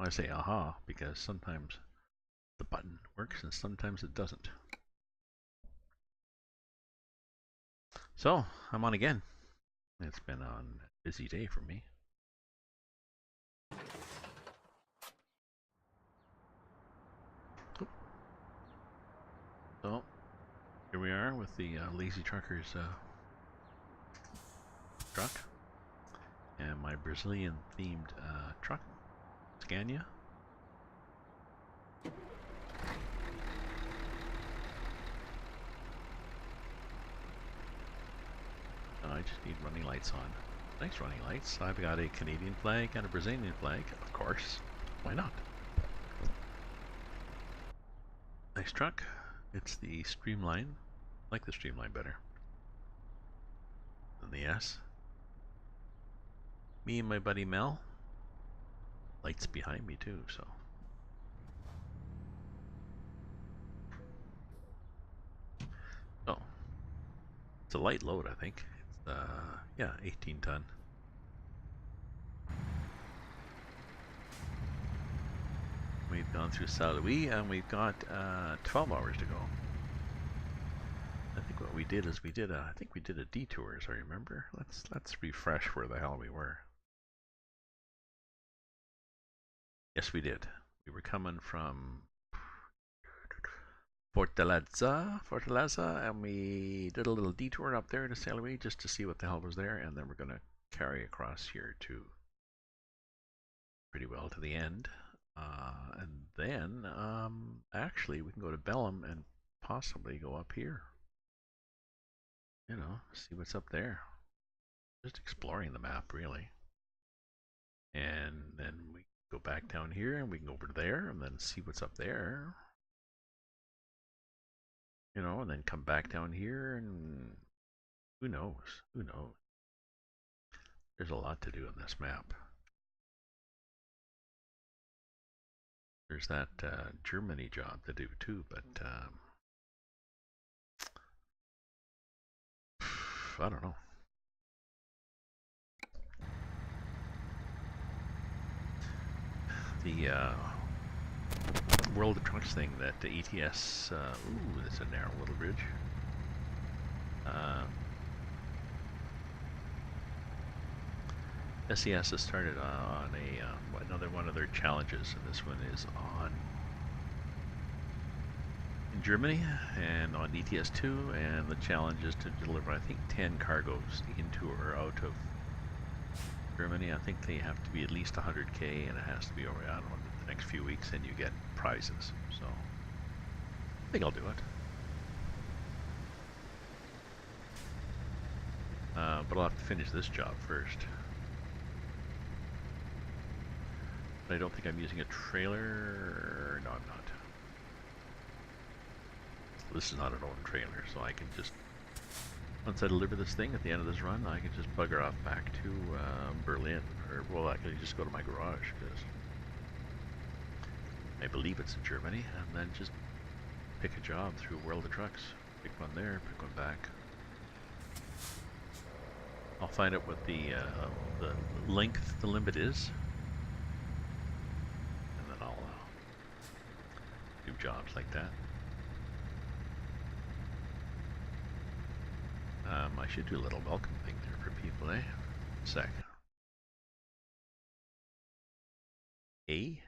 I say aha because sometimes the button works and sometimes it doesn't. So, I'm on again. It's been a busy day for me. So, here we are with the Lazy Truckers truck and my Brazilian themed truck, Scania. I just need running lights on. Nice running lights. I've got a Canadian flag and a Brazilian flag, of course. Why not? Nice truck. It's the Streamline. I like the Streamline better than the S. Me and my buddy Mel. Lights behind me too, so. Oh. It's a light load, I think. It's, yeah, 18 ton. We've gone through Saint Louis and we've got 12 hours to go. I think what we did is I think we did a detour, as I remember. Let's refresh where the hell we were. Yes, we did. We were coming from Fortaleza, and we did a little detour up there to Saint Louis just to see what the hell was there, and then we're going to carry across here to pretty well to the end. And then, actually, we can go to Bellum and possibly go up here. You know, see what's up there. Just exploring the map, really. And then we go back down here, and we can go over there, and then see what's up there. You know, and then come back down here, and who knows? Who knows? There's a lot to do on this map. There's that Germany job to do too, but I don't know. The World of Trucks thing, that the ETS, ooh, that's a narrow little bridge. SES has started on another one of their challenges, and this one is on in Germany and on ETS2, and the challenge is to deliver, I think, 10 cargoes into or out of Germany. I think they have to be at least 100k, and it has to be over, I don't know, the next few weeks, and you get prizes. So I think I'll do it. But I'll have to finish this job first. But I don't think I'm using a trailer. No, I'm not. This is not an own trailer, so I can just, once I deliver this thing at the end of this run, I can just bugger off back to Berlin, or well, actually just go to my garage, because I believe it's in Germany, and then just pick a job through World of Trucks. Pick one there, pick one back. I'll find out what the length, the limit is, and then I'll do jobs like that. I should do a little welcome thing there for people, eh? Sec. A?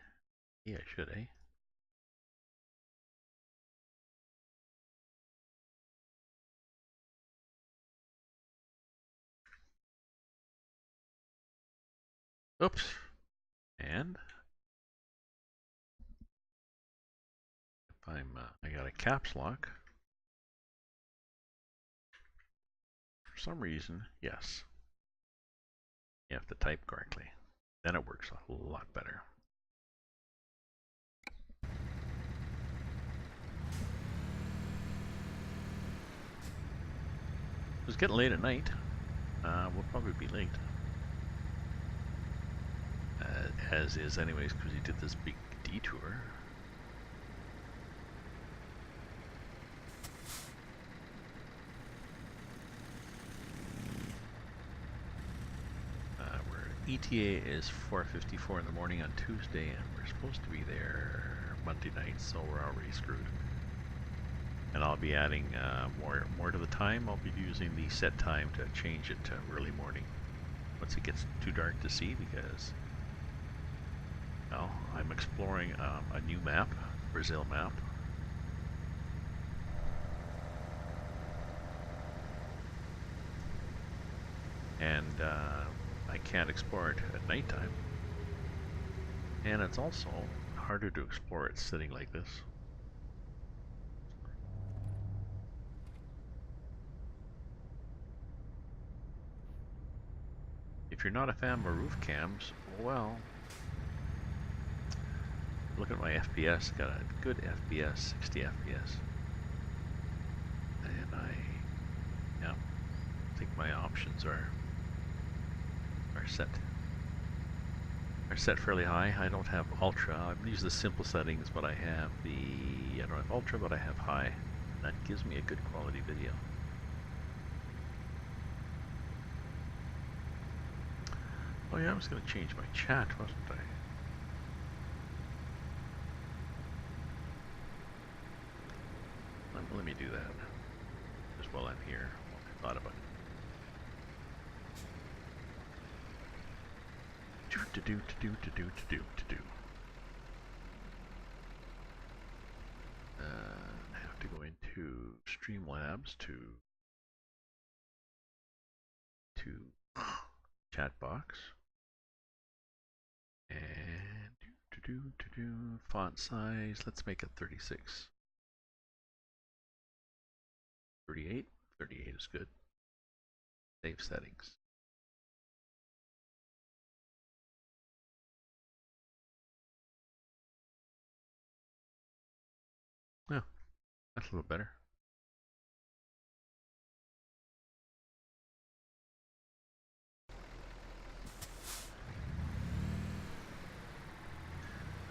Yeah, I should, eh? Oops. And if I got a caps lock. For some reason, yes. You have to type correctly. Then it works a lot better. It's getting late at night. We'll probably be late. As is anyways, because you did this big detour. We're ETA is 4:54 in the morning on Tuesday, and we're supposed to be there Monday night, so we're already screwed. And I'll be adding more to the time. I'll be using the set time to change it to early morning once it gets too dark to see, because, well, I'm exploring a new map, Brazil map. And I can't explore it at nighttime. And it's also harder to explore it sitting like this. If you're not a fan of roof cams, well, look at my FPS, got a good FPS, 60 FPS. And I think my options are set fairly high. I don't have ultra. I use the simple settings, but I don't have ultra, but I have high. That gives me a good quality video. Oh yeah, I was going to change my chat, wasn't I? Let me do that. Just while I'm here, I thought about it. I have to go into Streamlabs to chat box and font size. Let's make it 36. 38. 38 is good. Save settings. Yeah, that's a little better.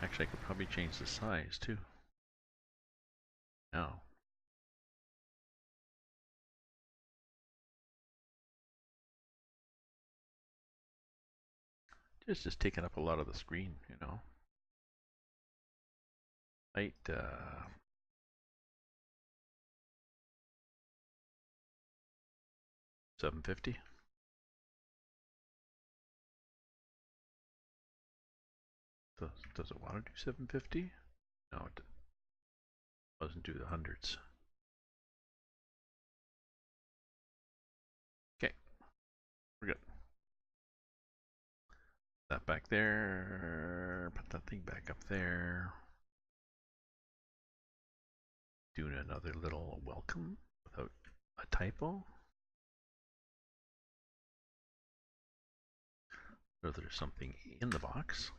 Actually, I could probably change the size too. Now. It's just taking up a lot of the screen, you know. Height, 750. Does it want to do 750? No, it doesn't do the hundreds. Okay, we're good. That back there, put that thing back up there. Doing another little welcome without a typo. So there's something in the box.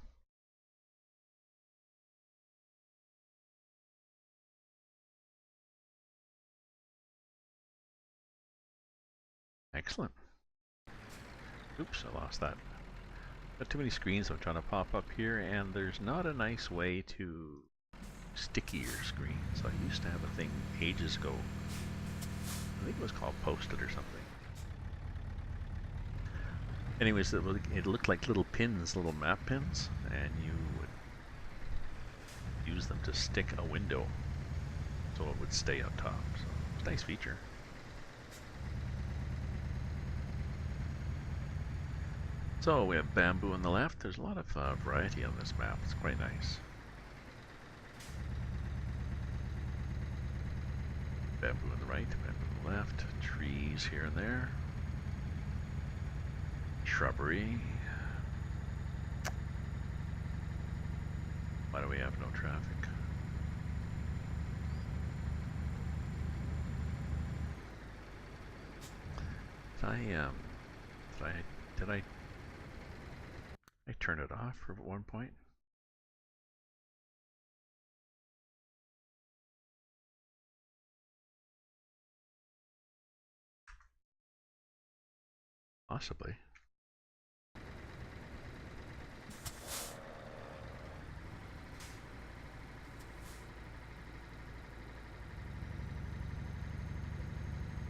Excellent. Oops, I lost that. Got too many screens I'm trying to pop up here, and there's not a nice way to sticky your screen. So I used to have a thing ages ago. I think it was called Post-it or something. Anyways, it looked like little pins, little map pins, and you would use them to stick a window so it would stay on top. So it's a nice feature. So we have bamboo on the left. There's a lot of variety on this map. It's quite nice. Bamboo on the right, bamboo on the left, trees here and there, shrubbery. Why do we have no traffic? Did I turn it off at one point? Possibly.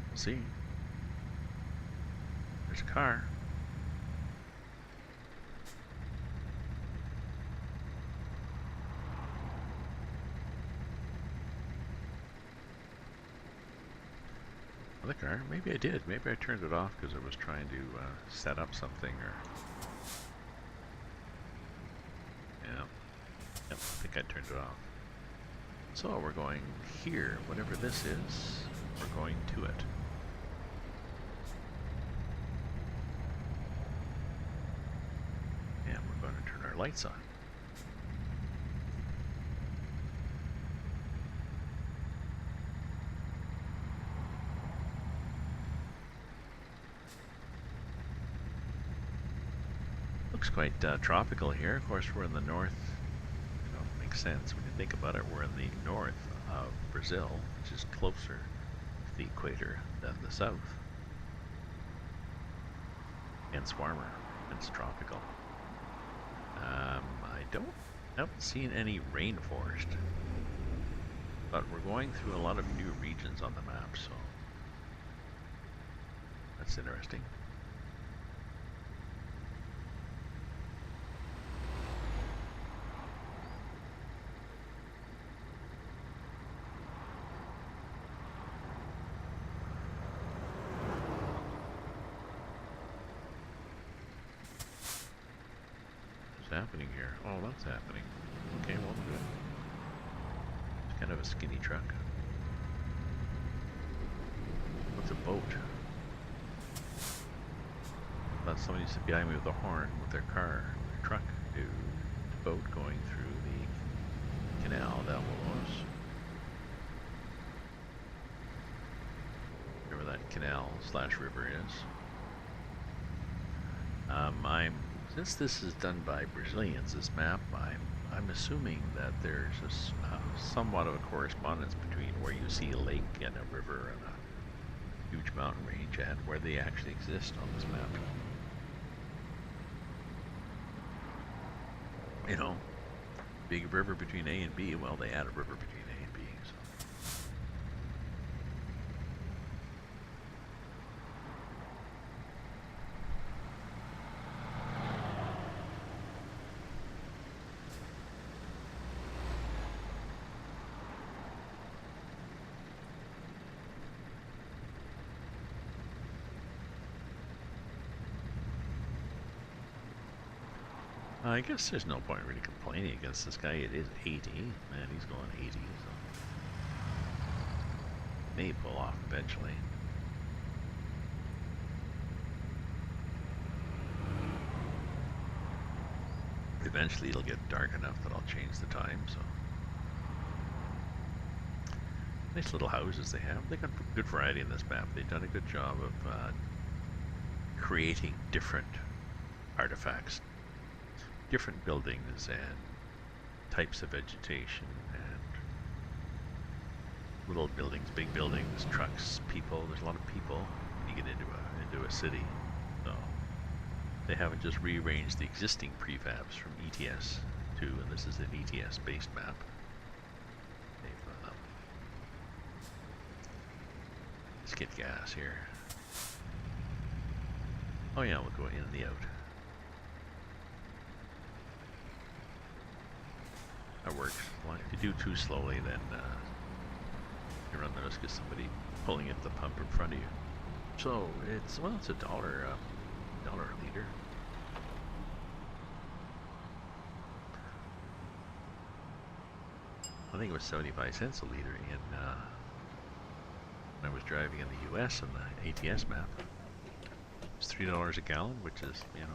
We'll see. There's a car. the car. Maybe I did. Maybe I turned it off because I was trying to set up something or... Yeah. Yep, I think I turned it off. So we're going here. Whatever this is, we're going to it. And we're going to turn our lights on. Looks quite tropical here. Of course, we're in the north. You know, makes sense when you think about it. We're in the north of Brazil, which is closer to the equator than the south. Hence warmer. Hence tropical. I haven't seen any rainforest, but we're going through a lot of new regions on the map, so that's interesting. Happening here? Oh, that's happening. Okay, well, good. It's kind of a skinny truck. What's a boat? Thought somebody used to behind me with a horn with their car, their truck. Dude, boat going through the canal down below us. Wherever that canal / river is. Since this is done by Brazilians, this map, I'm assuming that there's somewhat of a correspondence between where you see a lake and a river and a huge mountain range and where they actually exist on this map. You know, big river between A and B, well, they add a river between A and B, so. I guess there's no point really complaining against this guy. It is 80. Man, he's going 80, so may pull off eventually. Eventually it'll get dark enough that I'll change the time, so. Nice little houses they have. They got good variety in this map. They've done a good job of creating different artifacts. Different buildings and types of vegetation and little buildings, big buildings, trucks, people. There's a lot of people when you get into a city. So they haven't just rearranged the existing prefabs from ETS2, and this is an ETS based map. Let's get gas here. Oh yeah, we'll go in and the out. That works. Well, if you do too slowly, then you run the risk of somebody pulling at the pump in front of you. So it's $1 a liter. I think it was 75 cents a liter in when I was driving in the US on the ATS map. It's $3 a gallon, which is, you know.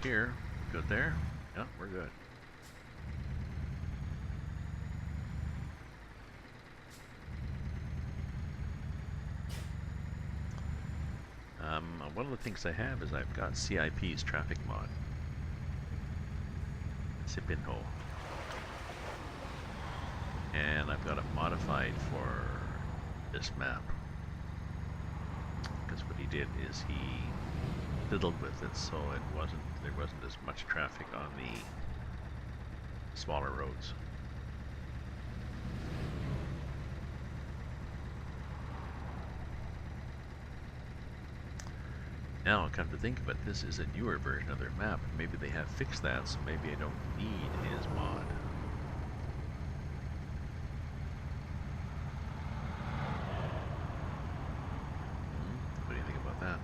Here, good there. Yeah, we're good. One of the things I have is I've got CIP's traffic mod. Sipinho. And I've got it modified for this map. Because what he did is he fiddled with it so there wasn't as much traffic on the smaller roads. Now, come to think of it, this is a newer version of their map. Maybe they have fixed that, so maybe I don't need his mod. What do you think about that?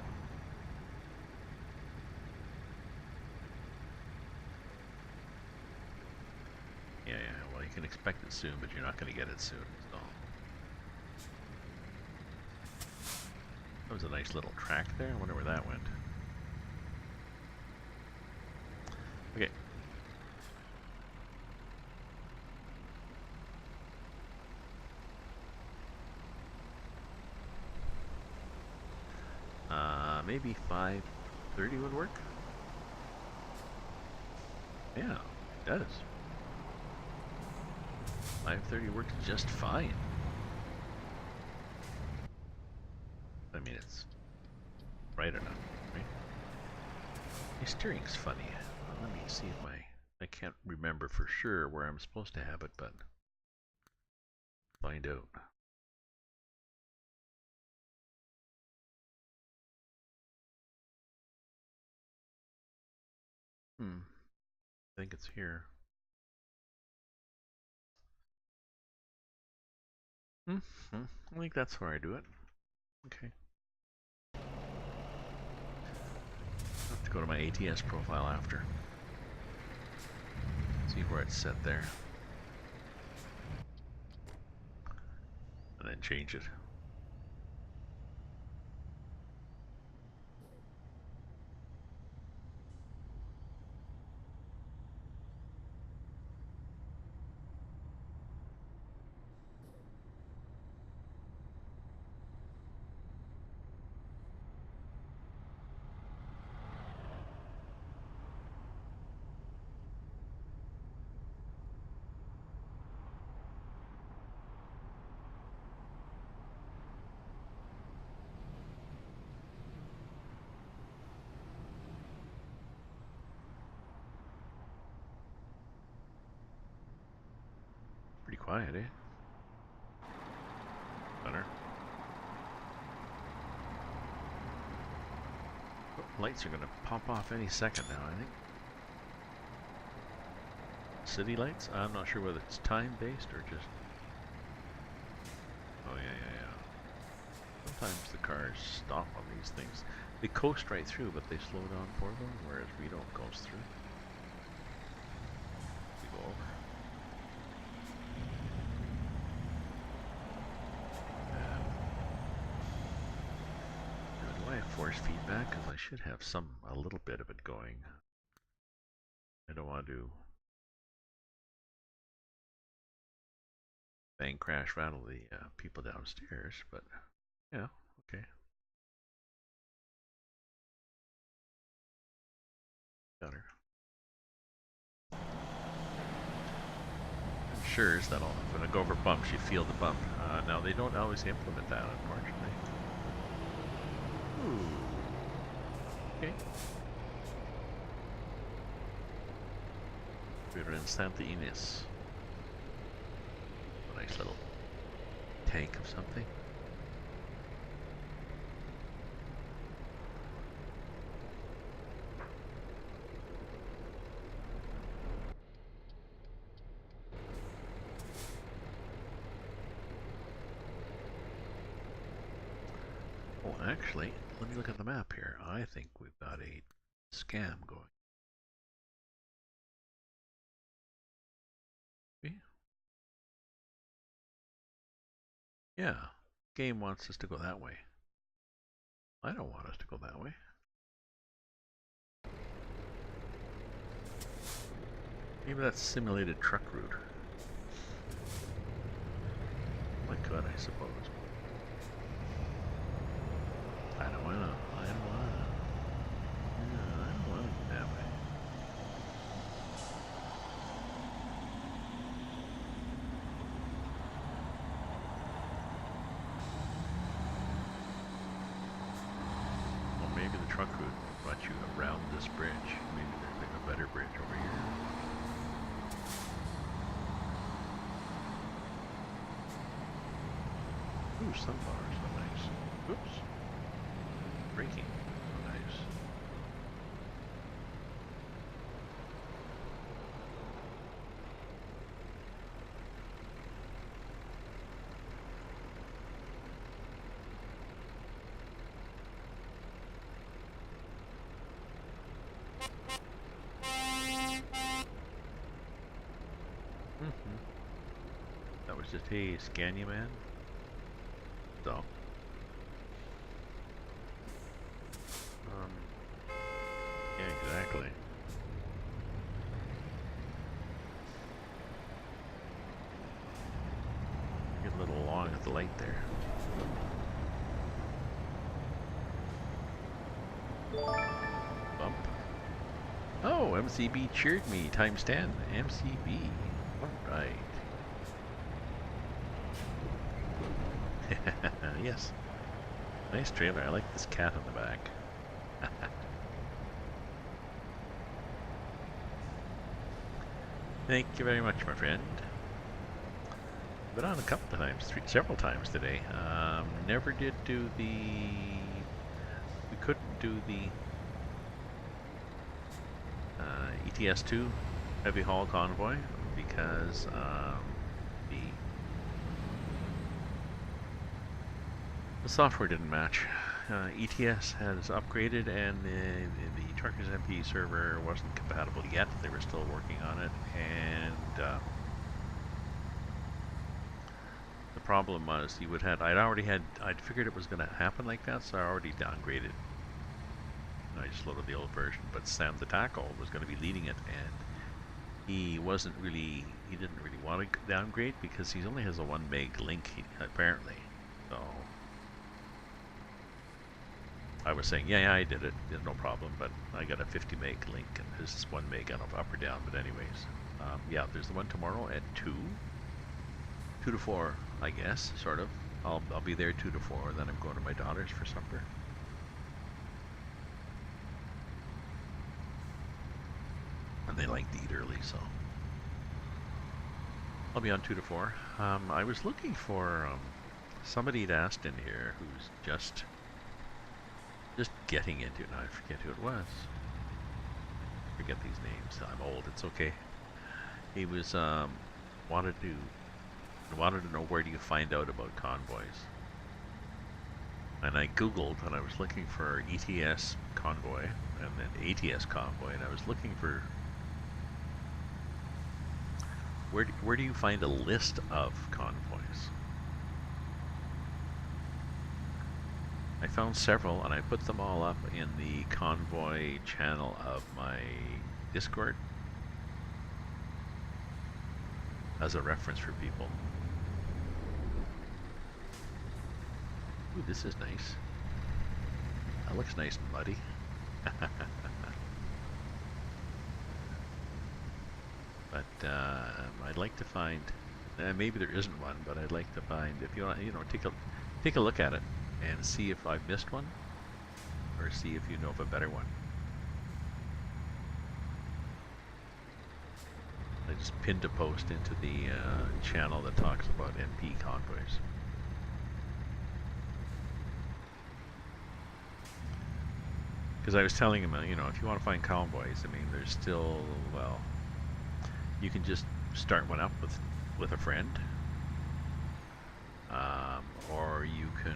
Yeah, well, you can expect it soon, but you're not going to get it soon, so. That was a nice little track there. I wonder where that went. Okay. Maybe 5:30 would work? Yeah, it does. 5:30 works just fine. I mean, it's bright enough, right? My steering's funny. Let me see if I can't remember for sure where I'm supposed to have it, but find out. I think it's here. I think that's where I do it. Okay. I have to go to my ATS profile after. See where it's set there. And then change it. Pretty quiet, eh? Better. Oh, lights are gonna pop off any second now, I think. City lights? I'm not sure whether it's time-based or just... Oh, yeah. Sometimes the cars stop on these things. They coast right through, but they slow down for them, whereas we don't coast through. We go over. Do I have force feedback? Because I should have a little bit of it going. I don't want to bang, crash, rattle the people downstairs, but yeah, okay. Got her. Ensures that when I go over bumps, you feel the bump. Now, they don't always implement that, unfortunately. Ooh. Okay. We're in Santa Ines. A nice little tank of something. Oh, actually, let me look at the map here. I think we've got a scam going. Yeah, game wants us to go that way. I don't want us to go that way. Maybe that's simulated truck route. I could, I suppose. I don't wanna. Yeah, I don't wanna go that way. Well, maybe the truck route brought you around this bridge. Maybe there's like a better bridge over here. Ooh, sunflowers, so nice. Oops. Braking, so nice. That was just, hey, scan you, man. So. Yeah, exactly. Get a little long at the light there. Bump. Oh, MCB cheered me, times 10. MCB. Alright. Yes. Nice trailer. I like this cat on the back. Thank you very much, my friend. Been on a couple of times, several times today. Never did do the... We couldn't do the ETS2 heavy haul convoy because the software didn't match. ETS has upgraded and the Truckers MP server wasn't compatible yet. They were still working on it, and the problem was I'd figured it was going to happen like that, so I already downgraded. I just loaded the old version, but Sam the Tackle was going to be leading it, and he didn't really want to downgrade because he only has a 1 meg link apparently. So I was saying, yeah, I did it, no problem, but I got a 50 meg link and his is 1 meg, I don't know if up or down, but anyways. Yeah, there's the one tomorrow at 2 to 4, I guess, sort of. I'll be there 2 to 4, then I'm going to my daughter's for supper. And they like to eat early, so I'll be on 2 to 4. I was looking for somebody had asked in here who's just getting into it. Now I forget who it was. Forget these names. I'm old. It's okay. He was wanted to know where do you find out about convoys. And I googled and I was looking for ETS convoy and then ATS convoy, and I was looking for where do you find a list of convoys? I found several and I put them all up in the convoy channel of my Discord as a reference for people. Ooh, this is nice. That looks nice and muddy. But I'd like to find, maybe there isn't one, but I'd like to find, if you want, take a look at it and see if I've missed one, or see if you know of a better one. I just pinned a post into the channel that talks about MP convoys. Because I was telling him, if you want to find convoys, I mean, there's still, well, you can just start one up with a friend, or you can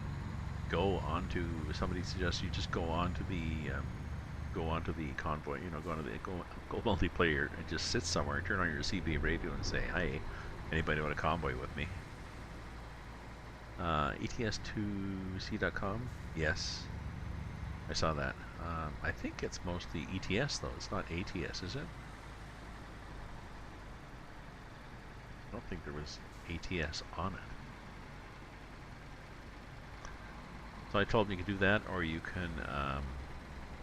go onto, somebody suggests you just go onto the convoy, go multiplayer and just sit somewhere, turn on your CB radio and say, hi, anybody want a convoy with me? ETS2C.com? Yes, I saw that. I think it's mostly ETS though, it's not ATS, is it? I don't think there was ATS on it. So I told him you could do that, or you can,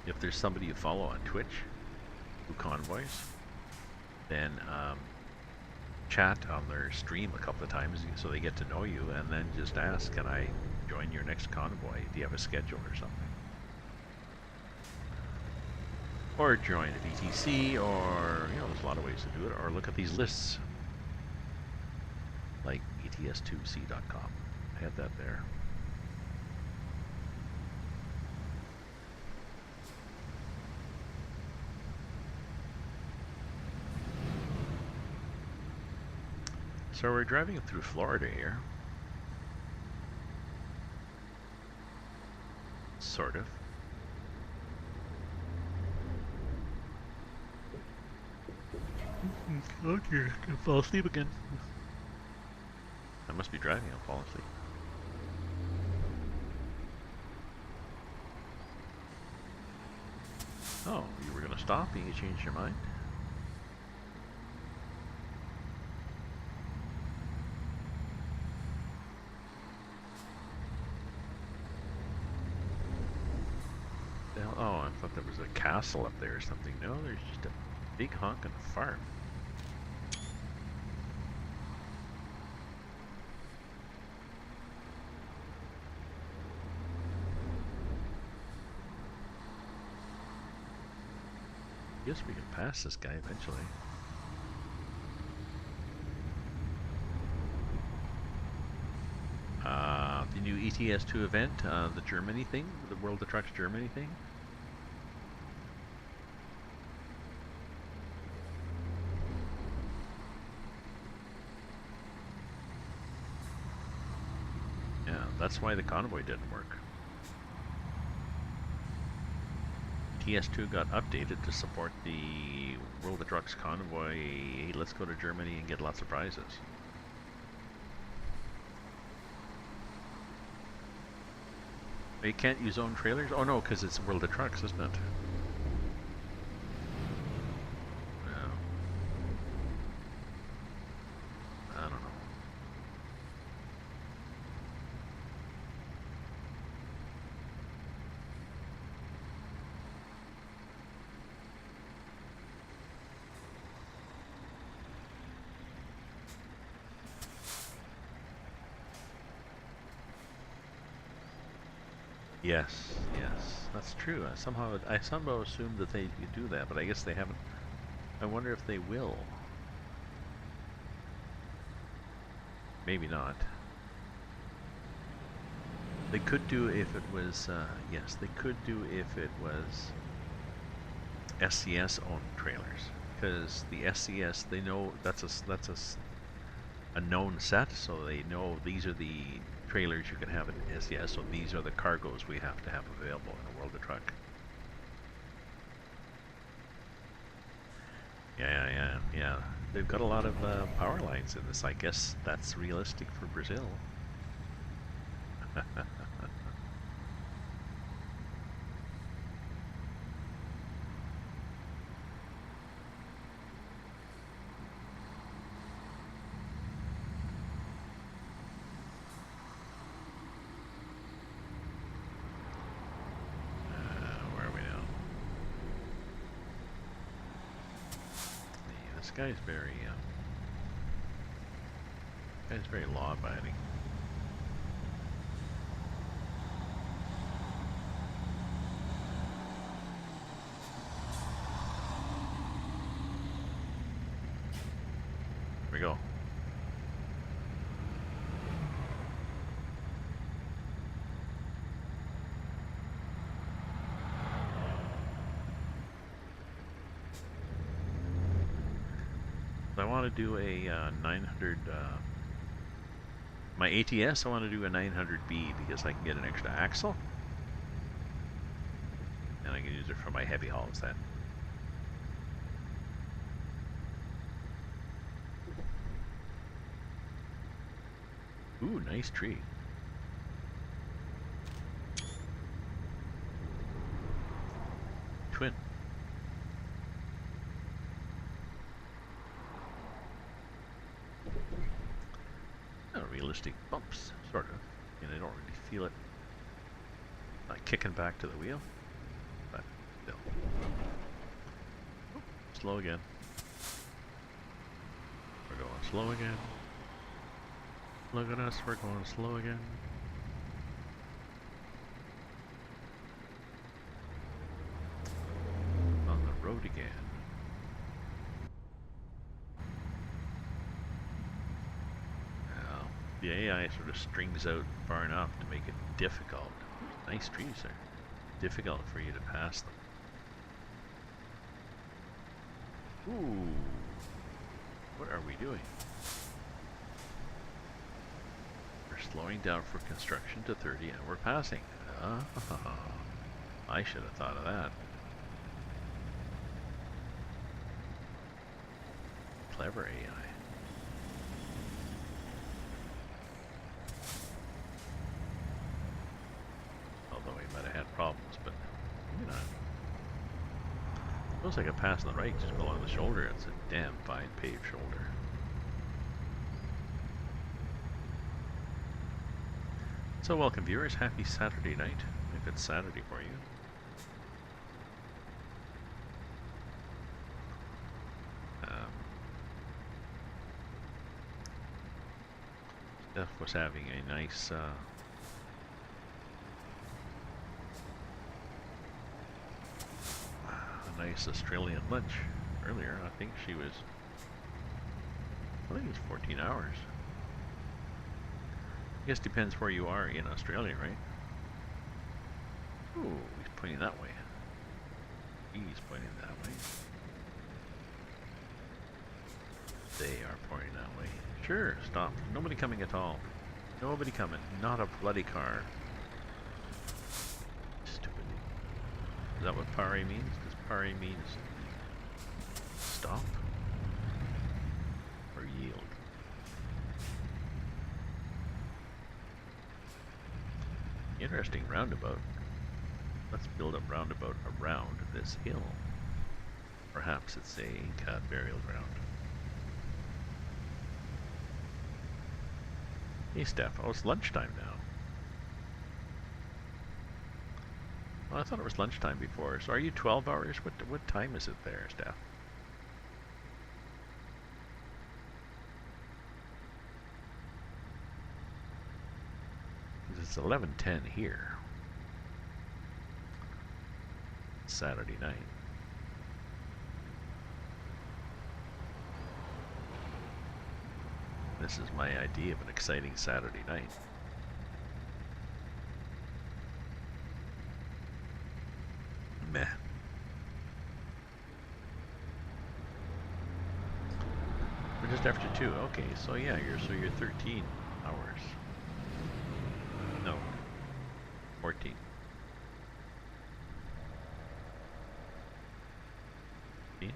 if there's somebody you follow on Twitch who convoys, then chat on their stream a couple of times so they get to know you, and then just ask, can I join your next convoy? Do you have a schedule or something? Or join a VTC, or, there's a lot of ways to do it, or look at these lists, like ETS2C.com. I had that there. So we're driving through Florida here. Sort of. Oh dear, gonna fall asleep again. just be driving, I'll fall asleep. Oh, you were going to stop and you changed your mind? Oh, I thought there was a castle up there or something. No, there's just a big honking farm. Guess we can pass this guy eventually. The new ETS2 event, the Germany thing, the World of Trucks Germany thing. Yeah, that's why the convoy didn't work. ETS2 got updated to support the World of Trucks convoy. Hey, let's go to Germany and get lots of prizes. You can't use own trailers? Oh no, because it's World of Trucks, isn't it? No. I don't know. Yes, yes, that's true. I somehow assumed that they could do that, but I guess they haven't. I wonder if they will. Maybe not. They could do if it was. Yes, they could do if it was SCS owned trailers, because the SCS, they know that's a known set, so they know these are the trailers you can have in SCS, so these are the cargoes we have to have available in a World of Truck. Yeah. They've got a lot of power lines in this. I guess that's realistic for Brazil. This guy's very law-abiding. Here we go. I want to do a 900, my ATS, I want to do a 900B because I can get an extra axle. And I can use it for my heavy hauls then. Ooh, nice tree. Twin. Realistic bumps, sort of, and I don't really feel it kicking back to the wheel, but still. Oop, slow again. We're going slow again. Look at us, we're going slow again. On the road again. The AI sort of strings out far enough to make it difficult. Nice trees there. Difficult for you to pass them. Ooh. What are we doing? We're slowing down for construction to 30 and we're passing. I should have thought of that. Clever AI. Looks like a pass on the right, just along the shoulder. It's a damn fine paved shoulder. So welcome viewers, happy Saturday night, if it's Saturday for you. Steph was having a nice Australian lunch earlier. I think it was 14 hours. I guess depends where you are in Australia, right? Ooh, he's pointing that way. He's pointing that way. They are pointing that way. Sure, stop. Nobody coming at all. Nobody coming. Not a bloody car. Stupid. Is that what pare means? Does pare means stop? Or yield? Interesting roundabout. Let's build a roundabout around this hill. Perhaps it's a cat burial ground. Hey Steph, oh it's lunchtime now. Well, I thought it was lunchtime before. So are you 12 hours? What time is it there, Steph? It's 11:10 here. Saturday night. This is my idea of an exciting Saturday night. Meh. We're just after 2. Okay, so yeah, you're 13 hours. No. 14. Can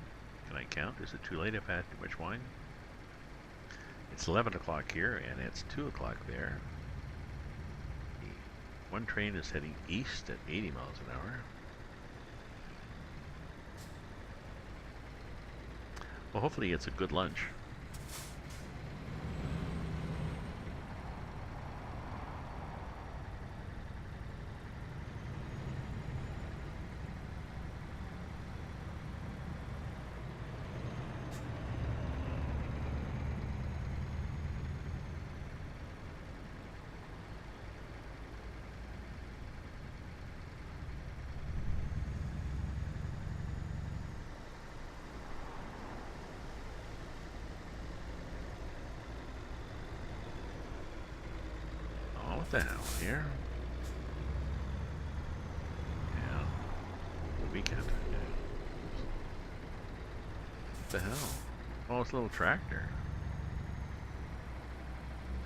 I count? Is it too late if I had too much wine? It's 11 o'clock here and it's 2 o'clock there. One train is heading east at 80 miles an hour. Well, hopefully it's a good lunch. What the hell here? Yeah. The weekend. Yeah. What the hell? Oh, it's a little tractor.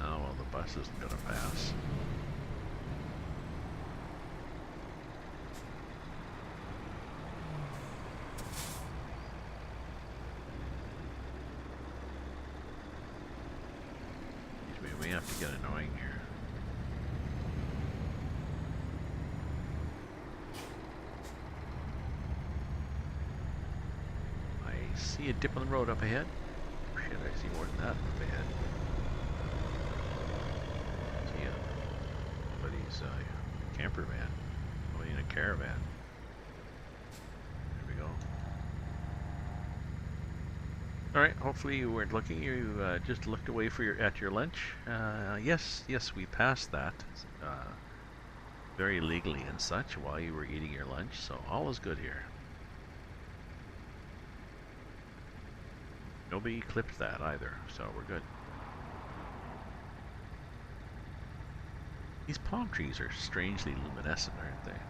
Oh, well, the bus isn't gonna pass. We may have to get annoying here. See a dip on the road up ahead? Shit, I see more than that up ahead. See somebody's camper van. Somebody in a caravan. There we go. Alright, hopefully you weren't looking. You just looked away for at your lunch. Yes, we passed that. Very legally and such while you were eating your lunch, so all is good here. Nobody clipped that either, so we're good. These palm trees are strangely luminescent, aren't they?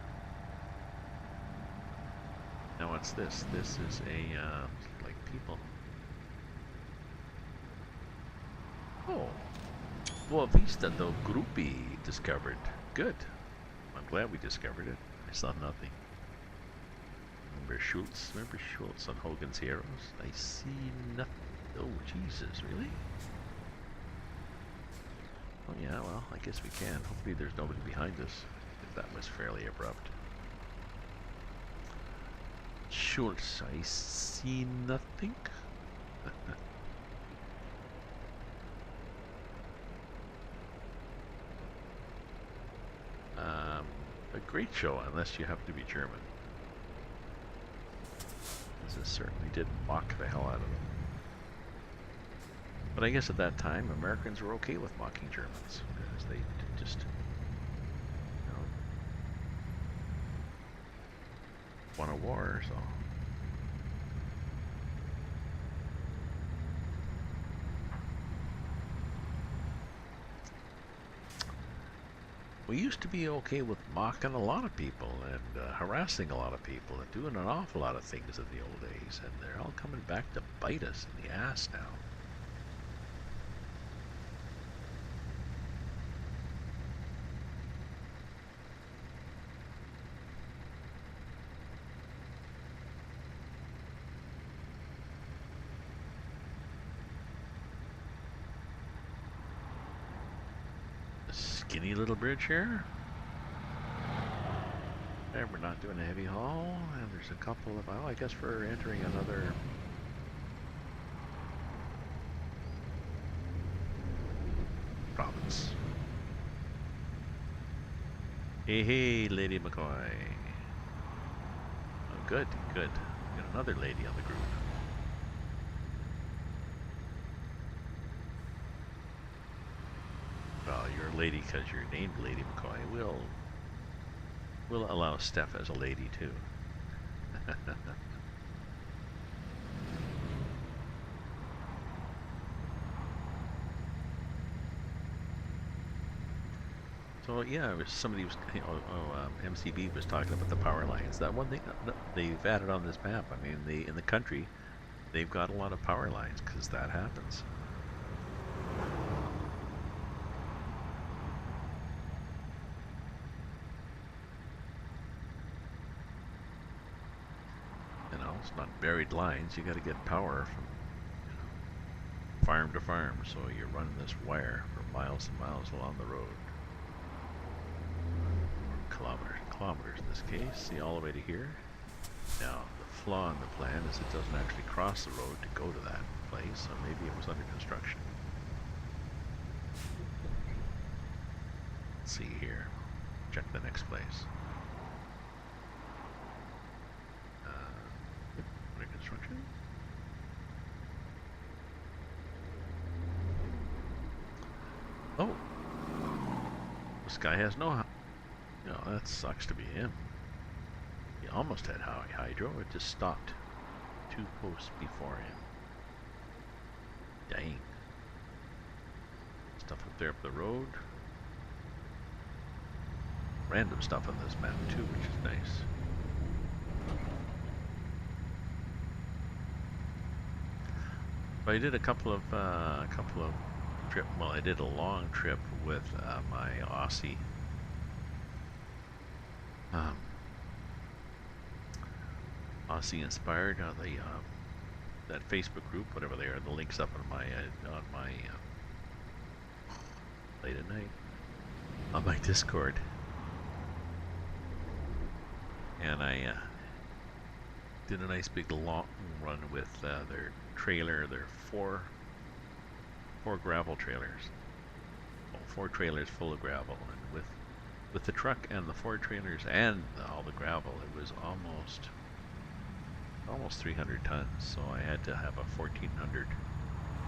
Now what's this? This is a, like people. Oh. Boa Vista do Grupi discovered. Good. I'm glad we discovered it. I saw nothing. Remember Schultz on Hogan's Heroes? I see nothing. Oh, Jesus, really? Oh, yeah, well, I guess we can. Hopefully there's nobody behind us. If that was fairly abrupt. Schultz, I see nothing. A great show, unless you happen to be German. This certainly did mock the hell out of them. But I guess at that time, Americans were okay with mocking Germans, because they just, won a war, so. We used to be okay with mocking a lot of people and harassing a lot of people and doing an awful lot of things in the old days, and they're all coming back to bite us in the ass now. Skinny little bridge here. And we're not doing a heavy haul, and there's a couple of, well, I guess we're entering another province. Hey, hey, Lady McCoy. Oh, good, good. Got another lady on the group. Well, you're a lady because you're named Lady McCoy. We'll allow Steph as a lady too. So yeah, it was somebody was, MCB was talking about the power lines. That one thing they've added on this map. I mean, in the country, they've got a lot of power lines because that happens. It's not buried lines. You got to get power from farm to farm. So you're running this wire for miles and miles along the road. Kilometers in this case. See, all the way to here. Now, the flaw in the plan is it doesn't actually cross the road to go to that place, so maybe it was under construction. Let's see here. Check the next place. Under construction. Oh! This guy has no... that sucks to be him. He almost had hydro, it just stopped 2 posts before him. Dang. Stuff up there up the road. Random stuff on this map too, which is nice. But I did a couple of trip. Well, I did a long trip with my Aussie. Aussie Inspired on the that Facebook group, whatever they are. The links up on my late at night on my Discord, and I did a nice big long run with their trailer, their four gravel trailers, 4 trailers full of gravel, and with the truck and the 4 trailers and all the gravel, it was almost 300 tons. So I had to have a 1400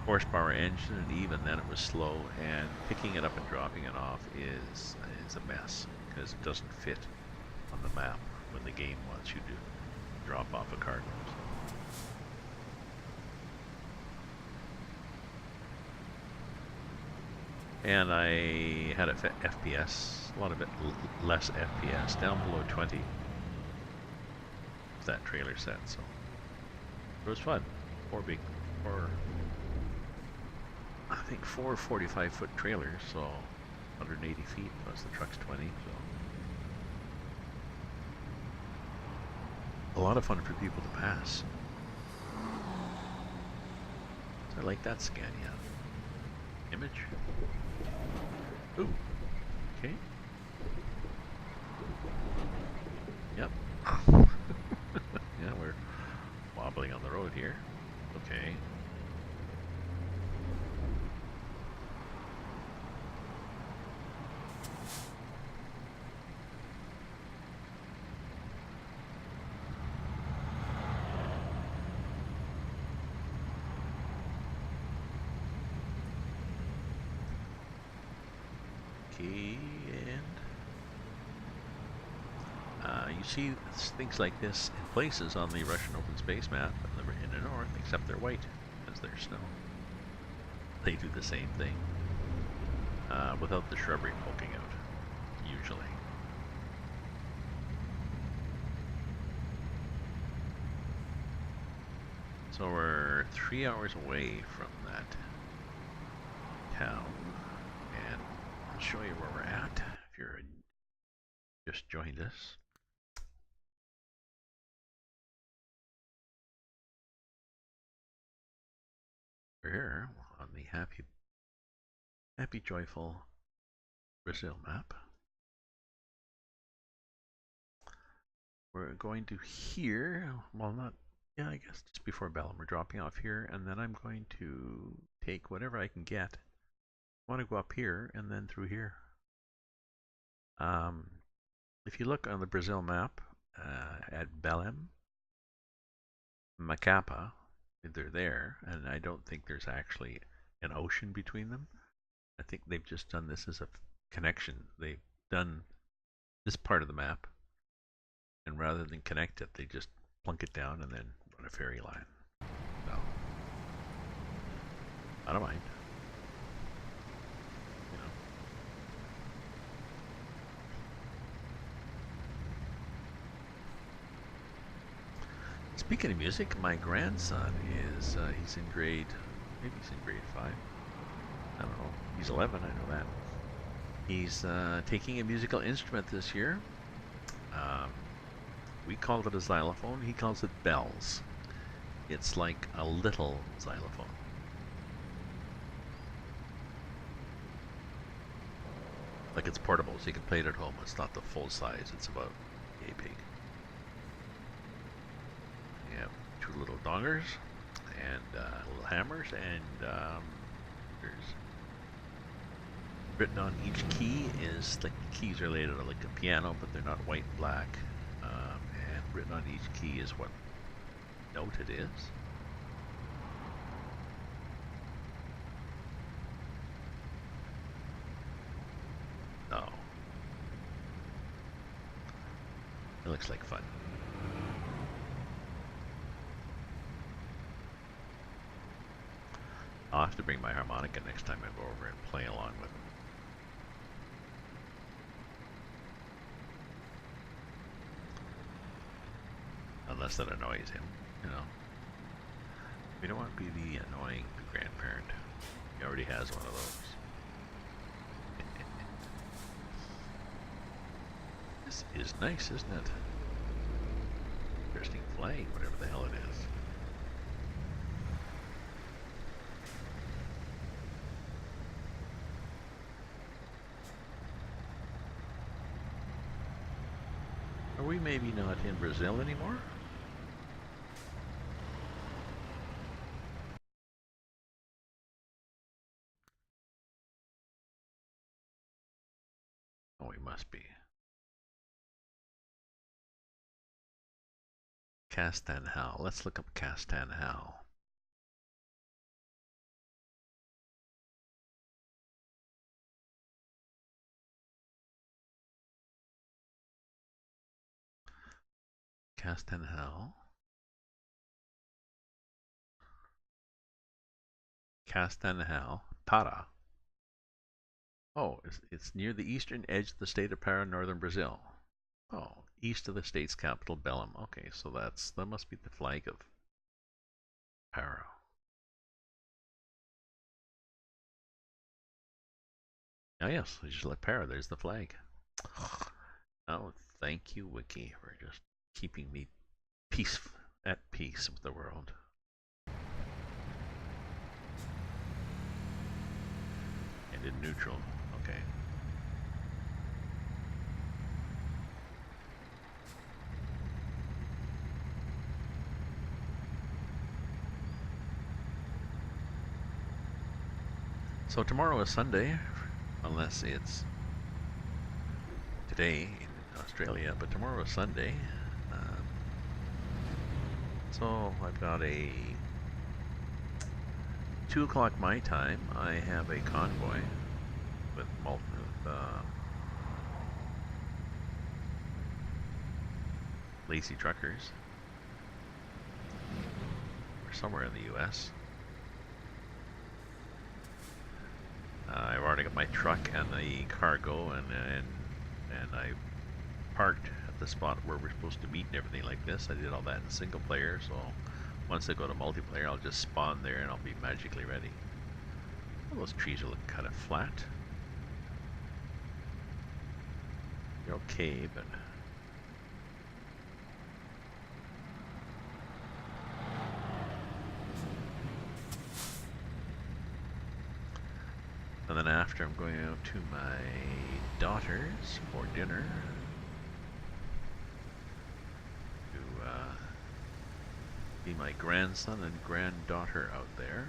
horsepower engine, and even then it was slow, and picking it up and dropping it off is a mess because it doesn't fit on the map when the game wants you to drop off a cargo. And I had a FPS, a lot of it less FPS, down below 20. That trailer set, so it was fun. 4 I think 4 45-foot trailers, so 180 feet plus the truck's 20. So a lot of fun for people to pass. So I like that Scania. Image. Ooh. Okay. Yep. Yeah, Okay. Okay, and you see things like this in places on the Russian open space map in the north, except they're white because there's snow. They do the same thing without the shrubbery poking out, usually. So we're 3 hours away from that town, and I'll show you where we're at if you're just joined us. We're here on the happy, joyful Brazil map. We're going to here, well not, yeah, I guess just before Bellum. We're dropping off here, and then I'm going to take whatever I can get. I want to go up here and then through here. If you look on the Brazil map at Belém, Macapa, they're there, and I don't think there's actually an ocean between them. I think they've just done this as a connection. They've done this part of the map, and rather than connect it, they just plunk it down and then run a ferry line. So, I don't mind. You know. Speaking of music, my grandson is, he's in grade, maybe he's in grade 5. I don't know. He's 11, I know that. He's taking a musical instrument this year. We called it a xylophone. He calls it bells. It's like a little xylophone. Like it's portable, so you can play it at home. It's not the full size. It's about yay big. You have 2 little dongers and little hammers, and there's written on each key is like the keys are laid out like a piano, but they're not white and black. And written on each key is what note it is. Oh, it looks like fun. I'll have to bring my harmonica next time I go over and play along with him. Unless that annoys him, you know. We don't want to be the annoying grandparent. He already has one of those. This is nice, isn't it? Interesting flag, whatever the hell it is. Are we maybe not in Brazil anymore? Oh, we must be. Castanhal. Let's look up Castanhal. Castanhal. Castanhal. Para. Oh, it's near the eastern edge of the state of Para, northern Brazil. Oh, east of the state's capital, Belém. Okay, so that must be the flag of Para. Oh yes, just like Para, there's the flag. Oh, thank you, Wiki, for just keeping me at peace with the world. And in neutral, okay. So tomorrow is Sunday, unless it's today in Australia, but tomorrow is Sunday. So I've got a 2 o'clock my time. I have a convoy with lazy truckers. Or somewhere in the US. I've already got my truck and the cargo, and I parked at the spot where we're supposed to meet and everything like this. I did all that in single player, so once I go to multiplayer, I'll just spawn there and I'll be magically ready. Well, those trees are looking kind of flat. They're okay, but and then after, I'm going out to my daughter's for dinner to see my grandson and granddaughter out there.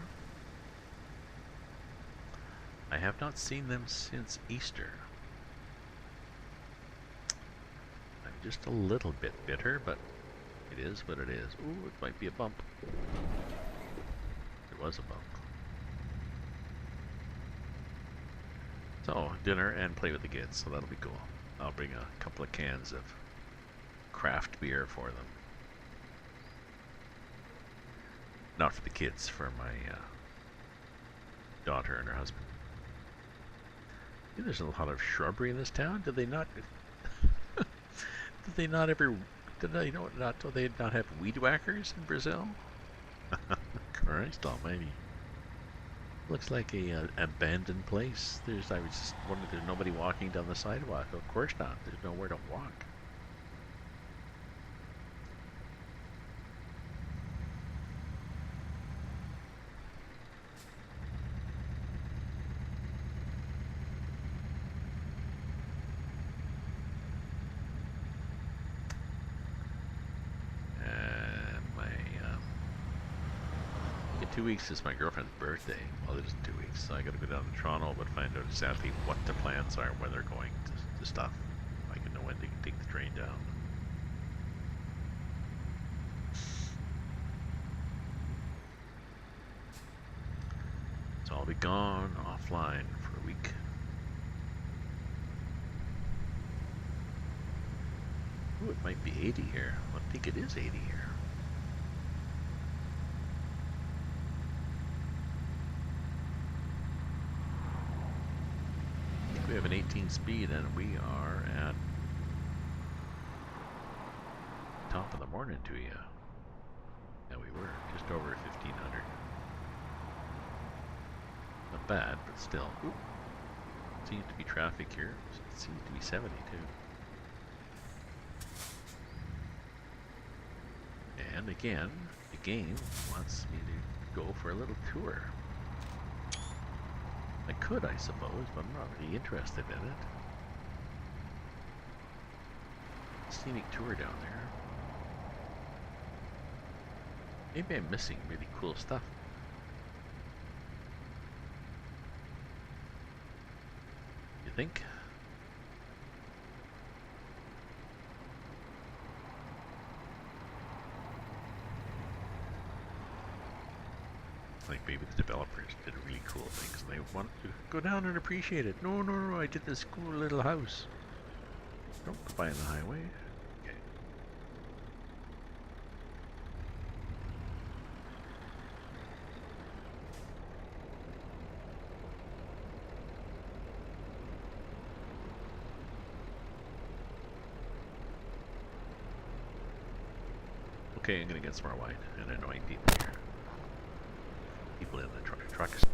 I have not seen them since Easter. I'm just a little bit bitter, but it is what it is. Ooh, it might be a bump. It was a bump. So, dinner and play with the kids, so that'll be cool. I'll bring a couple of cans of craft beer for them. Not for the kids, for my daughter and her husband. There's a lot of shrubbery in this town. Did they not? Did they not ever? Did they not? Do they not have weed whackers in Brazil? Christ Almighty! Looks like a abandoned place. I was just wondering, there's nobody walking down the sidewalk. Of course not. There's nowhere to walk. In 2 weeks is my girlfriend's birthday. Well, it isn't 2 weeks, so I gotta go down to Toronto, but find out exactly what the plans are, where they're going to stuff. I can know when they can take the train down. So I'll be gone offline for a week. Ooh, it might be 80 here. I think it is 80 here. We have an 18 speed and we are at top of the morning to you. Yeah, we were just over 1500. Not bad, but still. Ooh, seems to be traffic here. It seems to be 70 too. And again, the game wants me to go for a little tour. I could, I suppose, but I'm not really interested in it. Scenic tour down there. Maybe I'm missing really cool stuff. You think? Like maybe the developers did really cool things and they want to go down and appreciate it. No, no, no, I did this cool little house. Don't go by on the highway. Okay. Okay, I'm gonna get some more wine and annoying people here. People in the trucks.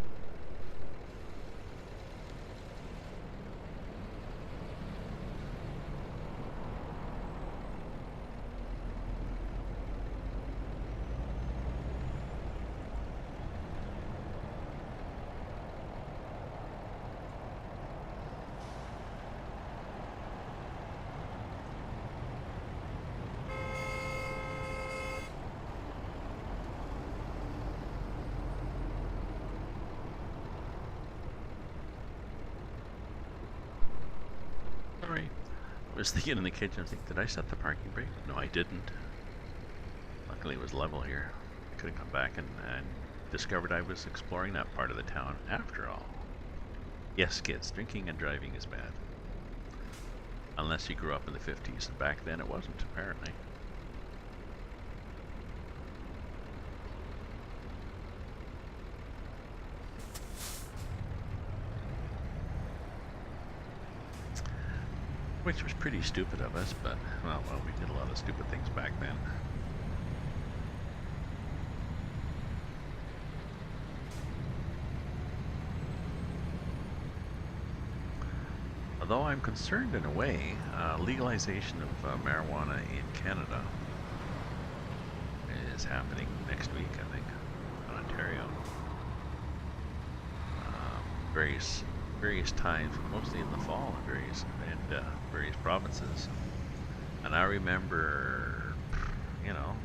was thinking in the kitchen, I think, did I set the parking brake? No, I didn't. Luckily it was level here. I could have come back and discovered I was exploring that part of the town after all. Yes, kids, drinking and driving is bad. Unless you grew up in the 50s, and back then it wasn't, apparently. Which was pretty stupid of us, but, well, we did a lot of stupid things back then. Although I'm concerned in a way, legalization of marijuana in Canada is happening next week, I think, in Ontario. Various times, mostly in the fall, in various provinces. And I remember, you know,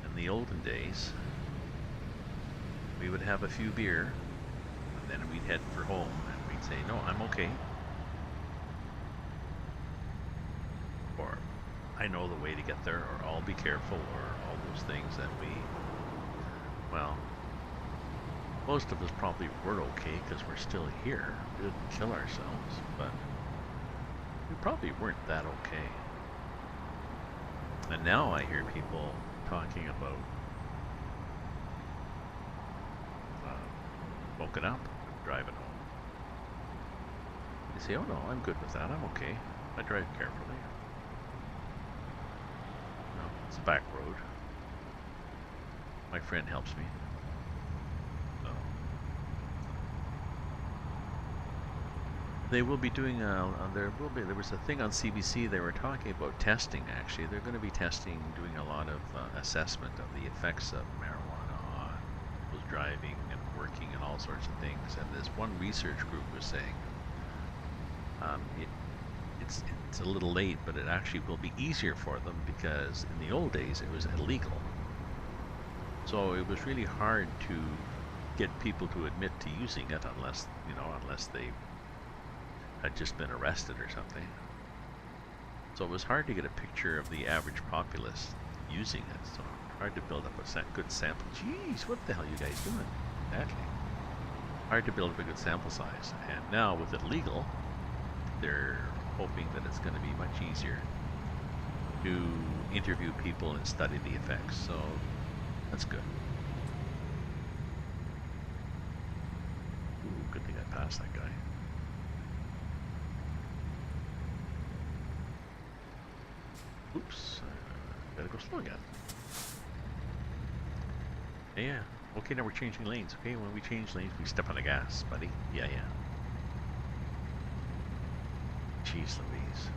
in the olden days, we would have a few beer, and then we'd head for home, and we'd say, no, I'm okay. Or, I know the way to get there, or I'll be careful, or all those things that we, well, most of us probably were okay because we're still here. We didn't kill ourselves, but we probably weren't that okay. And now I hear people talking about smoking up, driving home. You say, oh no, I'm good with that, I'm okay. I drive carefully. No, it's a back road. My friend helps me. They will be doing there was a thing on CBC, they were talking about testing. Actually, they're going to be doing a lot of assessment of the effects of marijuana on people's driving and working and all sorts of things. And this one research group was saying it's a little late, but it actually will be easier for them because in the old days it was illegal. So it was really hard to get people to admit to using it unless they had just been arrested or something. So it was hard to get a picture of the average populace using it. So hard to build up a good sample. Jeez, what the hell are you guys doing? Exactly. Hard to build up a good sample size. And now with it legal, they're hoping that it's going to be much easier to interview people and study the effects. So that's good. Ooh, good thing I passed that guy. Oops, gotta go slow again. Yeah, okay, now we're changing lanes. Okay, when we change lanes, we step on the gas, buddy. Yeah. Jeez Louise.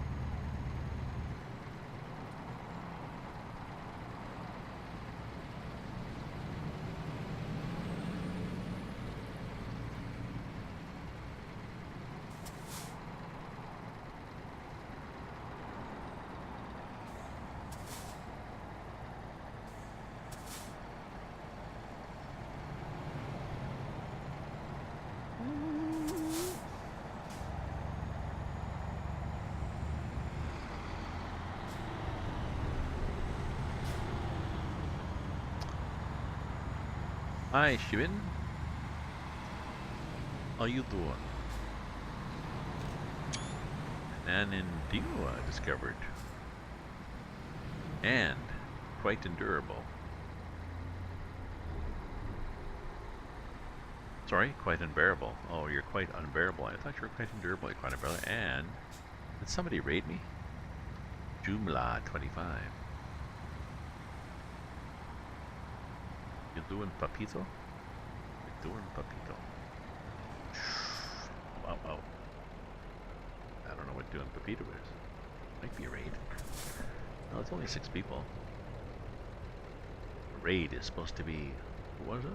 Hi, Shibin. How you doing? Anandinua discovered. And quite endurable. Sorry, quite unbearable. Oh, you're quite unbearable. I thought you were quite endurable. You're quite unbearable. And did somebody raid me? Joomla 25. You doing papito? You doing papito? Wow. I don't know what doing papito is. Might be a raid. No, it's only 6 people. A raid is supposed to be... What was it?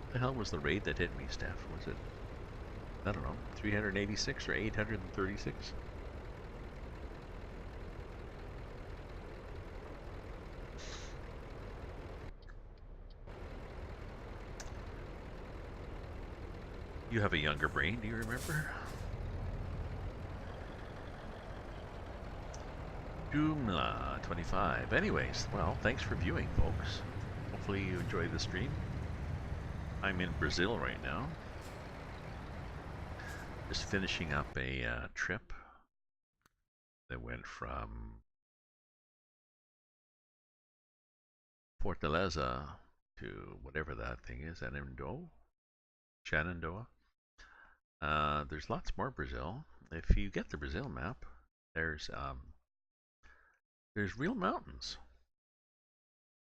What the hell was the raid that hit me, Steph? Was it... I don't know. 386 or 836? You have a younger brain, do you remember? Joomla 25. Anyways, well, thanks for viewing, folks. Hopefully you enjoyed the stream. I'm in Brazil right now. Just finishing up a trip that went from Fortaleza to whatever that thing is, Shenandoah. There's lots more Brazil. If you get the Brazil map, there's real mountains.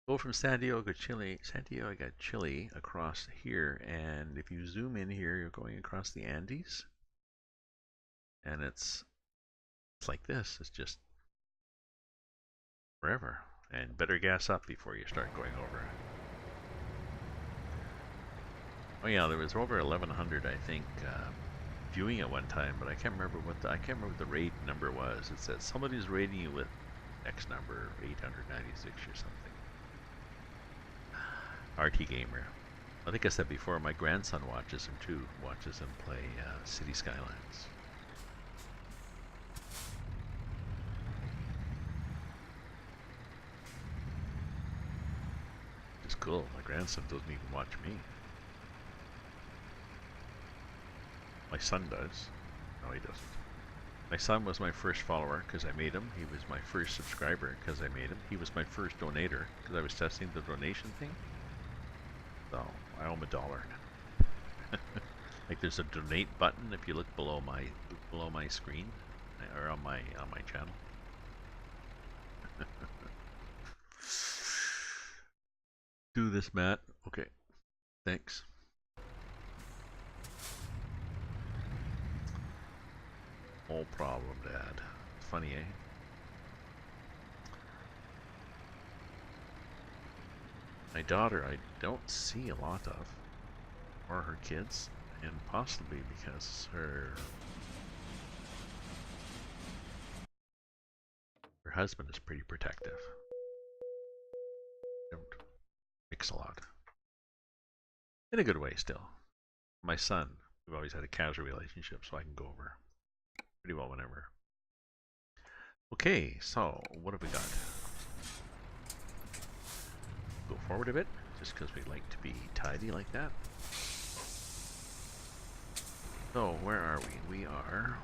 Go from Santiago, Chile across here, and if you zoom in here, you're going across the Andes, and it's like this. It's just forever, and better gas up before you start going over. Oh yeah, there was over 1,100, I think, viewing at one time, but I can't remember what the raid number was. It said somebody's raiding you with X number, 896 or something. RT Gamer. I think I said before, my grandson watches him too. Watches him play City Skylines. It's cool. My grandson doesn't even watch me. My son does. No, he doesn't. My son was my first follower because I made him. He was my first subscriber because I made him. He was my first donator because I was testing the donation thing. So I owe him $1. Like there's a donate button if you look below my screen or on my channel. Do this, Matt. Okay. Thanks. No problem, Dad. Funny, eh? My daughter I don't see a lot of, or her kids, and possibly because her husband is pretty protective. Don't mix a lot. In a good way still. My son, we've always had a casual relationship, so I can go over pretty well whenever. Okay, so what have we got? Go forward a bit, just because we like to be tidy like that. So, where are we? We are...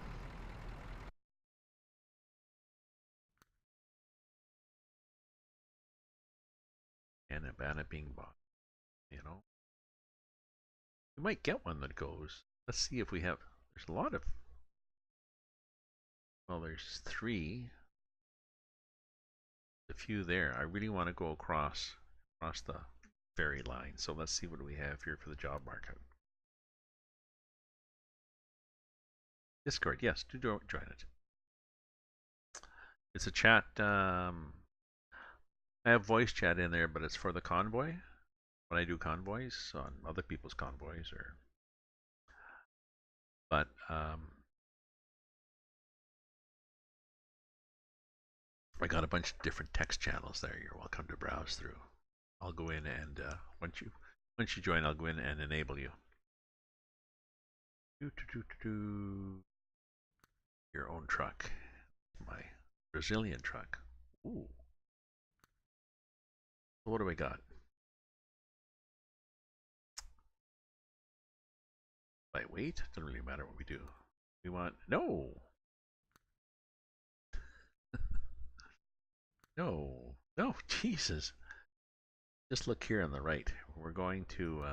Anabana being bought, you know? We might get one that goes. Let's see if we have... There's a lot of... Well, there's 3. A few there. I really want to go across the ferry line. So let's see what we have here for the job market. Discord, yes, do join it. It's a chat. I have voice chat in there, but it's for the convoy. When I do convoys on other people's convoys, but I got a bunch of different text channels there. You're welcome to browse through. I'll go in and once you join, I'll go in and enable you. Your own truck. My Brazilian truck. Ooh. So what do we got? Lightweight? Doesn't really matter what we do. We want... No! No! No! Jesus! Just look here on the right. We're going to...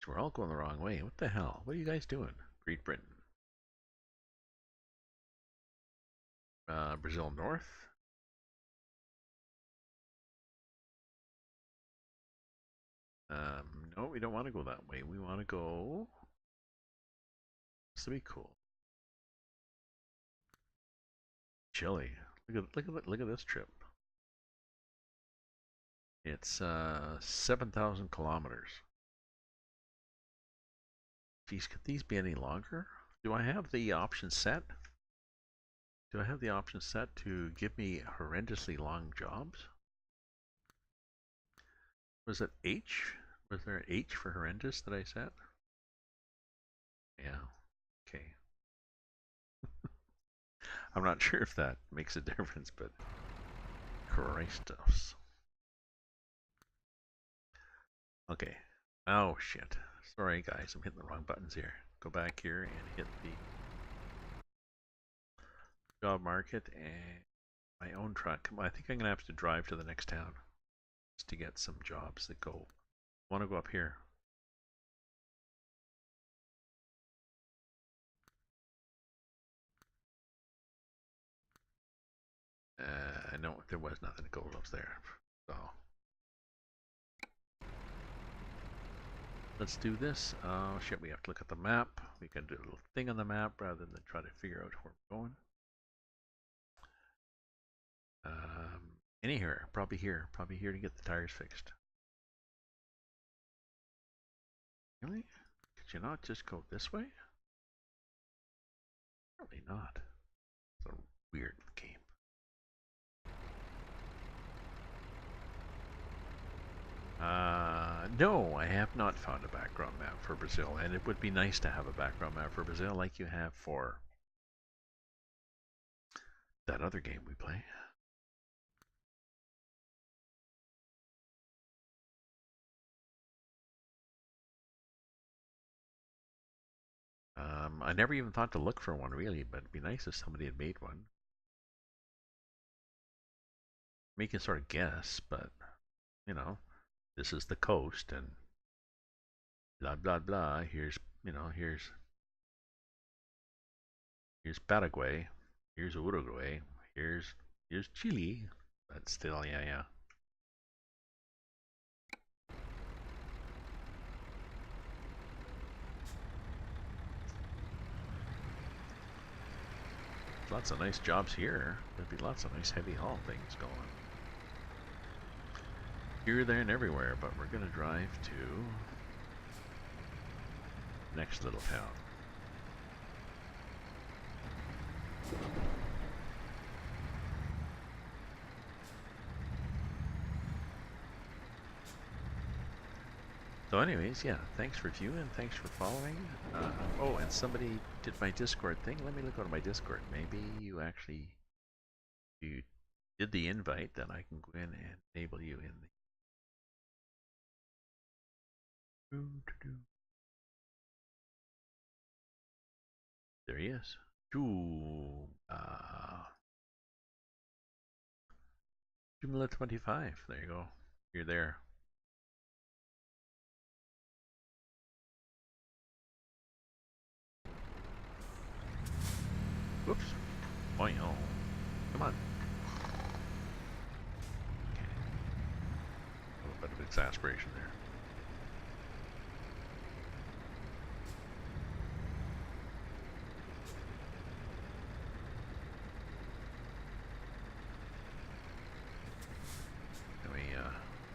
we're all going the wrong way. What the hell? What are you guys doing? Great Britain. Brazil North. No, we don't want to go that way. We want to go... This will be cool. Chile. Look at this trip. It's 7,000 kilometers. Geez, could these be any longer? Do I have the option set? Do I have the option set to give me horrendously long jobs? Was it H? Was there an H for horrendous that I set? Yeah. Okay. I'm not sure if that makes a difference, but Christos. Okay. Oh shit. Sorry guys, I'm hitting the wrong buttons here. Go back here and hit the job market and my own truck. I think I'm gonna have to drive to the next town just to get some jobs that go. I want to go up here. No, there was nothing to go up there. So let's do this. Oh shit, we have to look at the map. We can do a little thing on the map rather than try to figure out where we're going. Anywhere, probably here to get the tires fixed. Really? Could you not just go this way? Probably not. It's a weird game. No, I have not found a background map for Brazil, and it would be nice to have a background map for Brazil like you have for that other game we play. I never even thought to look for one really, but it'd be nice if somebody had made one. You can sort of guess, but you know, this is the coast and blah blah blah. Here's here's Paraguay, here's Uruguay, here's Chile, but still, yeah. Lots of nice jobs here. There'd be lots of nice heavy haul things going. Here, there, and everywhere, but we're gonna drive to next little town. So anyways, yeah, thanks for viewing, thanks for following. Oh, and somebody did my Discord thing. Let me look on my Discord. Maybe you did the invite, then I can go in and enable you in the... There he is. Jumla 25. There you go. You're there. Whoops. Oh, no. Come on. Okay. A little bit of exasperation there. Let me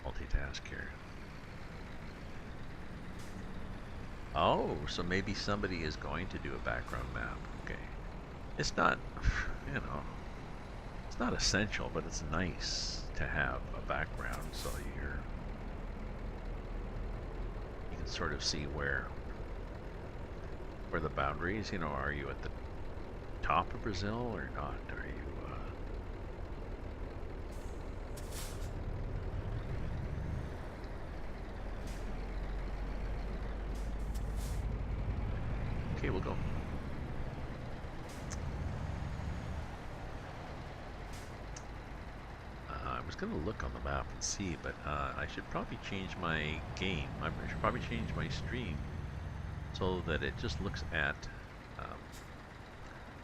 multitask here. Oh, so maybe somebody is going to do a background map. Okay. It's not, it's not essential, but it's nice to have a background so you can sort of see where the boundaries, are you at the top of Brazil or not? Are you okay, we'll go. I was going to look on the map and see, but I should probably change my game. I should probably change my stream so that it just looks at...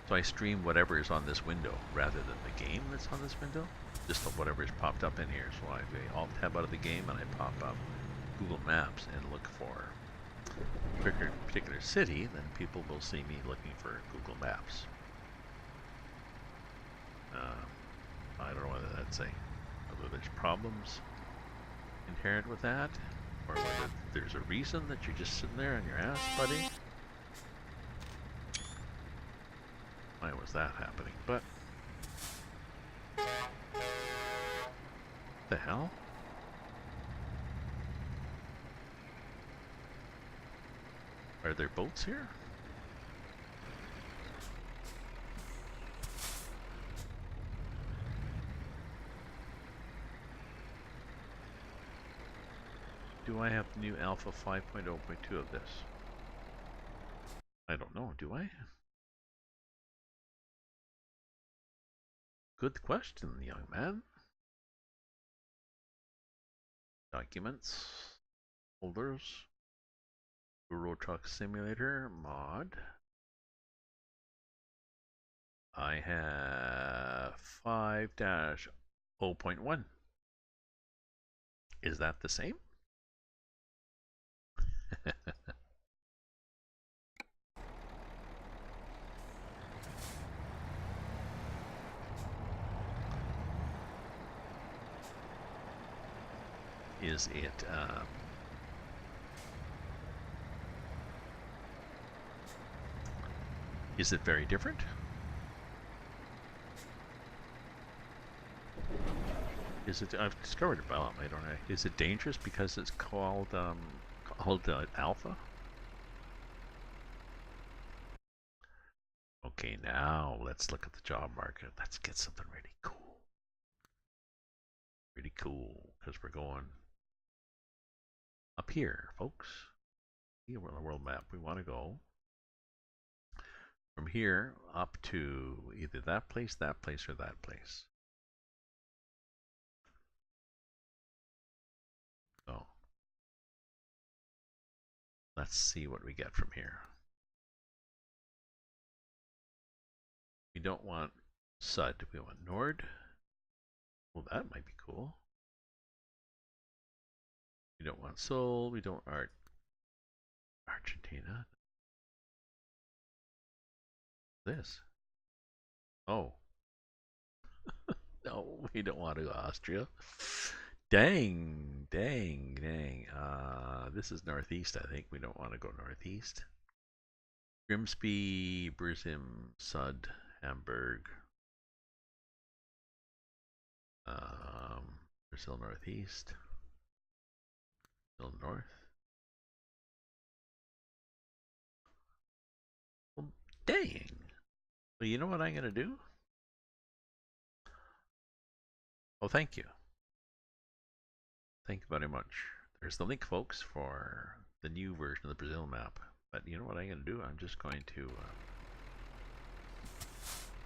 so I stream whatever is on this window rather than the game that's on this window. Just whatever is popped up in here. So I alt-tab out of the game and I pop up Google Maps and look for a particular city, then people will see me looking for Google Maps. I don't know whether that's whether there's problems inherent with that, or whether there's a reason that you're just sitting there on your ass, buddy. Why was that happening? But what the hell? Are there boats here? do I have the new Alpha 5.0.2 of this? I don't know, do I? Good question, young man. Documents, folders, Euro Truck Simulator, mod. I have 5-0.1. Is that the same? Is it very different? Is it? I've discovered it, but I don't know. Is it dangerous because it's called alpha? Okay, now let's look at the job market. Let's get something really cool. Really cool, because we're going up here, folks. Here we're on the world map. We want to go from here up to either that place, or that place. So let's see what we get from here. We don't want Sud, we want Nord. Well, that might be cool. We don't want Seoul, we don't want Argentina. This. Oh. No, we don't want to go Austria. Dang. This is northeast, I think. We don't want to go northeast. Grimsby, Burzim, Sud, Hamburg. Brazil northeast. Brazil north. Well, dang. Well, you know what I'm going to do? Oh, thank you. Thank you very much. There's the link, folks, for the new version of the Brazil map. But you know what I'm going to do? I'm just going to...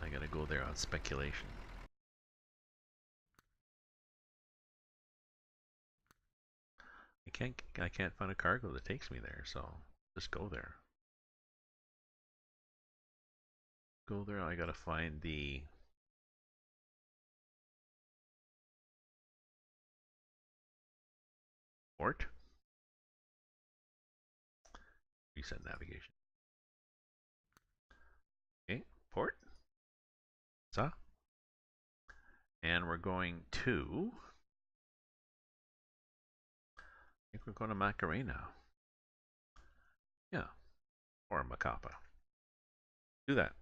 I'm going to go there on speculation. I can't find a cargo that takes me there, so just go there. Go there, I gotta find the port. Reset navigation. Okay, port. So. And we're going to... I think we're going to Macarena. Yeah. Or Macapa. Do that.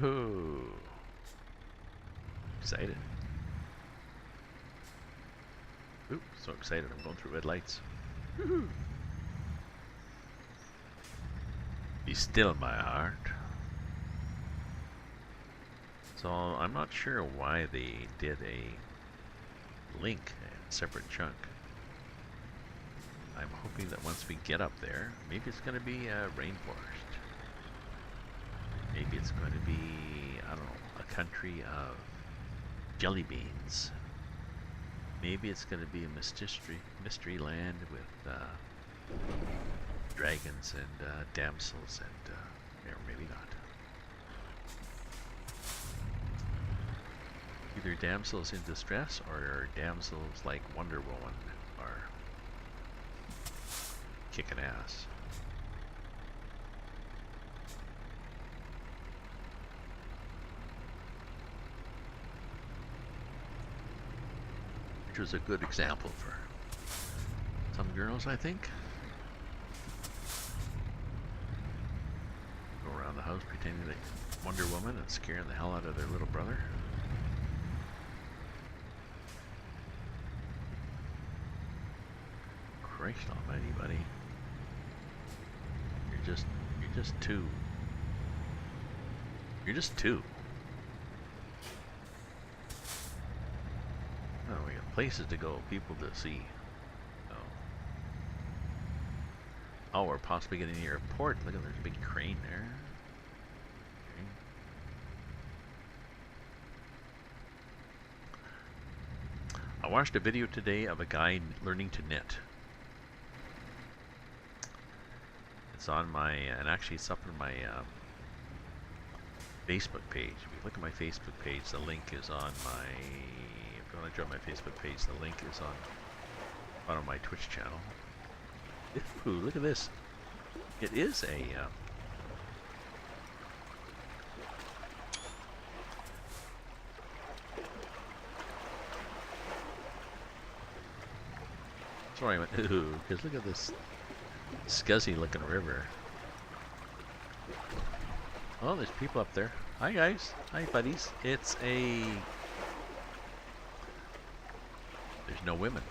Ooh. Excited. Ooh, so excited. I'm going through red lights. Woohoo! Be still, my heart. So I'm not sure why they did a link, a separate chunk. I'm hoping that once we get up there, maybe it's going to be a rainforest. Maybe it's going to be, I don't know, a country of jelly beans. Maybe it's going to be a mystery land with dragons and damsels and, or maybe not. Either damsels in distress or damsels like Wonder Woman are kicking ass. Which was a good example for some girls, I think. Go around the house pretending they're Wonder Woman and scaring the hell out of their little brother. Christ almighty, buddy. You're just two. You're just two. Oh, we got places to go, people to see. Oh, we're possibly getting near a port. Look at there's a big crane there. Okay. I watched a video today of a guy learning to knit. It's on my, and actually it's up on my Facebook page. If you look at my Facebook page, the link is on my, if you want to join my Facebook page, the link is on my Twitch channel. Ooh, look at this. It is a, sorry, I went, ooh, because look at this scuzzy looking river. Oh, there's people up there. Hi guys. Hi buddies. It's a... There's no women.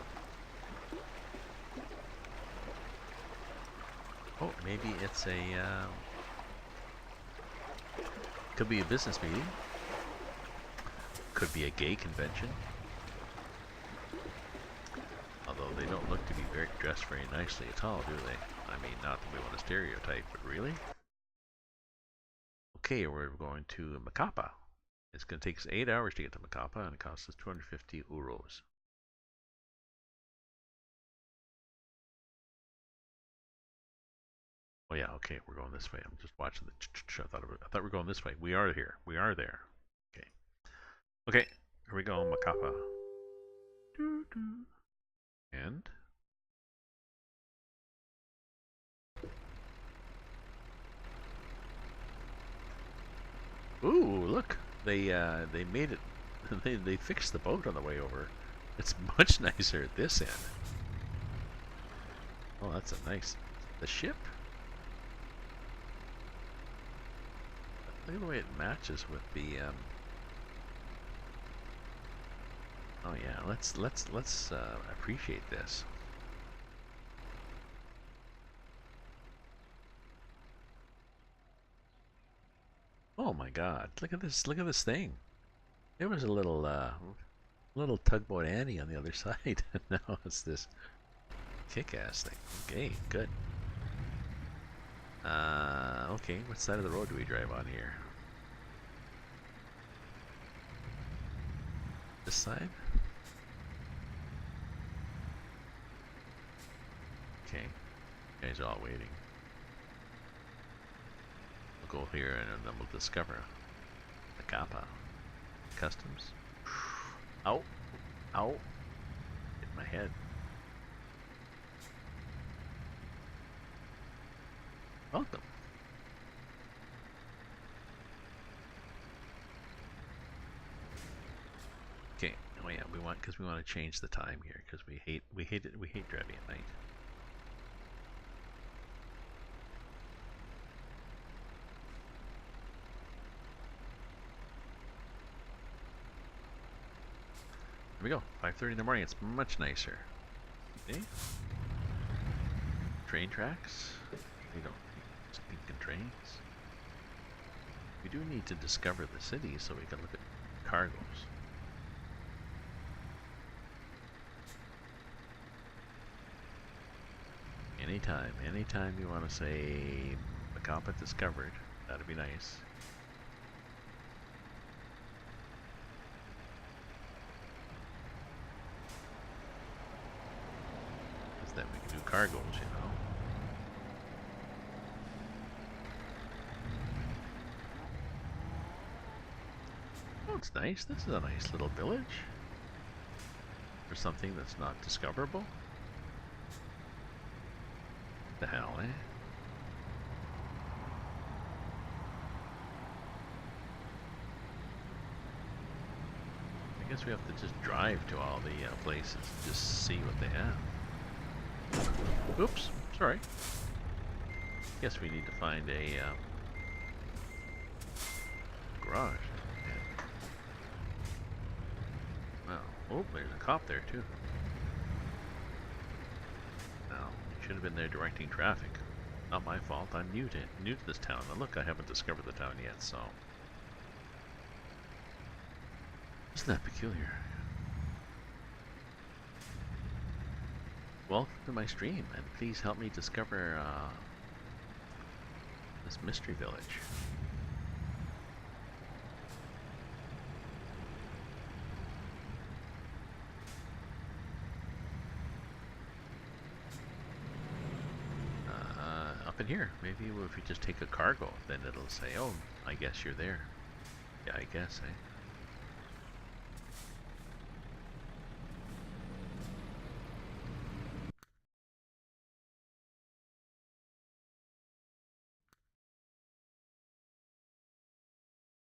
Oh, maybe it's a... Could be a business meeting. Could be a gay convention. Although they don't look to be dressed very nicely at all, do they? I mean, not that we want to stereotype, but really? Okay, we're going to Macapa. It's going to take us 8 hours to get to Macapa, and it costs us 250 euros. Oh yeah, okay, we're going this way. I'm just watching the I thought we were going this way. We are here. We are there. Okay. Okay, here we go, Macapa. And ooh, look. They made it. They fixed the boat on the way over. It's much nicer at this end. Oh, that's a nice... The ship? Look at the way it matches with the... Oh yeah, let's appreciate this. Oh my God! Look at this! Look at this thing. There was a little tugboat Annie on the other side, and now it's this kick-ass thing. Okay, good. Okay, what side of the road do we drive on here? This side? Okay, you guys are all waiting. We'll go here and then we'll discover the Kappa. Customs. Ow! Ow! Hit my head. Welcome. Okay. Oh yeah, we want to change the time here because we hate driving at night. Here we go. 5:30 in the morning. It's much nicer. Okay. Train tracks. We don't need stinking trains. We do need to discover the city so we can look at cargoes. Anytime you want to say Macapa discovered, that'd be nice. Because then we can do cargoes, you know. Oh, it's nice. This is a nice little village. For something that's not discoverable. The hell, eh? I guess we have to just drive to all the places and just see what they have. Oops, sorry. Guess we need to find a garage. Yeah. Well, oh, there's a cop there too. Should have been there directing traffic. Not my fault. I'm new to this town. Now look, I haven't discovered the town yet, so... Isn't that peculiar? welcome to my stream, and please help me discover this mystery village. Up in here. Maybe if you just take a cargo, then it'll say, oh, I guess you're there. Yeah, I guess, eh?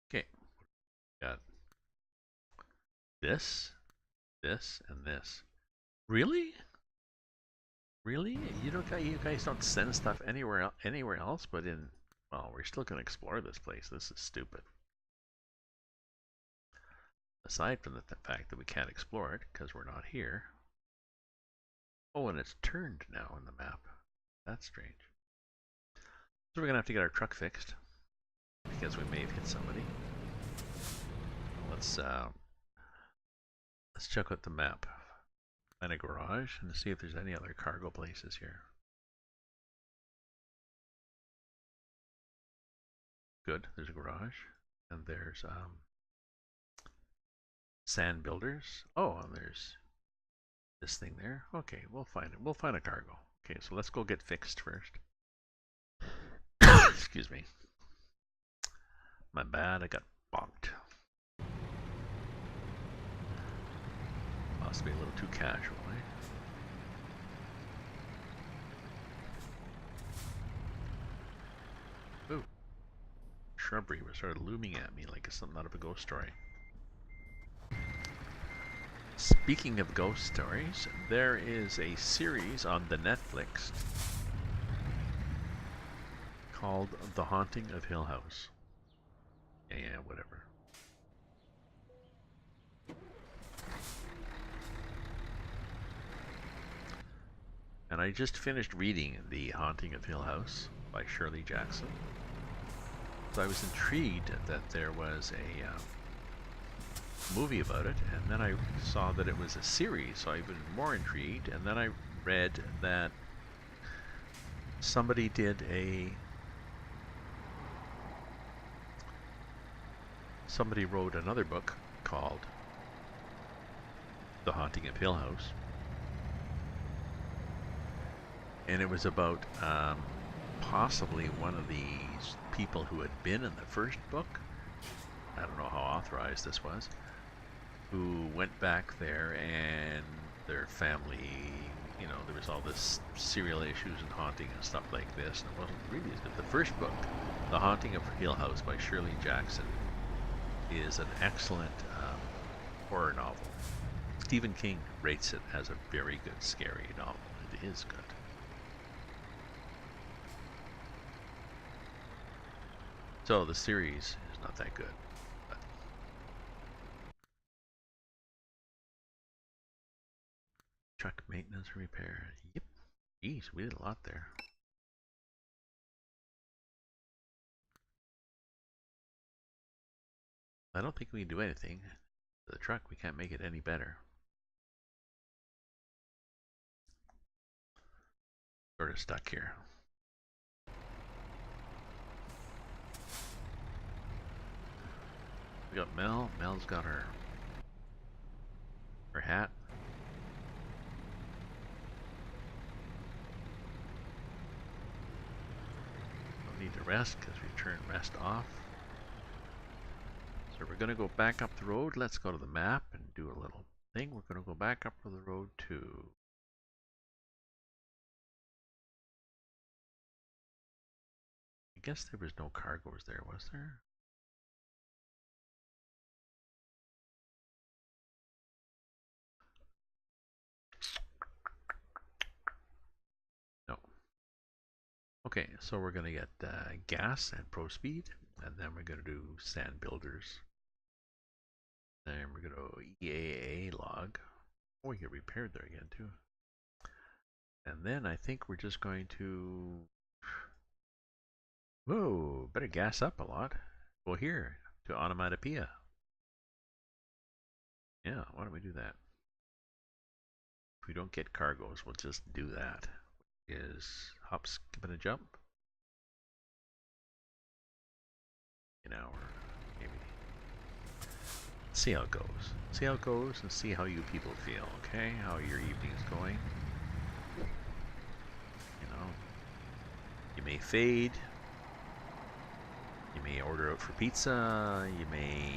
Okay, got this, this, and this. Really? Really? You guys don't send stuff anywhere else but in... Well, we're still gonna explore this place. This is stupid. Aside from the fact that we can't explore it because we're not here. Oh, and it's turned now on the map. That's strange. So we're gonna have to get our truck fixed because we may have hit somebody. Let's check out the map. Find a garage and see if there's any other cargo places here. Good, there's a garage, and there's sand builders. Oh, and there's this thing there. Okay, we'll find it. We'll find a cargo. Okay, so let's go get fixed first. Excuse me. My bad, I got bonked. Must be a little too casual, eh? Ooh. Shrubbery started looming at me like it's something out of a ghost story. Speaking of ghost stories, there is a series on the Netflix called The Haunting of Hill House. Yeah, whatever. And I just finished reading The Haunting of Hill House by Shirley Jackson. So I was intrigued that there was a movie about it, and then I saw that it was a series, so I was more intrigued, and then I read that somebody wrote another book called The Haunting of Hill House, and it was about possibly one of these people who had been in the first book. I don't know how authorized this was, who went back there, and their family, you know, there was all this serial issues and haunting and stuff like this, and it wasn't really as good. The first book, The Haunting of Hill House by Shirley Jackson, is an excellent horror novel. Stephen King rates it as a very good scary novel. It is good. So the series is not that good. But truck maintenance repair. Yep. Geez, we did a lot there. I don't think we can do anything to the truck. We can't make it any better. Sort of stuck here. We got Mel. Mel's got her hat. Don't need to rest because we turned rest off. So we're going to go back up the road. Let's go to the map and do a little thing. We're going to go back up to the road to... I guess there was no cargoes there, was there? No. Okay, so we're going to get gas and pro speed, and then we're going to do sand builders. Then we're going to EAA log. Oh, we get repaired there again too. And then I think we're just going to... Whoa, better gas up a lot. Well, here, to Onomatopoeia. Yeah, why don't we do that? If we don't get cargoes, we'll just do that. Is hop, skip, and a jump. An hour, maybe. See how it goes. See how it goes and see how you people feel, okay? How your evening's going. You know, you may fade. You may order out for pizza. You may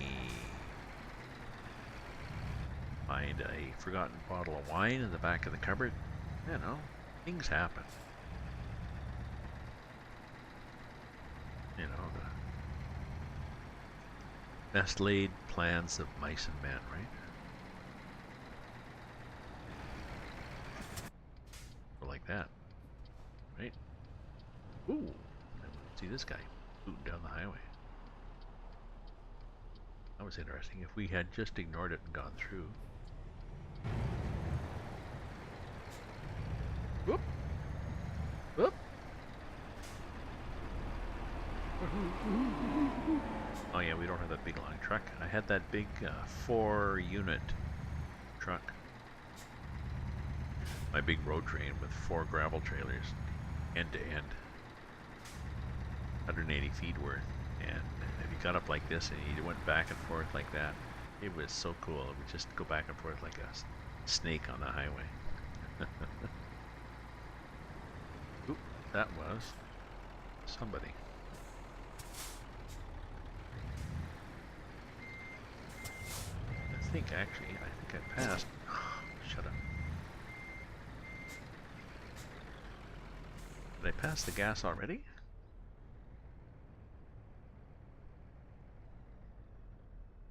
find a forgotten bottle of wine in the back of the cupboard. You know, things happen. You know, the best laid plans of mice and men, right? Or like that, right? Ooh, see this guy booting down the highway. That was interesting. If we had just ignored it and gone through. Whoop! Whoop! Oh yeah, we don't have that big long truck. I had that big 4-unit truck. My big road train with 4 gravel trailers, end to end. 180 feet worth. And if you got up like this and you went back and forth like that, it was so cool. It would just go back and forth like a snake on the highway. Oop, that was somebody. I think I passed. Shut up. Did I pass the gas already?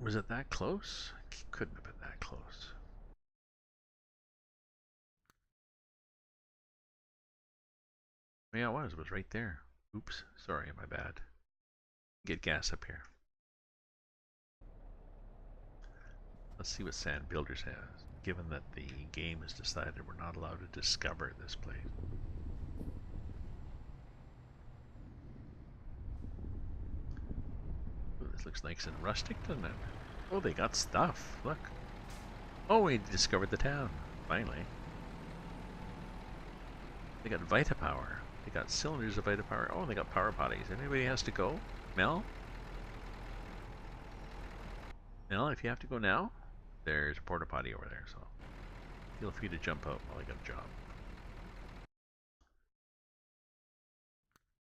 Was it that close? It couldn't have been that close. Yeah, it was. It was right there. Oops. Sorry, my bad. Get gas up here. Let's see what Sand Builders has, given that the game has decided we're not allowed to discover this place. Ooh, this looks nice and rustic, doesn't it? Oh, they got stuff. Look. Oh, we discovered the town. Finally. They got Vita Power. They got cylinders of Vita Power. Oh, they got power potties. Anybody has to go? Mel? Mel, if you have to go now, there's a porta potty over there, so feel free to jump out while I got a job.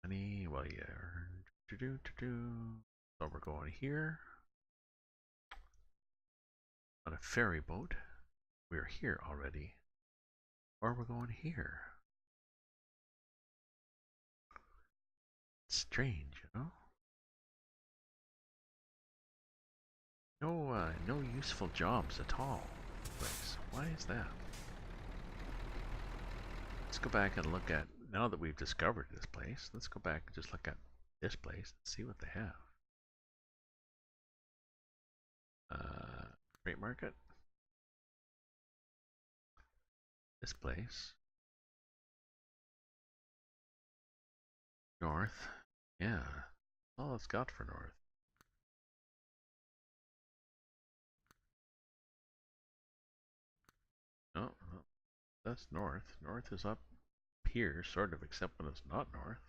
Honey, well, yeah. So we're going here on a ferry boat. We're here already. Or we're going here. It's strange, you know? No useful jobs at all. Place. Why is that? Let's go back and look at, now that we've discovered this place, let's go back and just look at this place and see what they have. Freight market. This place. North. Yeah. All it's got for north. No, no, that's north. North is up here, sort of, except when it's not north.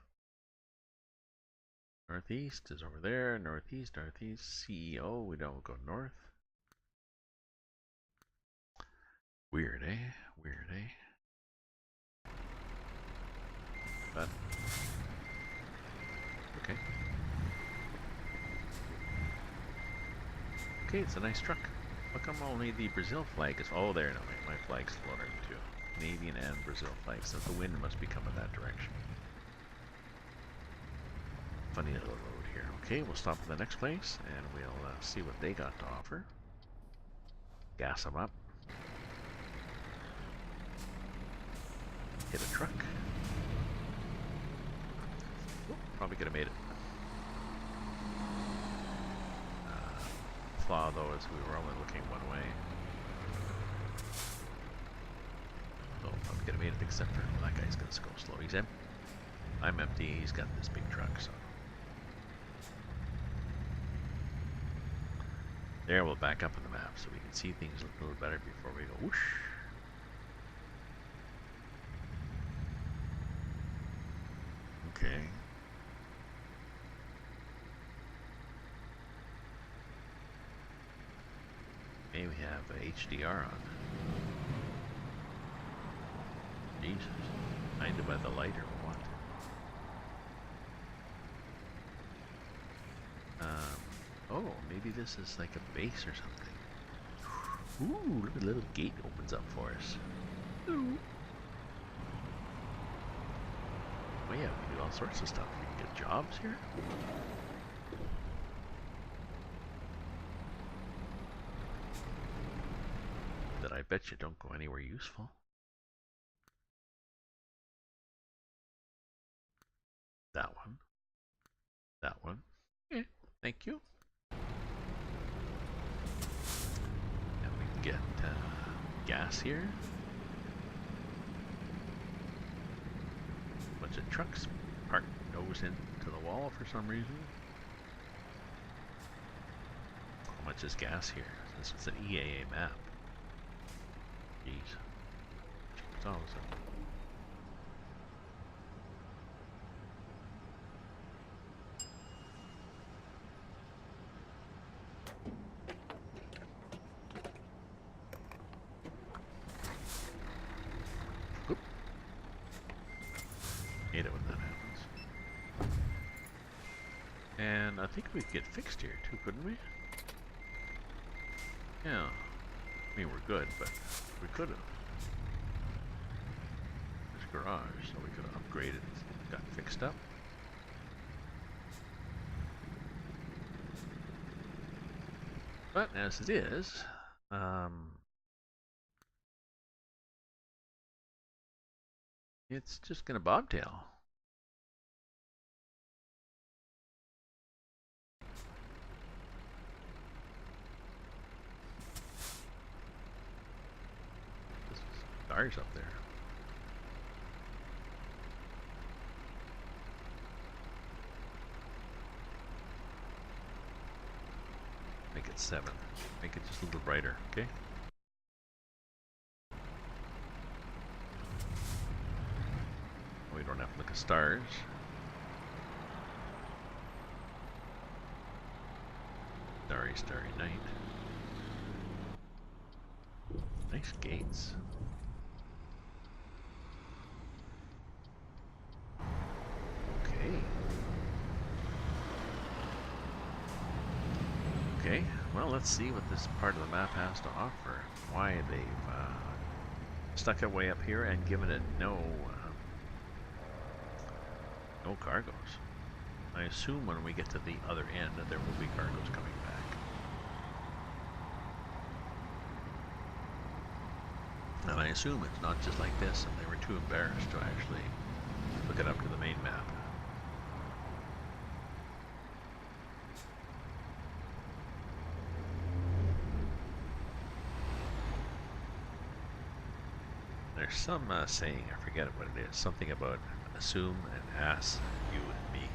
Northeast is over there. Northeast, northeast. CEO, we don't go north. Weird, eh? Weird, eh? But okay. Okay, it's a nice truck. How come only the Brazil flag is... Oh, there, no, my flag's fluttering too. Canadian and Brazil flags, so the wind must be coming that direction. Funny little road here. Okay, we'll stop at the next place, and we'll see what they got to offer. Gas them up. Hit a truck. Oh, probably could have made it. Flaw, though, is we were only looking one way. So probably could have made it, except for that guy's going to go slow. He's empty. I'm empty. He's got this big truck, so. There, we'll back up on the map so we can see things a little better before we go whoosh. we have HDR on. Jesus. Blinded by the light or what? Oh, maybe this is like a base or something. Ooh, look at the little gate opens up for us. Ooh. Oh yeah, we can do all sorts of stuff. We can get jobs here. That I bet you don't go anywhere useful. That one. That one. Yeah, thank you. And we can get gas here. Bunch of trucks parked nose into the wall for some reason. How much is gas here? This is an EAA map. Jeez. Cheap as Oop. Hate it when that happens. And I think we could get fixed here too, couldn't we? Yeah. I mean, we're good, but we could have. There's a garage, so we could have upgraded, got fixed up. But as it is, it's just gonna bobtail. There's stars up there. Make it 7. Make it just a little brighter, okay? We don't have to look at stars. Starry, starry night. Nice gates. Okay. Okay, well, let's see what this part of the map has to offer. Why they've stuck it way up here and given it no cargoes. I assume when we get to the other end that there will be cargoes coming back. And I assume it's not just like this and they were too embarrassed to actually hook it up to the main map. There's some saying, I forget what it is, something about assume and ask you and me.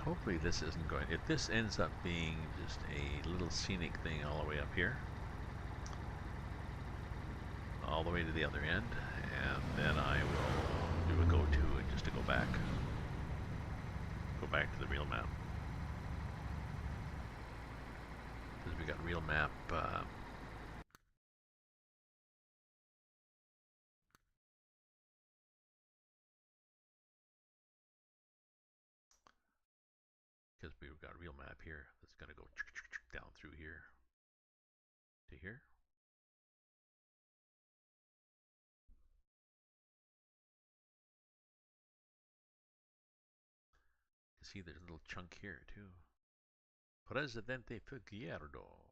Hopefully this isn't going, if this ends up being just a little scenic thing all the way up here, all the way to the other end, and then I will do a go-to and just to go back to the real map, because we got real map because we've got real map here that's going to go down through here to here. You see there's a little chunk here too. Presidente Figueiredo.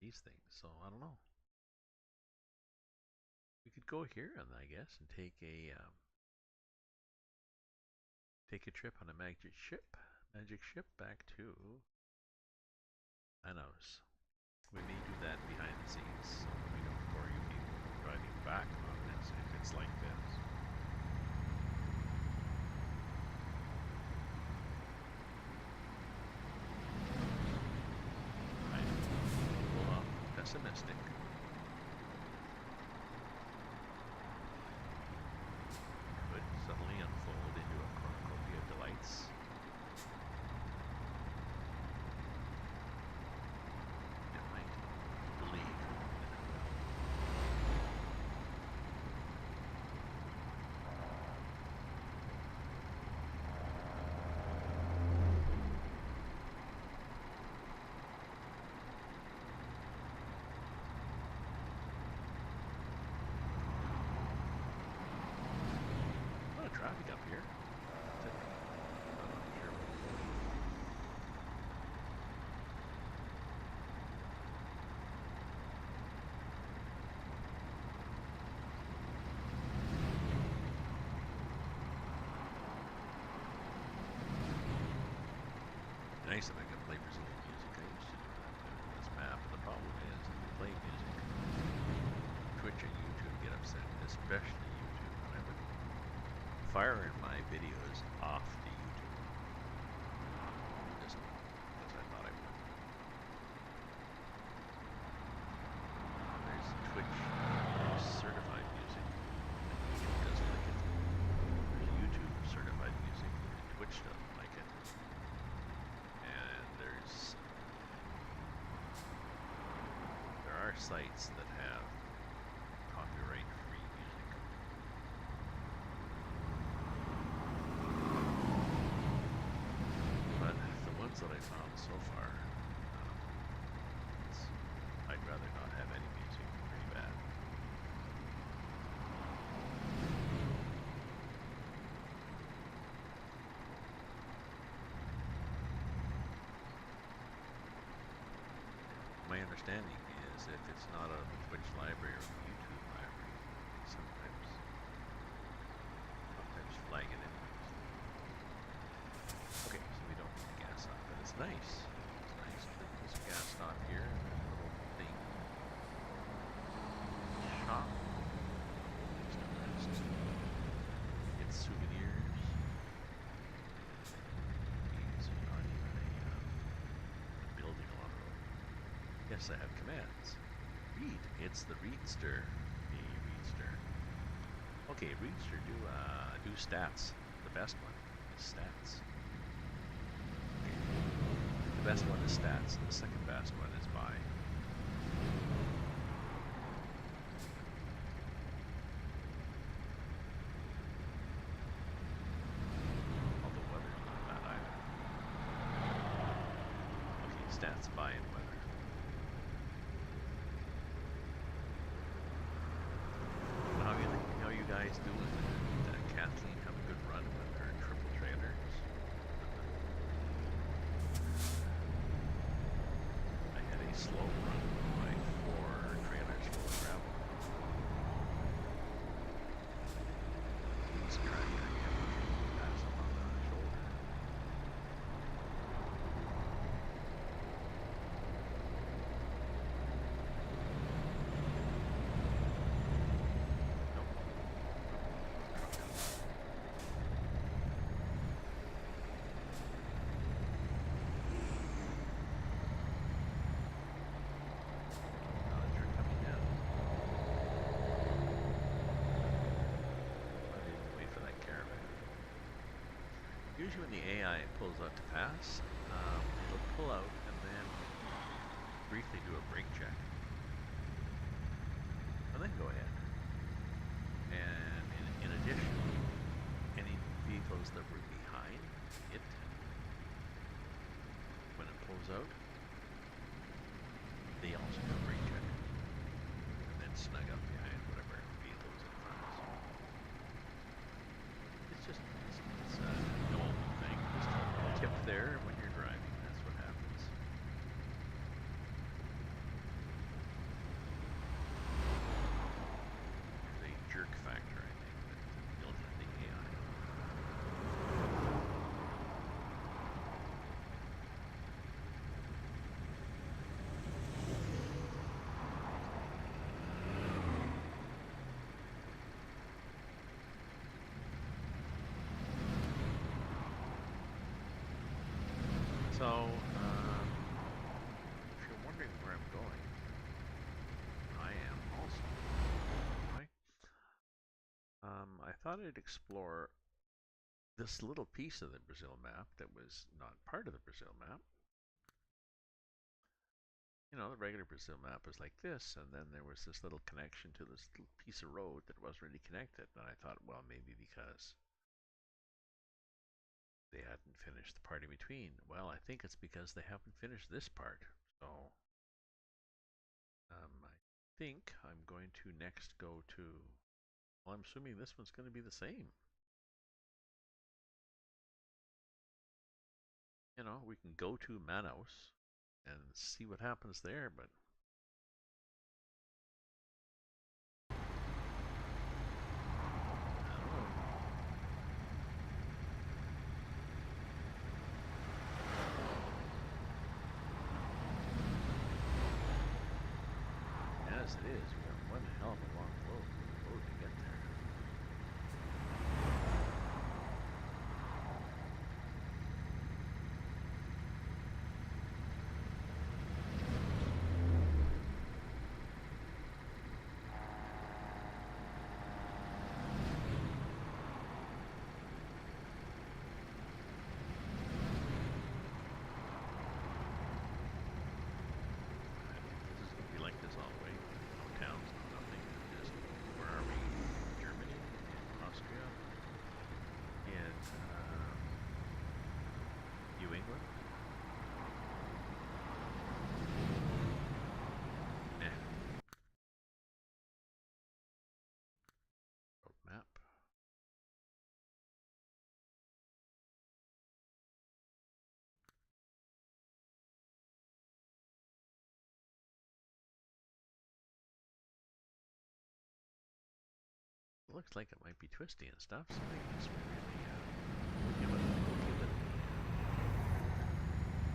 These things, so I don't know. We could go here and I guess and take a trip on a magic ship back to Anos. We may do that behind the scenes, so we don't bore you people driving back on this if it's like this. Right. pessimistic. Could suddenly unfold into a cornucopia of delights. It might believe in it will. A lot of traffic up here. I'm not sure what it's doing. Nice if I could play Brazilian music. I used to do that with this map. And the problem is, if you play music, Twitch and YouTube get upset, especially YouTube, when I would fire in my videos off to YouTube. Just because I thought I would. There's Twitch certified music, and YouTube doesn't like it. There's YouTube certified music, and Twitch doesn't like it. And there are sites that have copyright-free music. But the ones that I found so far, I'd rather not have any music. Pretty bad. My understanding is if it's not on the Twitch library or the YouTube library, sometimes flag it anyways. Okay, so we don't need the gas stop, but it's nice. It's nice that there's a gas stop here, and a little thing. Shop. Just get souvenirs. These are not even a building on the road. Yes, I have commands. Read. It's the Readster. The Readster. Okay, Readster, do stats. The best one is stats. Okay. The best one is stats. The second best one is buy. Although weather's not bad either. Okay, stats, buy, and weather. How you guys doing? Did Kathleen have a good run with her triple trailers? I had a slow run with my 4 trailers full of gravel. He's trying to get pass him on the shoulder. Usually when the AI pulls out to pass, it'll pull out and then briefly do a brake check. And then go ahead. And in addition, any vehicles that were behind it, when it pulls out, they also do a brake check. And then snug up behind whatever vehicle is in front of us. It's just, it's a normal thing. Just a tip there when you're driving. That's what happens. There's a jerk factor, I think, that's built into the AI. So, if you're wondering where I'm going, thought I'd explore this little piece of the Brazil map that was not part of the Brazil map. You know, the regular Brazil map was like this, and then there was this little connection to this little piece of road that wasn't really connected. And I thought, well, maybe because they hadn't finished the part in between. Well, I think it's because they haven't finished this part. So I think I'm going to next go to, well, I'm assuming this one's going to be the same. You know, we can go to Manaus and see what happens there, but as it is, we have one hell of a long road to get there. This is going to be like this all the way. No towns, no nothing. Just, where are we? Germany? In Austria? In New England? Eh. Road map. It looks like it might be twisty and stuff, so I guess we really,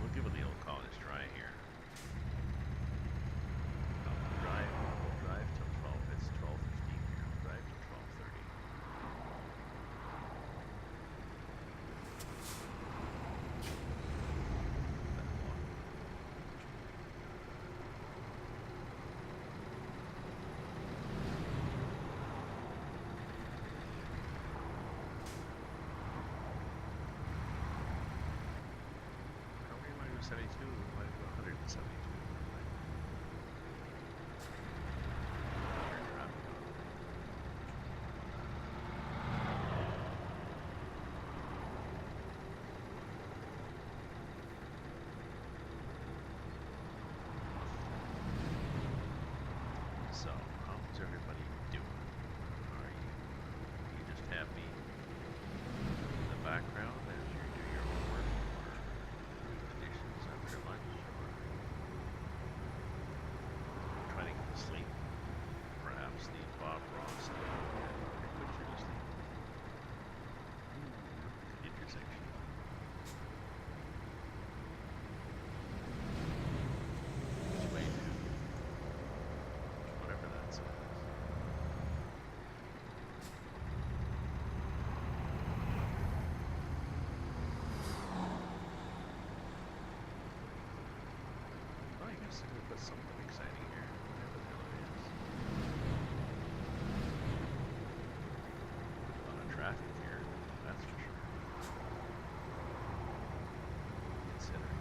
we'll give it the old college try here. We'll drive till 12. It's 12:15 here. We'll drive till 12:30. How many might do 72? We might do 172. So, how's everybody doing? Are you just happy in the background as you do your homework, or do the dishes after lunch, or try to get to sleep? Perhaps the Bob Ross put you to sleep. Intersection. Which way to? Whatever that says. Well, I guess it was something exciting here, whatever the hell it is. A lot of traffic here, that's for sure. Considering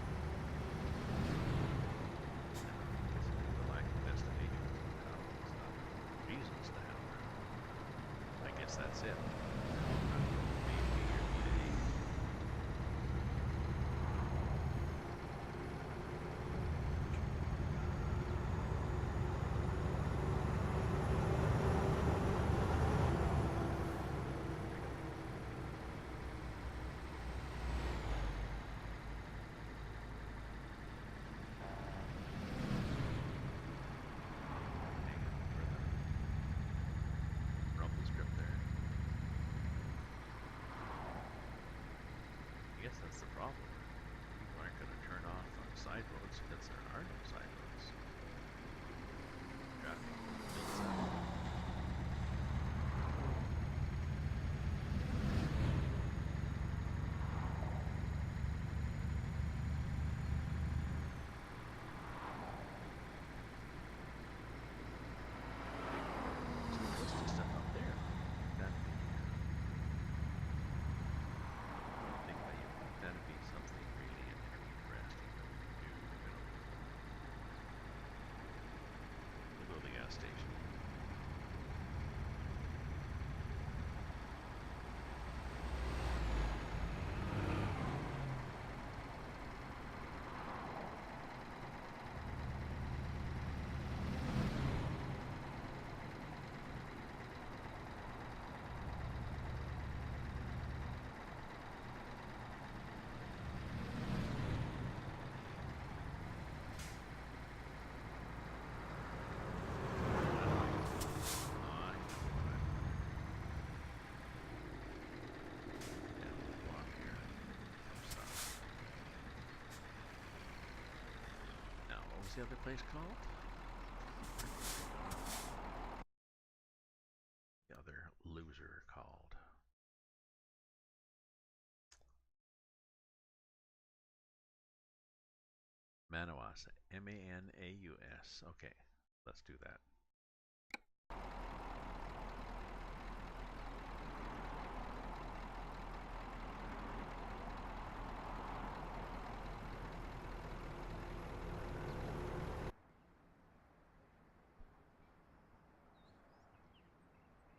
the lack of destinations and how it's not reasons to have them. I guess that's it. Rumble strip there. I guess that's the problem. People aren't going to turn off on side roads because there are no side roads. Traffic builds up. So let's just step up there. That the other place called? The other loser called. Manaus. Manaus. Okay, let's do that.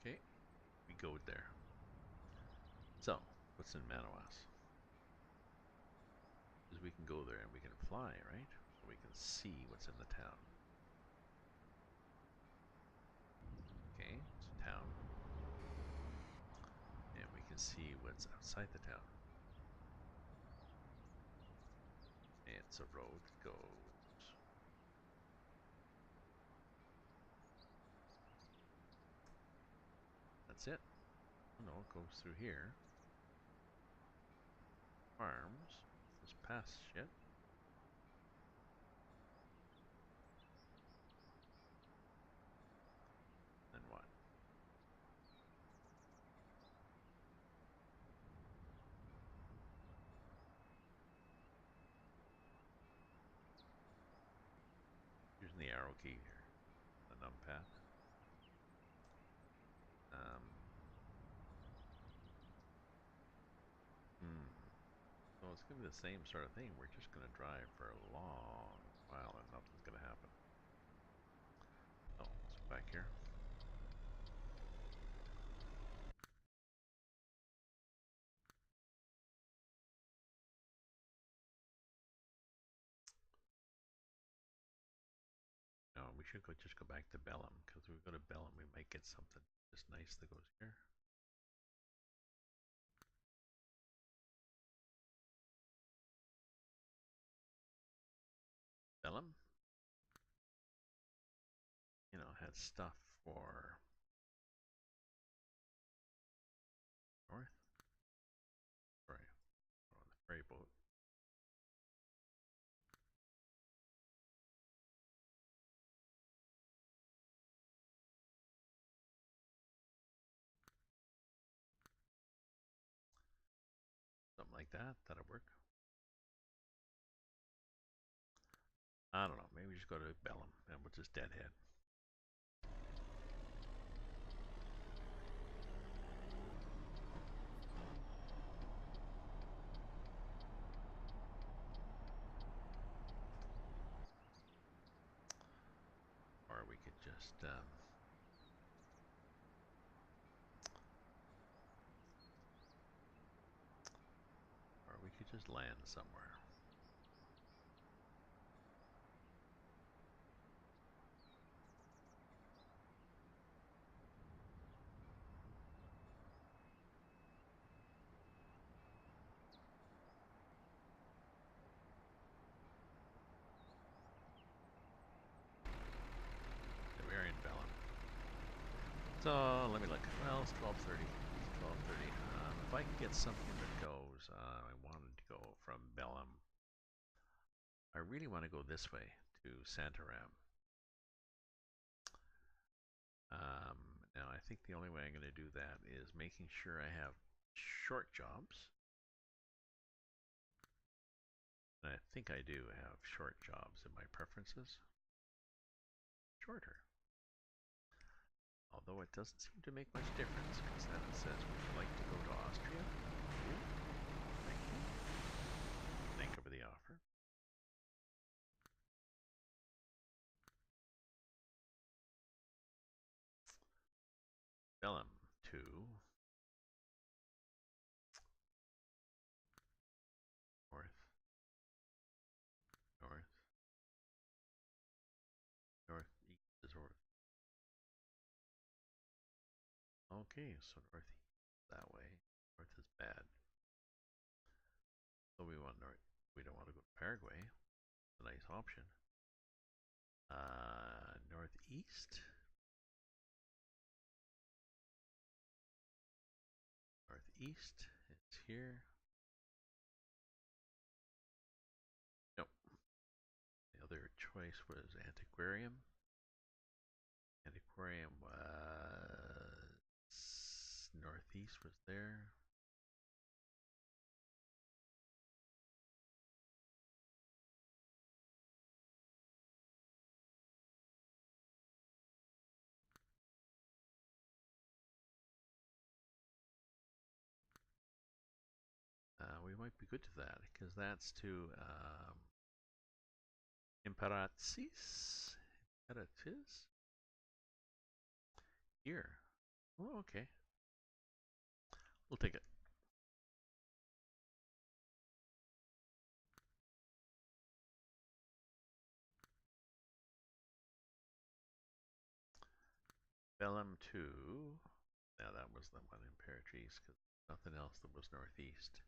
Okay, we go there. So, what's in Manaus? Because we can go there and we can fly, right? So we can see what's in the town. Okay, it's a town. And we can see what's outside the town. It's a road that goes. That's it. Oh no, it goes through here. Farms. This past shit. Then what? Using the arrow key here. The numpad. Hmm. So it's going to be the same sort of thing. We're just going to drive for a long while and nothing's going to happen. Oh, let's go back here. No, we should just go back to Bellum, because if we go to Bellum, we might get something just nice that goes here. Bellum, you know, had stuff for north. Sorry, on the ferry boat. Something like that, that'll work. I don't know, maybe we just go to Bellum and we'll just deadhead. Or we could just land somewhere. Yeah, we are in Bellum. So let me look. Well, it's 12:30. It's 12:30. If I can get something that goes, I wanted to go from Bellum. I really want to go this way to Santarem. Now I think the only way I'm going to do that is making sure I have short jobs. And I think I do have short jobs in my preferences. Shorter. Although it doesn't seem to make much difference, because then it says, would you like to go to Austria? Thank you. Thank you for the offer. Bellum to north, north, northeast is north. Okay, so northeast that way. North is bad. So we want north. We don't want to go to Paraguay. It's a nice option. Northeast. Northeast. It's here. Nope. The other choice. choice was antiquarium. Antiquarium was northeast was there. We might be good to that because that's to Imperatriz. Imperatriz? Here. Oh, okay. We'll take it. Bellum 2. Now that was the one Imperatriz because nothing else that was northeast.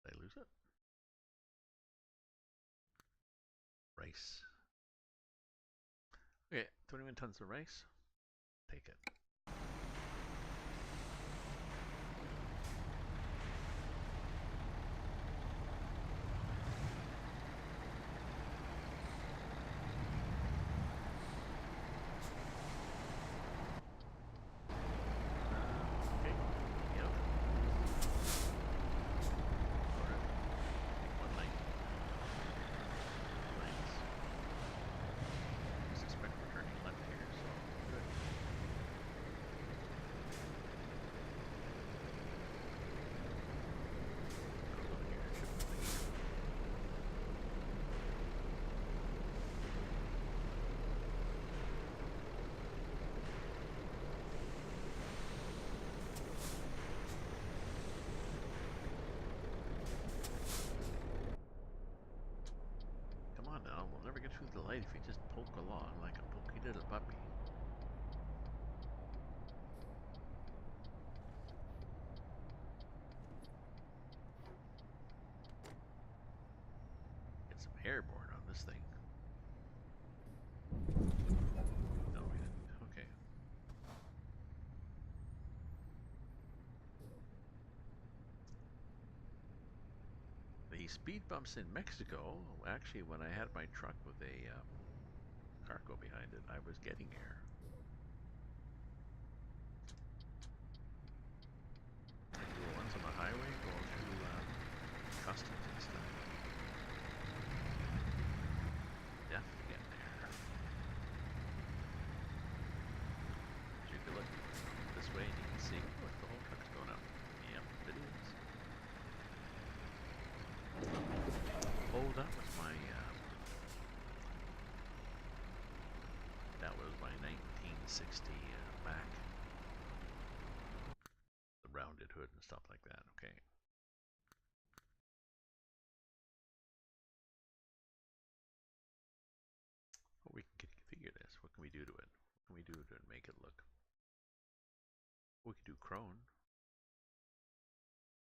Did I lose it? Rice. Okay, 21 tons of rice. Take it. Now, we'll never get through the light if you just poke along like a pokey little puppy. Get some hairborne on this thing. No, we didn't. Okay. The speed bumps in Mexico, actually when I had my truck with a cargo behind it, I was getting air. Like the ones on the highway going through customs and stuff. Definitely getting there. So you can look this way and you can see, look, the whole truck's going up. Yep, it is. Oh, that was my 1960 Mac. The rounded hood and stuff like that, okay. Well, we can configure this. What can we do to it? What can we do to make it look? We could do Crone.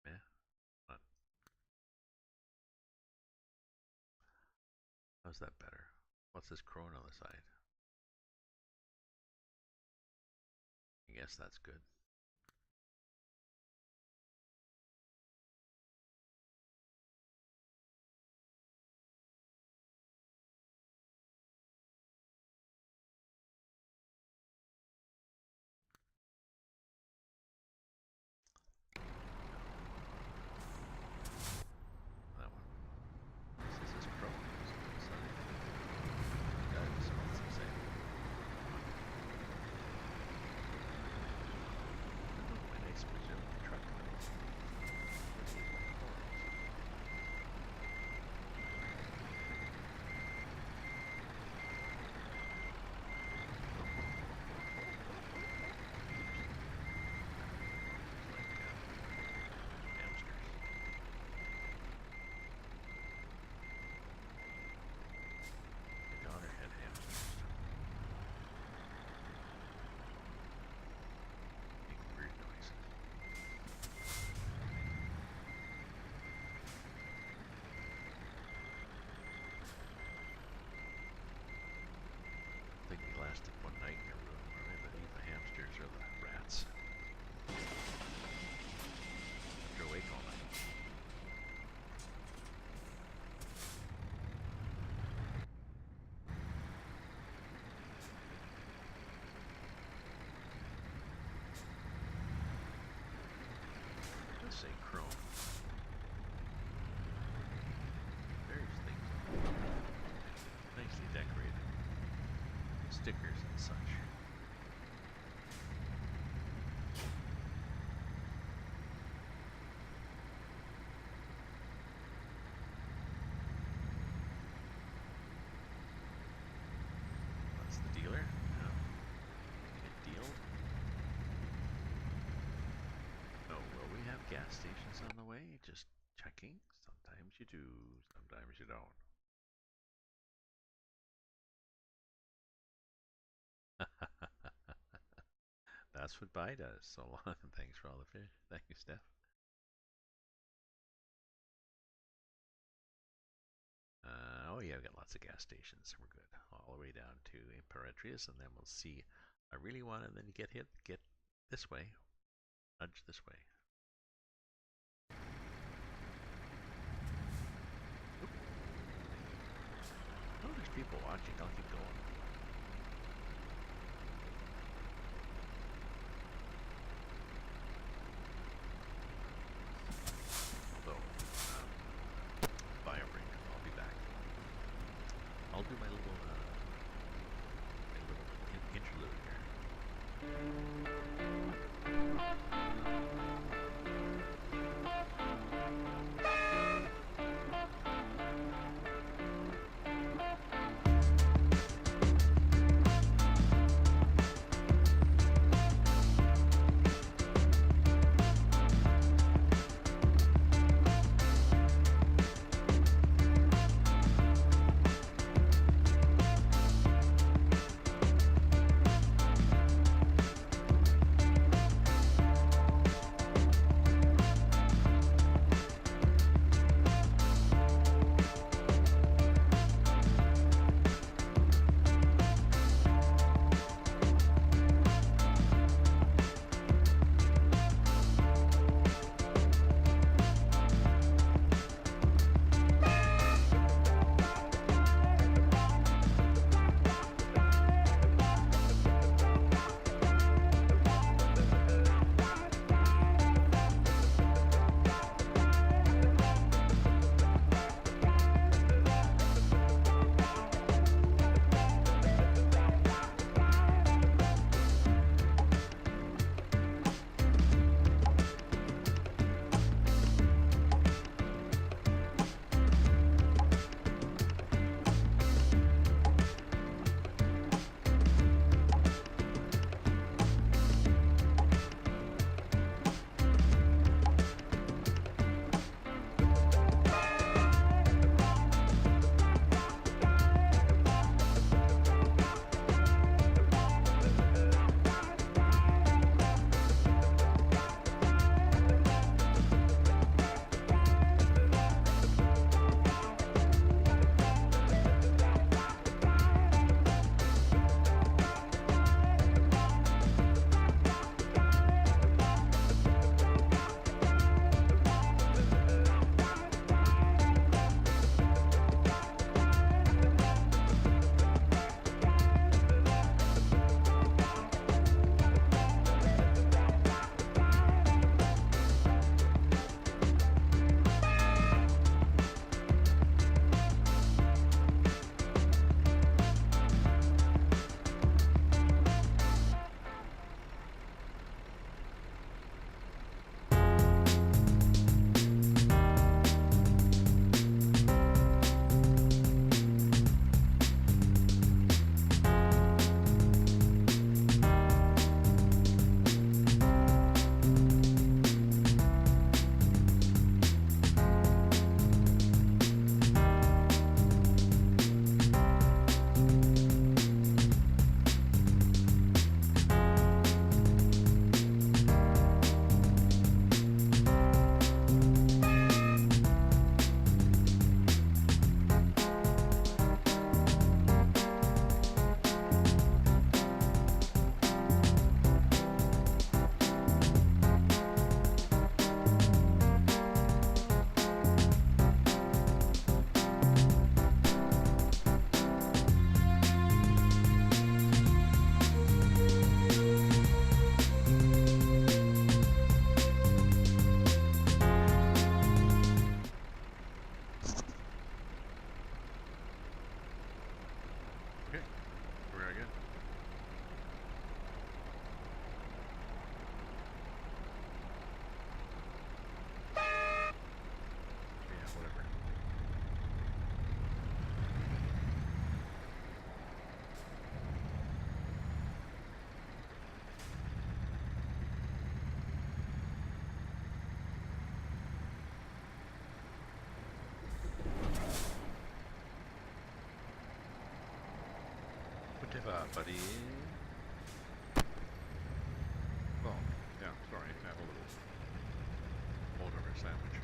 Yeah, not. How's that better? What's this Crone on the side? I guess that's good. That one. This is Crone. That smells the same. stickers and such. That's the dealer. Yeah. Get dealed. Oh, will we have gas stations on the way? Just checking. Sometimes you do, sometimes you don't. That's what Bai does. So long. Thanks for all the fish. Thank you, Steph. Oh yeah, we've got lots of gas stations. We're good. All the way down to Imperatrius, and then we'll see. I really want to then get hit. Get this way. Nudge this way. Oop. Oh, there's people watching. I'll keep going. So, bio break. I'll be back. I'll do my little interlude here. buddy. Oh, yeah, sorry. Have a little holdover sandwich.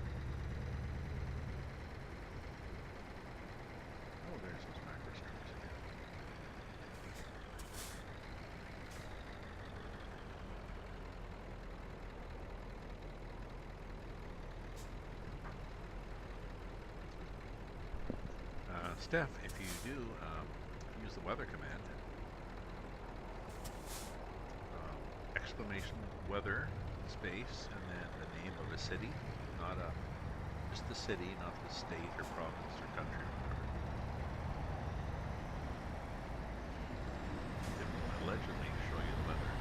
Oh, there's those macro streams again. Steph, if you do use the weather command, exclamation weather space and then the name of a city, not just the city, not the state or province or country or whatever. It will allegedly show you the weather.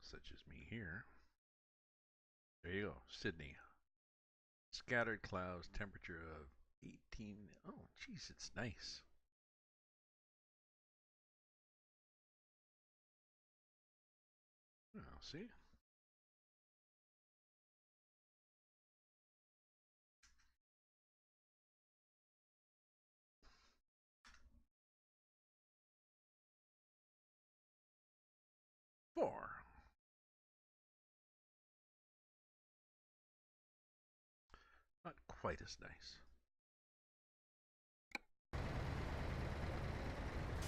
Such as me here. There you go, Sydney. Scattered clouds, temperature of 18. Oh, geez, it's nice. Oh, see? Four. Not quite as nice.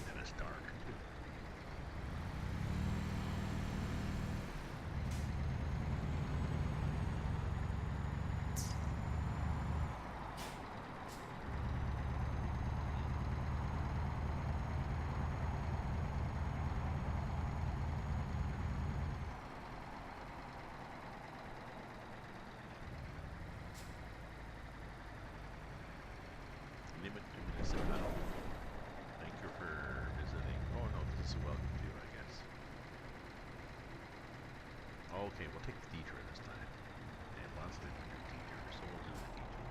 And it's dark, too. Limit to municipal. Thank you for visiting. Oh no, this is a welcome to, I guess. Okay, we'll take the detour this time. And last time we did the detour, so we'll do the detour.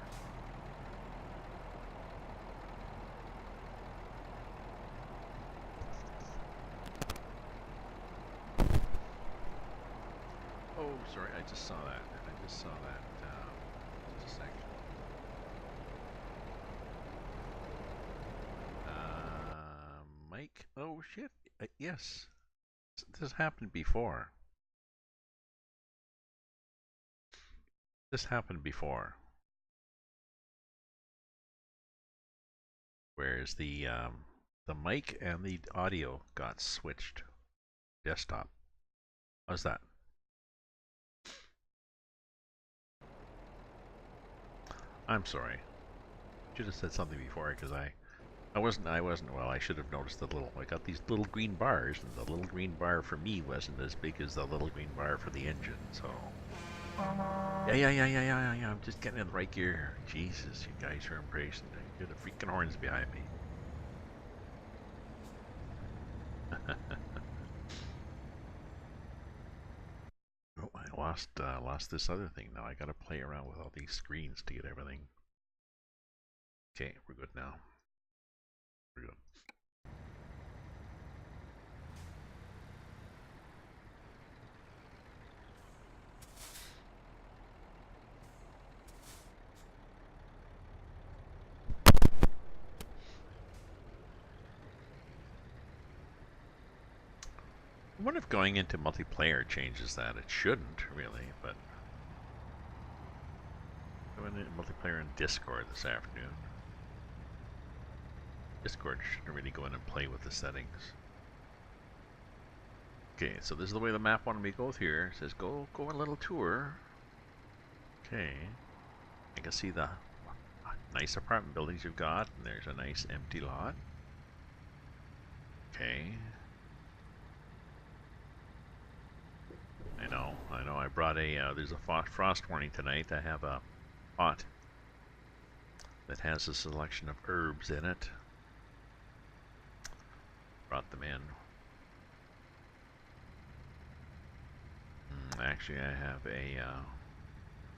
Oh, sorry, I just saw that. I just saw that. Just a second. Mike? Oh, shit. Yes. This happened before. This happened before. Whereas the mic and the audio got switched. Desktop. How's that? I'm sorry. Should have said something before because I wasn't, well, I should have noticed the little, I got these little green bars, and the little green bar for me wasn't as big as the little green bar for the engine, so. Yeah, I'm just getting in the right gear. Jesus, you guys are impatient. You're the freaking horns behind me. Oh, I lost this other thing now. I gotta play around with all these screens to get everything. Okay, we're good now. We're good. I wonder if going into multiplayer changes that. It shouldn't, really, but I went into multiplayer in Discord this afternoon. Discord shouldn't really go in and play with the settings. Okay, so this is the way the map wanted me to go here. It says go a little tour. Okay. I can see the nice apartment buildings you've got, and there's a nice empty lot. Okay. I know. I brought a, there's a frost warning tonight. I have a pot that has a selection of herbs in it. Brought them in. Actually, I have a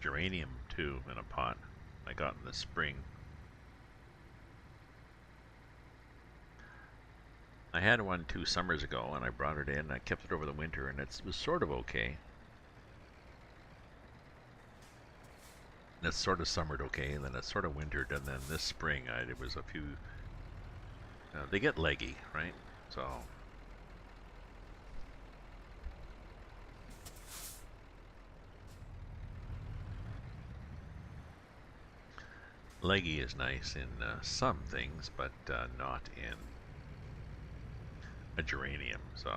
geranium too in a pot I got in the spring. I had one 2 summers ago, and I brought it in. I kept it over the winter, and it was sort of okay. And it's sort of summered okay, and then it's sort of wintered, and then this spring, it was a few. They get leggy, right? So leggy is nice in some things, but not in a geranium. So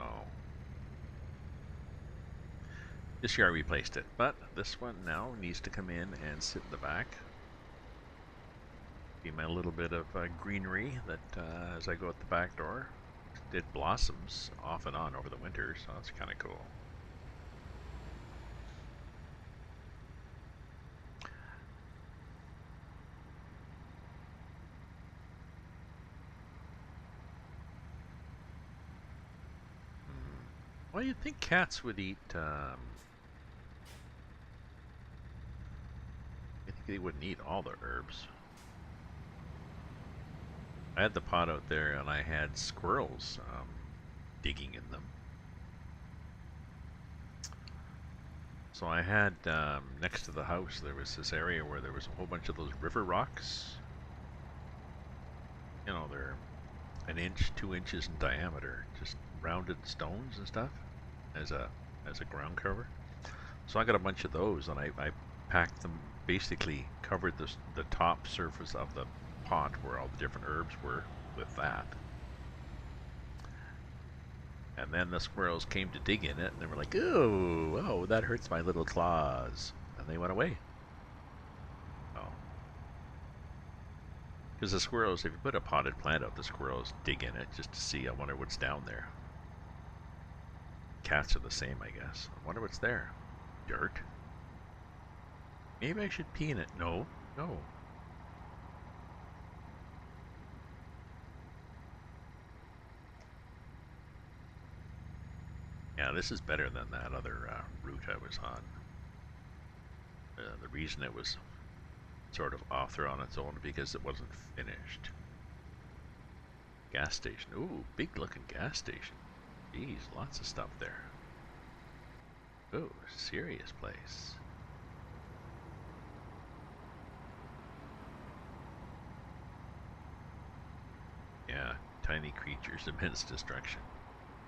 this year I replaced it, but this one now needs to come in and sit in the back. Be my little bit of greenery that as I go out the back door. It blossoms off and on over the winter, so that's kind of cool. Well, you'd think cats would eat. I think they wouldn't eat all the herbs. I had the pot out there, and I had squirrels digging in them. So I had next to the house there was this area where there was a whole bunch of those river rocks. You know, they're an inch, 2 inches in diameter, just rounded stones and stuff as a ground cover. So I got a bunch of those, and I packed them, basically covered the top surface of the pot where all the different herbs were with that. And then the squirrels came to dig in it, and they were like, "Ooh, oh, that hurts my little claws," and they went away. Oh, because the squirrels, if you put a potted plant out, the squirrels dig in it just to see. I wonder what's down there. Cats are the same, I guess. I wonder what's there. Dirt. Maybe I should pee in it. No, no. Yeah, this is better than that other route I was on. The reason it was sort of off there on its own because it wasn't finished. Gas station. Ooh, big looking gas station. Jeez, lots of stuff there. Ooh, serious place. Yeah, tiny creatures, immense destruction.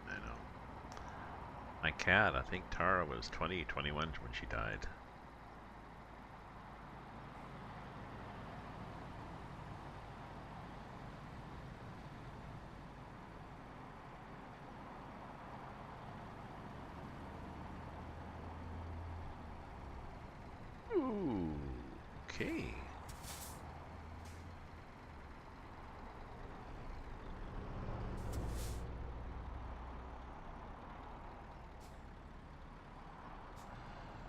I know. My cat, I think Tara was 20, 21 when she died. Ooh, okay.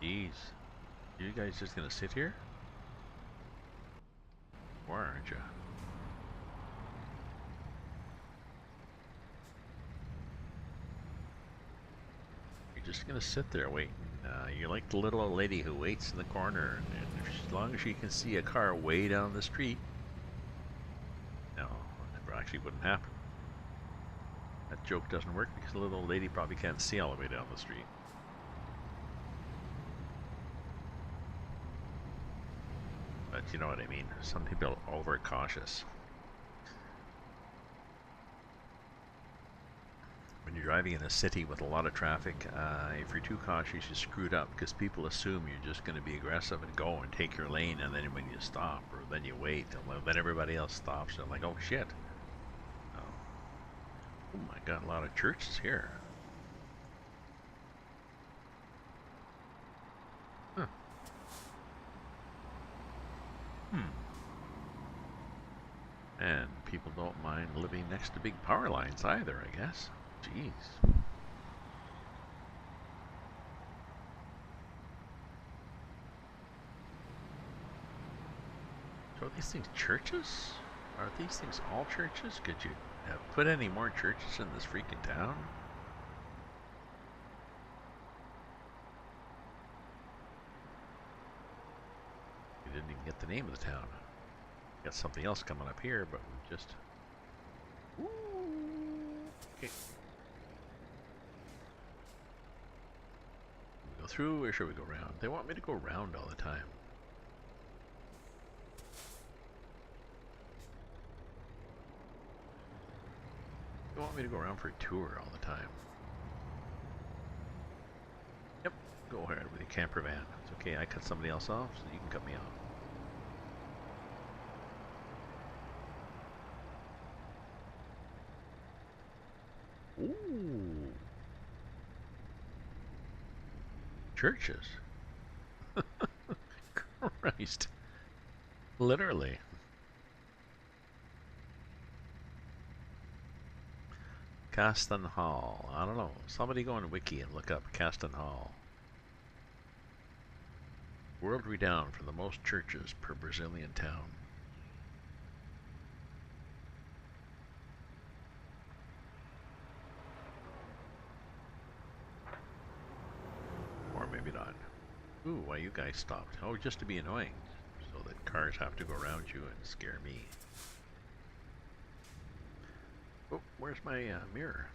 Jeez. You guys just gonna sit here? Or aren't you? You're just gonna sit there waiting. You're like the little old lady who waits in the corner, and as long as she can see a car way down the street, no, it actually wouldn't happen. That joke doesn't work because the little old lady probably can't see all the way down the street. But you know what I mean. Some people are overcautious. When you're driving in a city with a lot of traffic, if you're too cautious, you're screwed up because people assume you're just going to be aggressive and go and take your lane, and then when you stop, or then you wait, and then everybody else stops, and like, oh shit. Oh my god, a lot of churches here. Huh. And people don't mind living next to big power lines either, I guess. Jeez. So are these things churches? Are these things all churches? Could you put any more churches in this freaking town? We didn't even get the name of the town. Got something else coming up here, but we just... Ooh. Okay. Go through, or should we go around? They want me to go around all the time. You want me to go around for a tour all the time? Yep, go ahead with your camper van. It's okay, I cut somebody else off, so you can cut me off. Ooh. Churches. Christ. Literally. Caston Hall. I don't know. Somebody go on Wiki and look up Caston Hall. World renowned for the most churches per Brazilian town. Or maybe not. Ooh, why you guys stopped? Oh, just to be annoying. So that cars have to go around you and scare me. Oh, where's my mirror?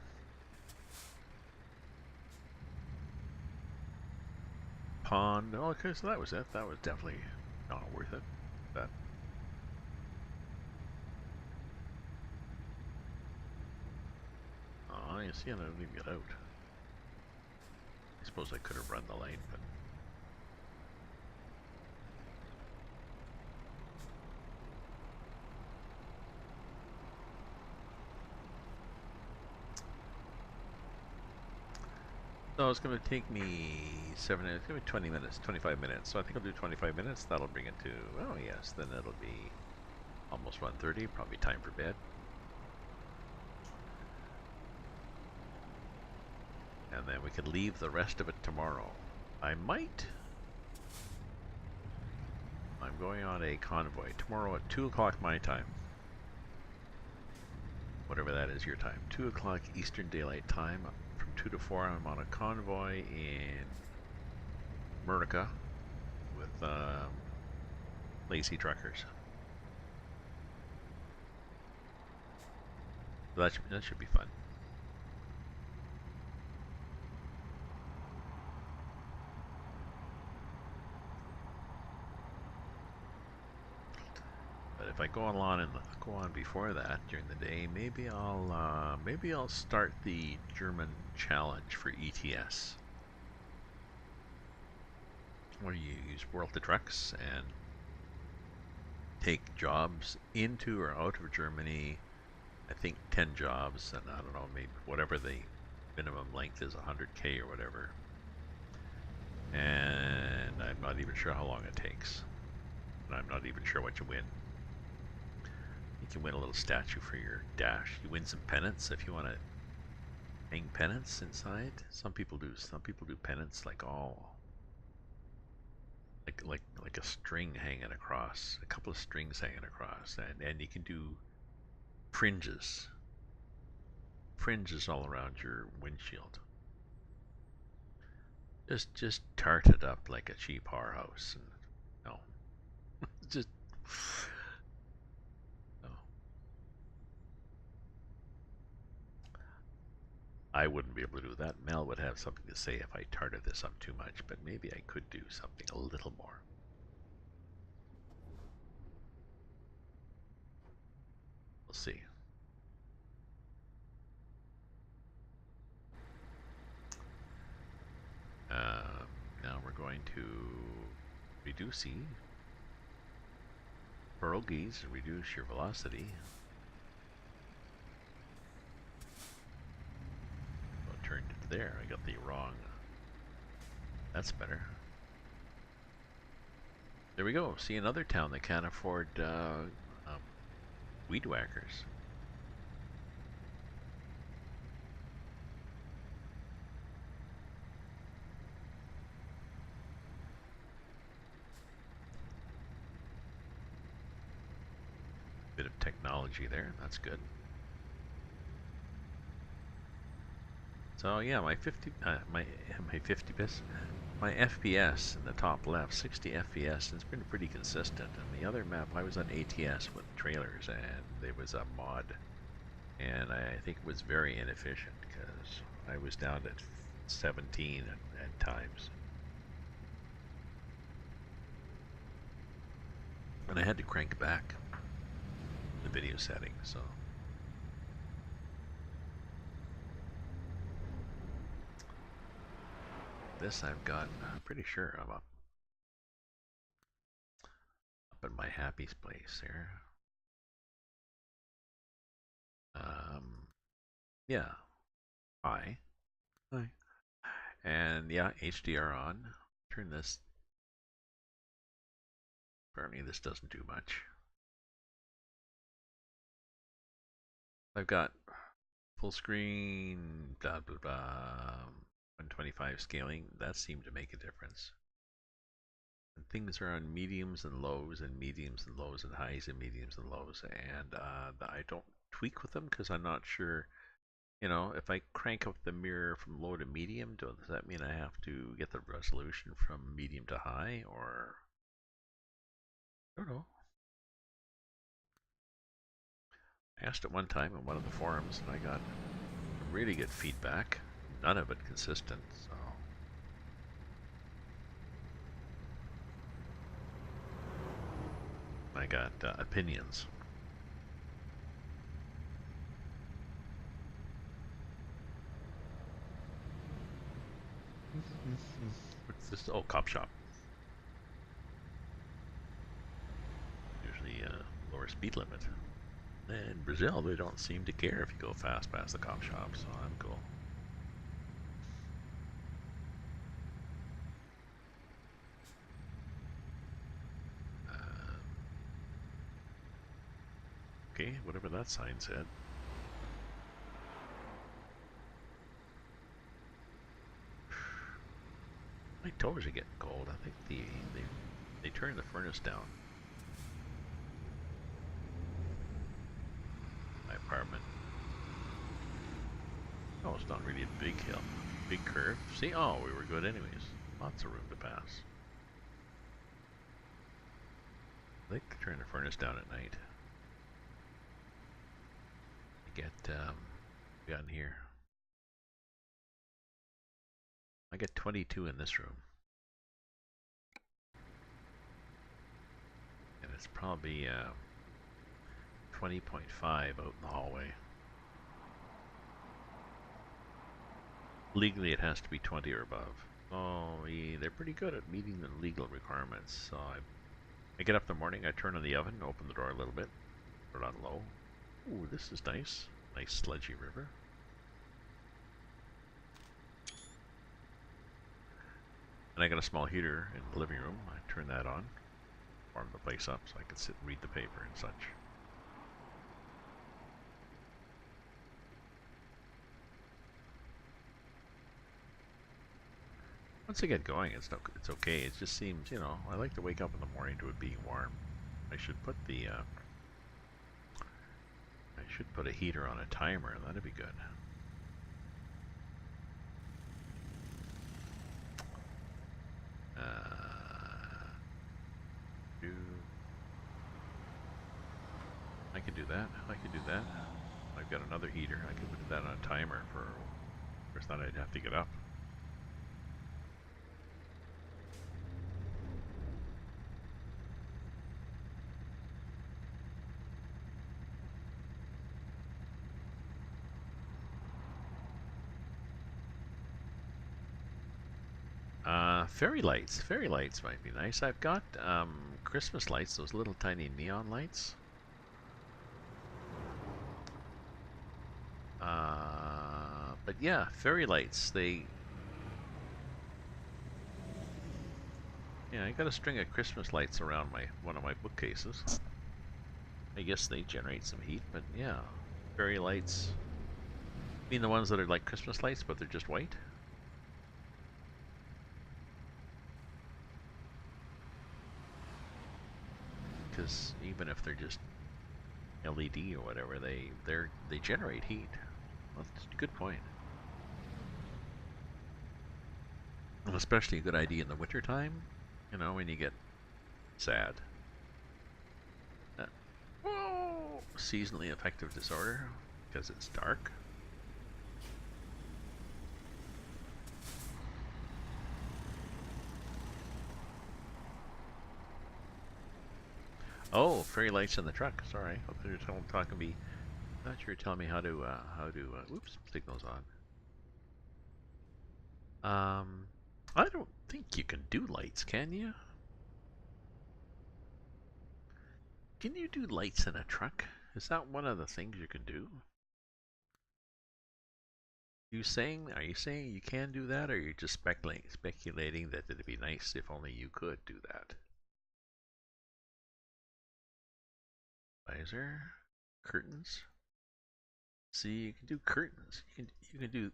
Pond. Oh, okay, so that was it. That was definitely not worth it. That. Oh, you see, I didn't even get out. I suppose I could have run the light, but. So it's going to take me 7 minutes, it's going to be 20 minutes, 25 minutes. So I think I'll do 25 minutes. That'll bring it to, oh yes, then it'll be almost 1:30, probably time for bed. And then we could leave the rest of it tomorrow. I'm going on a convoy tomorrow at 2 o'clock my time. Whatever that is your time. 2 o'clock Eastern Daylight Time. From 2 to 4 I'm on a convoy in Murica with lazy truckers. So that should be fun. But if I go on before that during the day, maybe I'll start the German challenge for ETS, where you use World the Trucks and take jobs into or out of Germany. I think 10 jobs, and I don't know, maybe whatever the minimum length is, 100K or whatever. And I'm not even sure how long it takes. And I'm not even sure what you win. You can win a little statue for your dash. You win some pennants if you want to hang pennants inside. Some people do pennants like all like a string hanging across, a couple of strings hanging across, and you can do fringes all around your windshield. Just tart it up like a cheap whorehouse, and no, just no. I wouldn't be able to do that. Mel would have something to say if I tarted this up too much, but maybe I could do something a little more. We'll see. Now we're going to reduce pierogies, reduce your velocity. Oh, turned it there. I got the wrong. That's better. There we go. See another town that can't afford weed whackers. Bit of technology there. That's good. So yeah, my 50 my FPS in the top left, 60 FPS, it's been pretty consistent. And the other map, I was on ATS with trailers, and there was a mod, and I think it was very inefficient because I was down at 17 at times, and I had to crank back the video settings. So this I've got, I'm pretty sure I'm up in my happy place here. Yeah, hi. Hi. And yeah, HDR on. Turn this. Apparently this doesn't do much. I've got full screen, blah, blah, blah, 125 scaling. That seemed to make a difference. And things are on mediums and lows and mediums and lows and highs and mediums and lows. And I don't tweak with them because I'm not sure. You know, if I crank up the mirror from low to medium, does that mean I have to get the resolution from medium to high, or I don't know. I asked it one time in one of the forums, and I got really good feedback. None of it consistent, so I got opinions. What's this? Oh, cop shop. Usually lower speed limit. In Brazil, they don't seem to care if you go fast past the cop shop, so I'm cool. Okay, whatever that sign said. My toes are getting cold. I think they turned the furnace down. My apartment. Oh, it's not really a big hill. Big curve. See? Oh, we were good anyways. Lots of room to pass. I think turn the furnace down at night. Get got in here. I get 22 in this room. And it's probably 20.5 out in the hallway. Legally it has to be 20 or above. Oh, yeah, they're pretty good at meeting the legal requirements. So I get up in the morning, I turn on the oven, open the door a little bit, put it on low. Ooh, this is nice. Nice sludgy river. And I got a small heater in the living room. I turn that on, warm the place up so I can sit and read the paper and such. Once I get going, it's okay. It just seems, you know, I like to wake up in the morning to it being warm. I should put the I should put a heater on a timer. That'd be good. I can do that. I can do that. I've got another heater. I can put that on a timer for. First, thought I'd have to get up. Fairy lights. Fairy lights might be nice. I've got Christmas lights, those little tiny neon lights. But yeah, fairy lights. Yeah, I got a string of Christmas lights around one of my bookcases. I guess they generate some heat, but yeah, fairy lights. I mean the ones that are like Christmas lights, but they're just white? Because even if they're just LED or whatever, they generate heat. Well, that's a good point. And especially a good idea in the wintertime, you know, when you get sad. Seasonally affective disorder, because it's dark. Oh, fairy lights in the truck. Sorry, I thought you were talking me. I thought you were telling me how to. Oops, signals on. I don't think you can do lights, can you? Can you do lights in a truck? Is that one of the things you can do? Are you saying you can do that, or are you just speculating that it'd be nice if only you could do that? Visor, curtains. See, you can do curtains. You can do.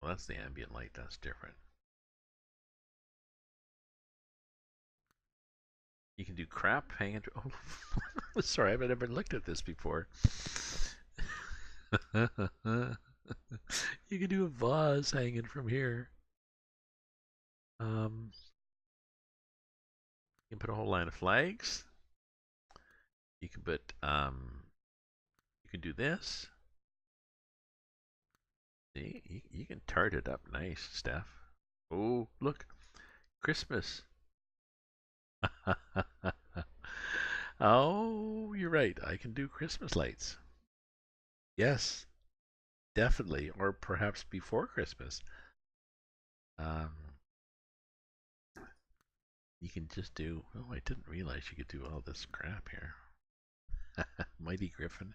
Well, that's the ambient light. That's different. You can do crap hanging. Oh, sorry, I've never looked at this before. You can do a vase hanging from here. You can put a whole line of flags. You can put you can do this. See, you can tart it up nice, Steph. Oh, look, Christmas. Oh, you're right. I can do Christmas lights. Yes, definitely, or perhaps before Christmas. Um, you can just do. Oh, I didn't realize you could do all this crap here. Mighty Griffin.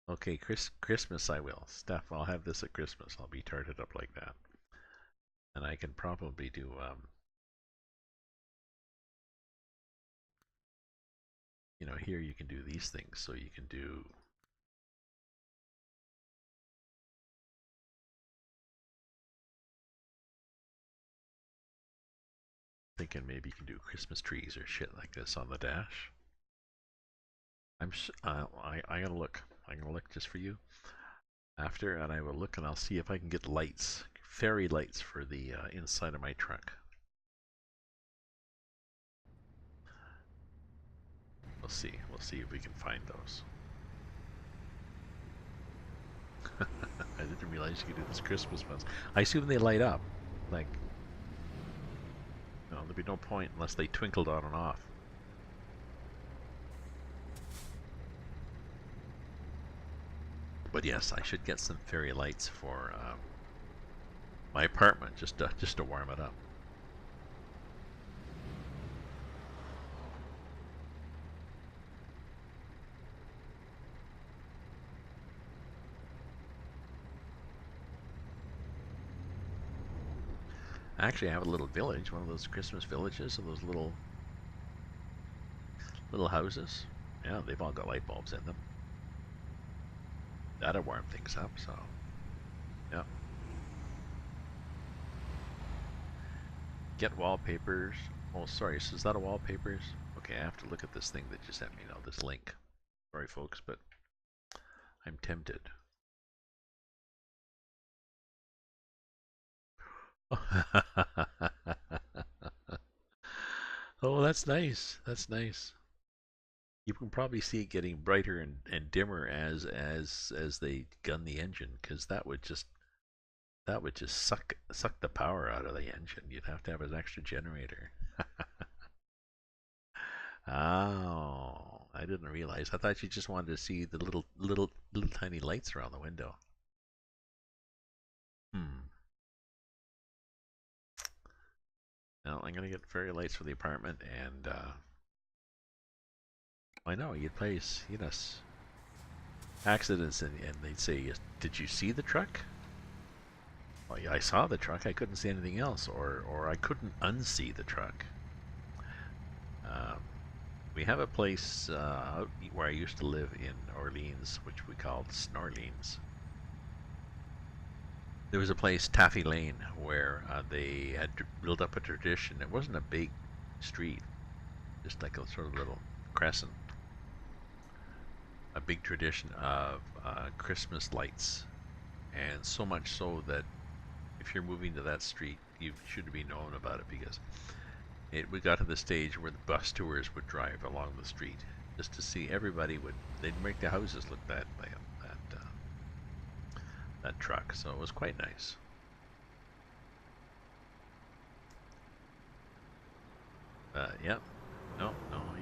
Okay, Christmas I will. Steph, I'll have this at Christmas. I'll be tarted up like that. And I can probably do, here you can do these things. So you can do, thinking maybe you can do Christmas trees or shit like this on the dash. I gotta look. I'm gonna look just for you after, and I will look and I'll see if I can get lights, fairy lights for the inside of my truck. We'll see. We'll see if we can find those. I didn't realize you could do this Christmas ones. I assume they light up. Like, there'd be no point unless they twinkled on and off. But yes, I should get some fairy lights for my apartment just to warm it up. Actually, I have a little village, one of those Christmas villages, of those little houses. Yeah, they've all got light bulbs in them. That'll warm things up. So, yeah. Get wallpapers. Oh, sorry. So is that a wallpapers? Okay, I have to look at this thing that you sent me now. This link. Sorry, folks, but I'm tempted. Oh, that's nice. That's nice. You can probably see it getting brighter and dimmer as they gun the engine, because that would just suck the power out of the engine. You'd have to have an extra generator. Oh, I didn't realize. I thought you just wanted to see the little tiny lights around the window. Hmm. Well, I'm gonna get fairy lights for the apartment, and I know you'd place, accidents, and they'd say, "Did you see the truck?" Well, yeah, I saw the truck. I couldn't see anything else, or I couldn't unsee the truck. Um, we have a place out where I used to live in Orleans, which we called Snorleans. There was a place, Taffy Lane, where they had built up a tradition. It wasn't a big street, just like a sort of little crescent. A big tradition of Christmas lights, and so much so that if you're moving to that street, you should be known about it, because we got to the stage where the bus tours would drive along the street just to see everybody. They'd make the houses look that truck, so it was quite nice. Yep. No,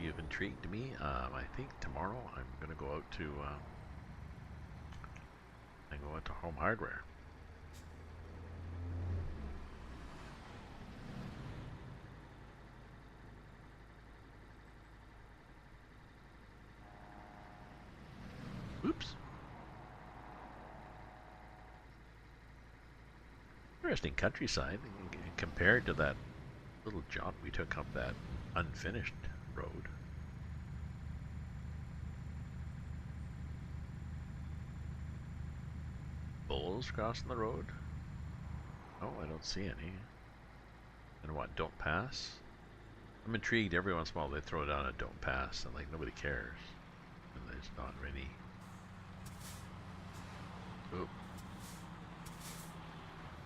you've intrigued me. I think tomorrow I'm going to go out to and go into Home Hardware. Oops. Interesting countryside compared to that little jaunt we took up that unfinished road. Bulls crossing the road? Oh, I don't see any. And what, don't pass? I'm intrigued every once in a while they throw down a don't pass and like nobody cares. And there's not really... Oh.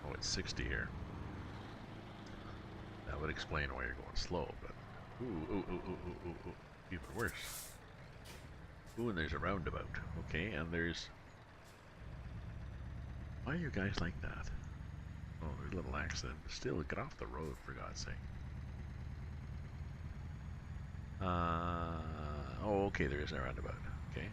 Oh, it's 60 here. That would explain why you're going slow, but... Ooh. Even worse. Ooh, and there's a roundabout. Okay, and there's... Why are you guys like that? Oh, there's a little accident. Still, get off the road, for God's sake. Oh, okay, there is a roundabout. Okay.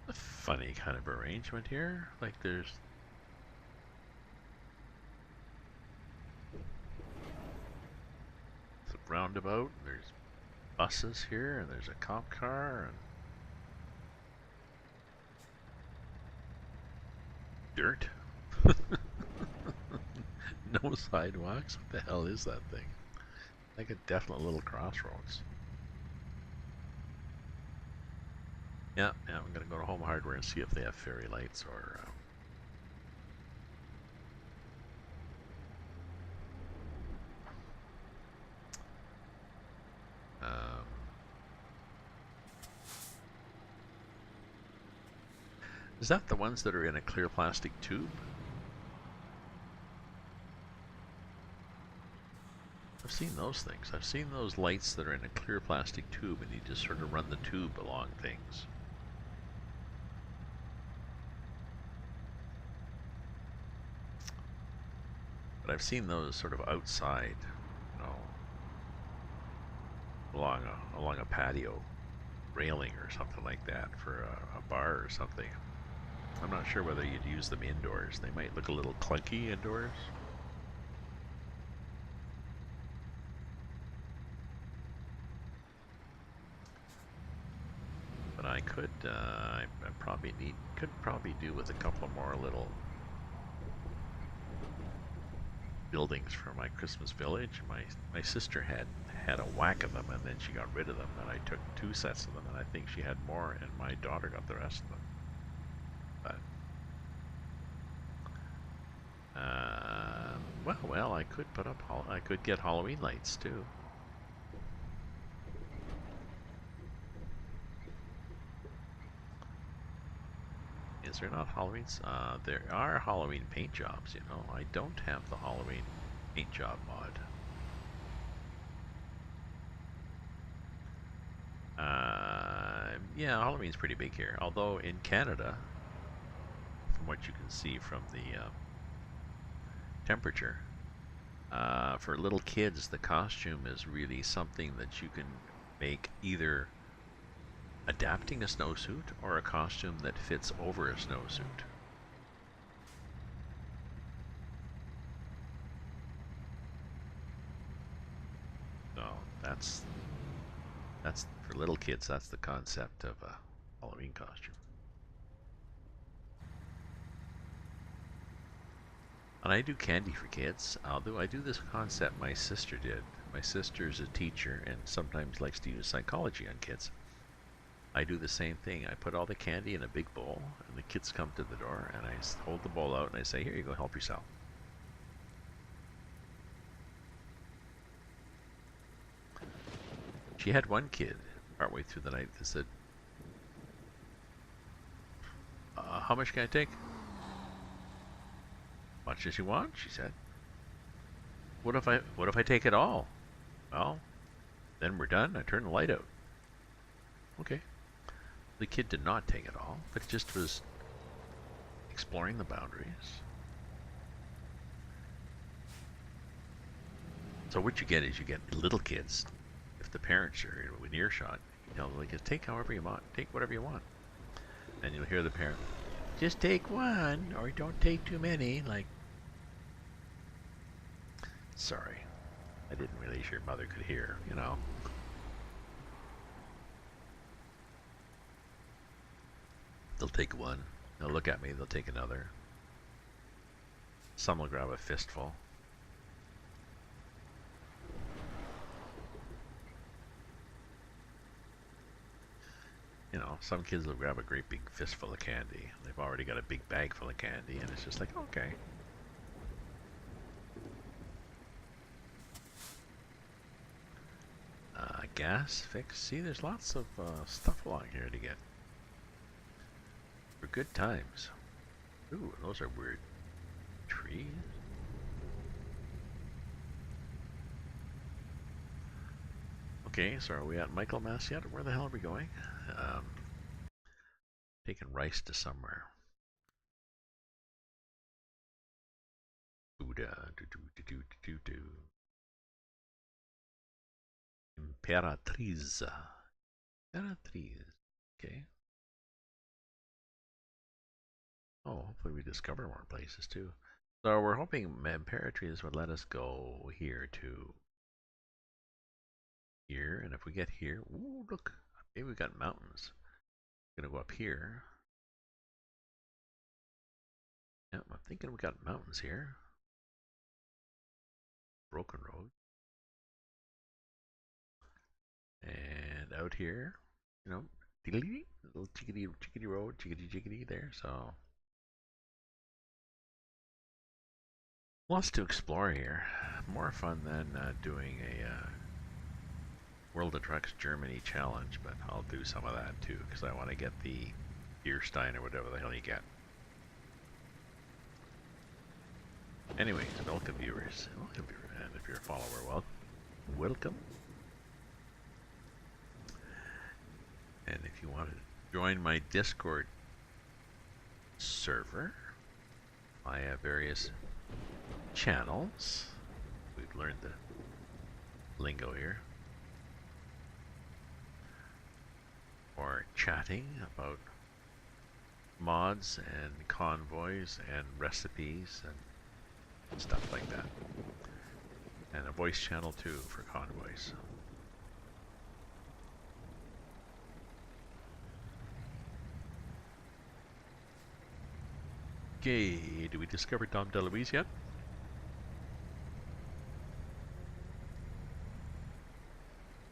A funny kind of arrangement here. Like there's... It's a roundabout, and there's buses here, and there's a cop car, and... Dirt. No sidewalks? What the hell is that thing? Like a definite little crossroads. Yeah, I'm gonna go to Home Hardware and see if they have fairy lights or... Is that the ones that are in a clear plastic tube? I've seen those things. I've seen those lights that are in a clear plastic tube and you just sort of run the tube along things. But I've seen those sort of outside, you know, along a patio railing or something like that for a bar or something. I'm not sure whether you'd use them indoors. They might look a little clunky indoors. But I could, I could probably do with a couple more little buildings for my Christmas village. My sister had a whack of them, and then she got rid of them, and I took 2 sets of them, and I think she had more, and my daughter got the rest of them. But well, I could put up. I could get Halloween lights too. Is there not Halloween? There are Halloween paint jobs. You know, I don't have the Halloween paint job mod. Yeah, Halloween's pretty big here. Although in Canada, from what you can see from the temperature, for little kids, the costume is really something that you can make either adapting a snowsuit or a costume that fits over a snowsuit. So that's for little kids. That's the concept of a Halloween costume. And I do candy for kids. Although I do this concept my sister did. My sister's a teacher and sometimes likes to use psychology on kids. I do the same thing. I put all the candy in a big bowl, and the kids come to the door, and I hold the bowl out, and I say, "Here you go, help yourself." She had one kid partway through the night that said, "How much can I take?" "Much as you want," she said. What if I take it all? Well, then we're done. I turn the light out. Okay. The kid did not take it all, but just was exploring the boundaries. So what you get is you get little kids. If the parents are in earshot, you know, like, take however you want, take whatever you want. And you'll hear the parent, just take one, or don't take too many. Like, sorry, I didn't realize your mother could hear, you know. They'll take one, they'll look at me, they'll take another. Some will grab a fistful. You know, some kids will grab a great big fistful of candy. They've already got a big bag full of candy, and it's just like, okay. Gas fix. See, there's lots of stuff along here to get. For good times. Ooh, those are weird trees. Okay, so are we at Michaelmas yet? Where the hell are we going? Taking rice to somewhere. Buddha, do. Imperatriz. Imperatriz. Okay. Oh, hopefully we discover more places too. So we're hoping Imperatriz would let us go here to here, and if we get here, ooh, look, maybe we got mountains. We're gonna go up here. Yep, I'm thinking we got mountains here. Broken road. And out here, you know, little chickadee road, chickadee there, so. Lots to explore here. More fun than doing a World of Trucks Germany challenge, but I'll do some of that too, because I want to get the Bierstein or whatever the hell you get. Anyways, welcome viewers. Welcome viewers. And if you're a follower, welcome. And if you want to join my Discord server via various channels, we've learned the lingo here, or chatting about mods and convoys and recipes and stuff like that, and a voice channel too for convoys. Okay, do we discover Dom DeLuise yet?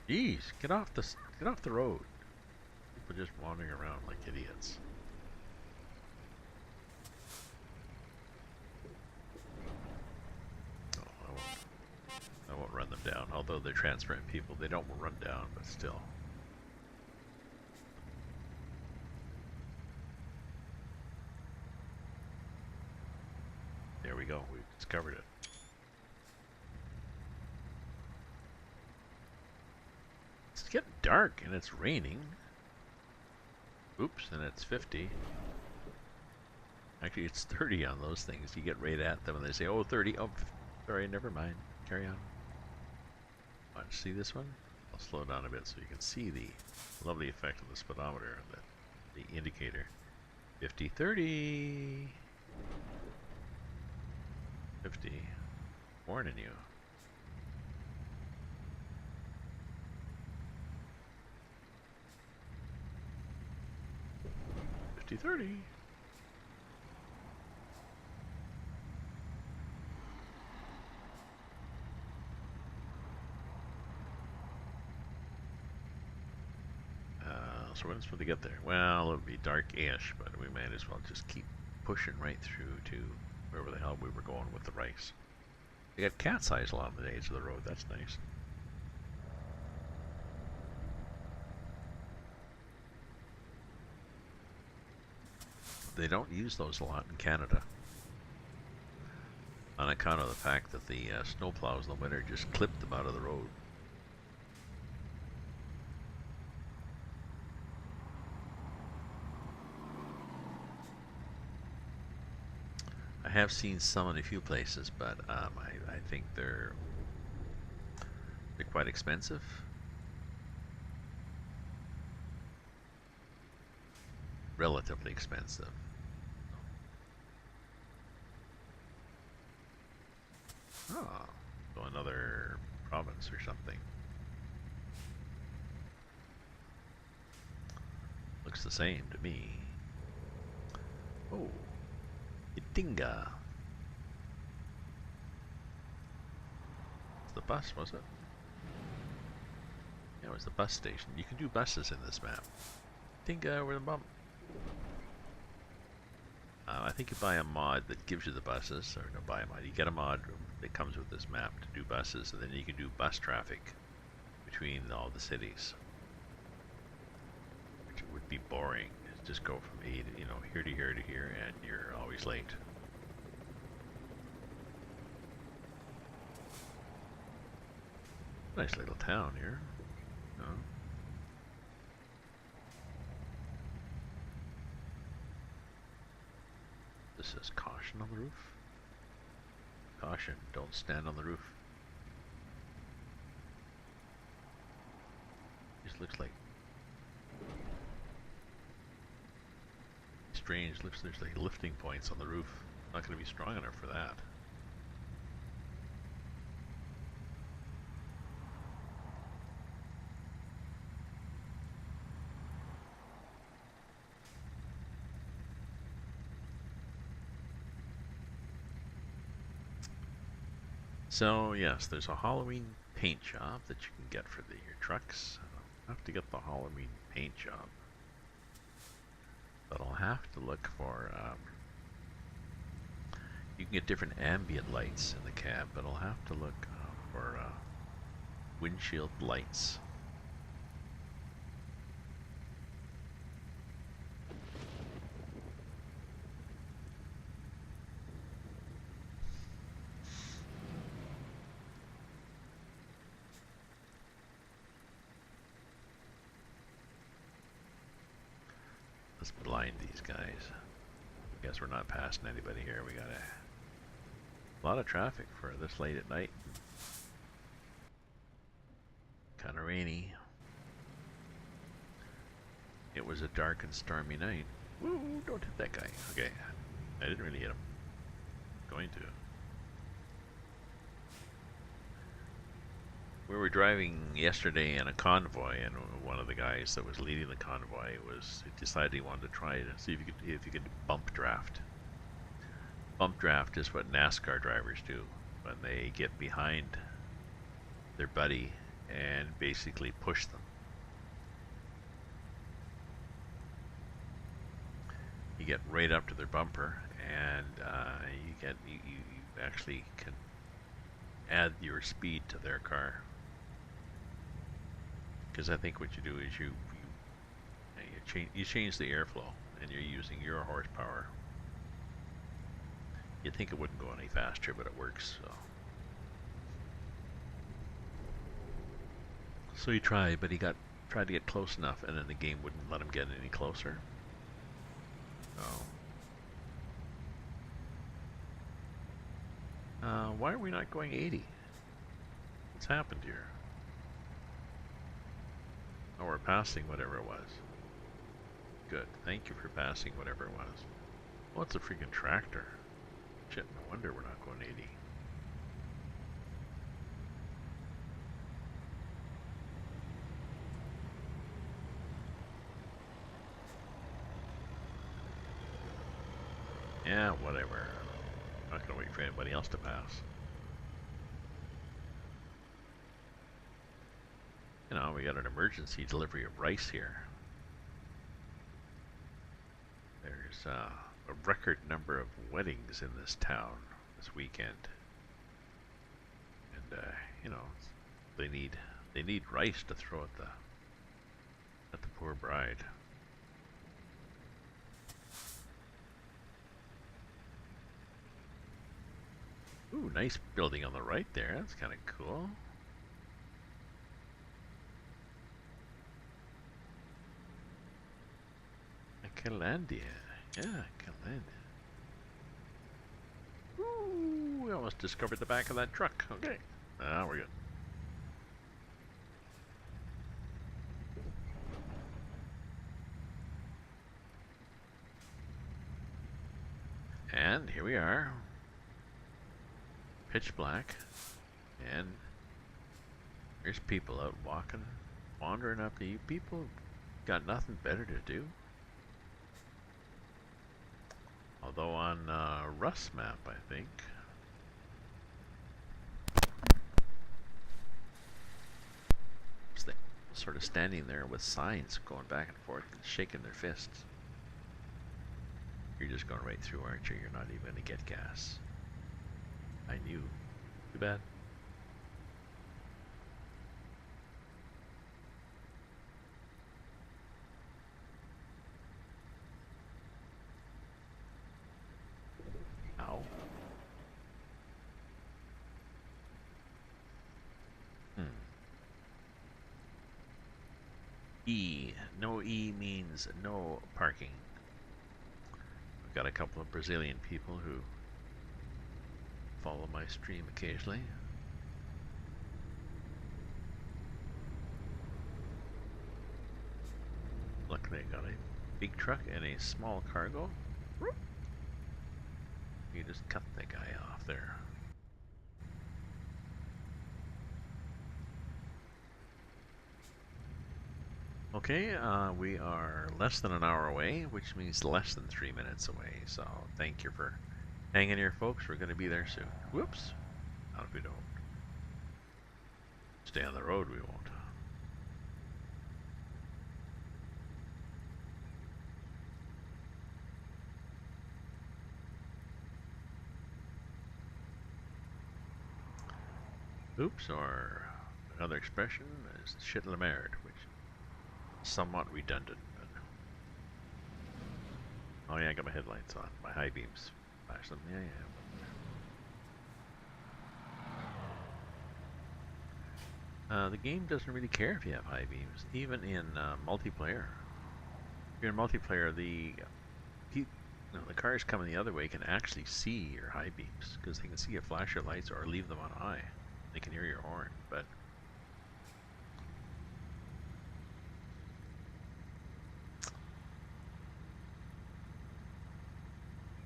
Jeez, get off the road. People just wandering around like idiots. Oh, I won't run them down. Although they're transparent people, they don't run down, but still. There we go. We've discovered it. It's getting dark and it's raining. Oops, and it's 50. Actually, it's 30 on those things. You get right at them and they say, oh, 30. Oh, sorry, never mind. Carry on. Want to see this one? I'll slow down a bit so you can see the lovely effect of the speedometer and the indicator. 50, 30. 50. Warning you. 50, 30. So when it's supposed to get there? Well, it'll be dark-ish, but we might as well just keep pushing right through to wherever the hell we were going with the rice. They got cat's eyes along the edge of the road. That's nice. They don't use those a lot in Canada. on account of the fact that the snowplows in the winter just clipped them out of the road. I have seen some in a few places, but I think they're quite expensive. Relatively expensive. Oh, so another province or something. Looks the same to me. Oh, Itinga. It's the bus, was it? Yeah, it was the bus station. You can do buses in this map. Itinga over the bump. I think you buy a mod that gives you the buses, or no, buy a mod. You get a mod that comes with this map to do buses, and then you can do bus traffic between all the cities, which would be boring. Just go from here to here to here, and you're always late. Nice little town here. No? This says caution on the roof. Caution, don't stand on the roof. This looks like strange. Looks there's like lifting points on the roof. Not going to be strong enough for that. So yes, there's a Halloween paint job that you can get for your trucks. I'll have to get the Halloween paint job, but I'll have to look for. You can get different ambient lights in the cab, but I'll have to look for windshield lights. Let's blind these guys. Guess we're not passing anybody here. We got a lot of traffic for this late at night. Kind of rainy. It was a dark and stormy night. Woo, don't hit that guy. Okay, I didn't really hit him. Going to. We were driving yesterday in a convoy, and one of the guys that was leading the convoy decided he wanted to try to see if you could bump draft. Bump draft is what NASCAR drivers do when they get behind their buddy and basically push them. You get right up to their bumper, and you actually can add your speed to their car. Because I think what you do is you change the airflow, and you're using your horsepower. You'd think it wouldn't go any faster, but it works. So he tried, but he tried to get close enough, and then the game wouldn't let him get any closer. Why are we not going 80? What's happened here? Oh, we're passing whatever it was. Good. Thank you for passing whatever it was. Well, it's a freaking tractor. Shit, no wonder we're not going 80. Yeah, whatever. I'm not gonna wait for anybody else to pass. You know, we got an emergency delivery of rice here. There's a record number of weddings in this town this weekend, and you know, they need rice to throw at the poor bride. Ooh, nice building on the right there. That's kind of cool. Calandia. Yeah, Calandia. Ooh, we almost discovered the back of that truck. Okay. Now we're good. And here we are. Pitch black. And there's people out walking, wandering up to you. People got nothing better to do. Although on Rust's map, I think. They sort of standing there with signs going back and forth and shaking their fists. You're just going right through, aren't you? You're not even going to get gas. I knew. Too bad. Ow. E. No E means no parking. We've got a couple of Brazilian people who follow my stream occasionally. Luckily I got a big truck and a small cargo. You just cut that guy off there. Okay, we are less than an hour away, which means less than 3 minutes away. So thank you for hanging here, folks. We're going to be there soon. Whoops. Not if we don't. Stay on the road, we won't. Oops, or another expression is shit la merde, which is somewhat redundant. But oh yeah, I got my headlights on, my high beams. Flash them, yeah. The game doesn't really care if you have high beams, even in multiplayer. If you're in multiplayer, the cars coming the other way can actually see your high beams because they can see you flash your lights or leave them on high. They can hear your horn, but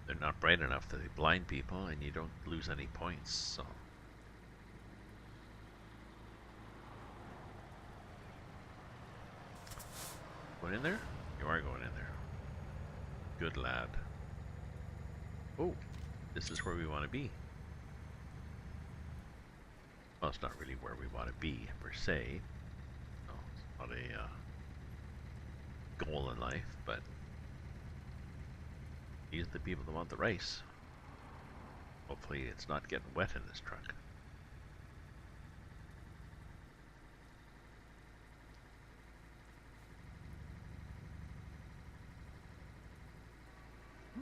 they're not bright enough that they blind people, and you don't lose any points. So going in there? You are going in there. Good lad. Oh, this is where we want to be. Well, it's not really where we want to be, per se. No, it's not a goal in life, but these are the people that want the race. Hopefully it's not getting wet in this truck.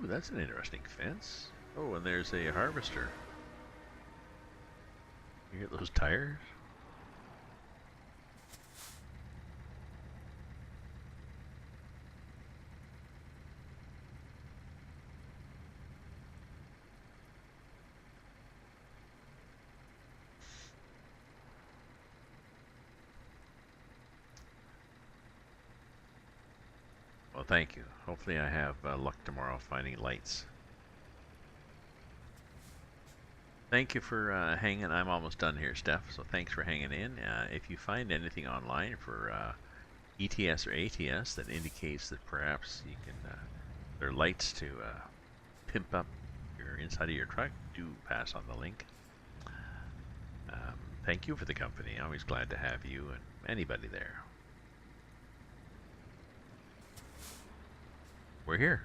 Ooh, that's an interesting fence. Oh, and there's a harvester. You hear those tires? Well, thank you. Hopefully I have luck tomorrow finding lights. Thank you for hanging. I'm almost done here, Steph, so thanks for hanging in. If you find anything online for ETS or ATS that indicates that perhaps you can, there are lights to pimp up your inside of your truck, do pass on the link. Thank you for the company. Always glad to have you and anybody there. We're here.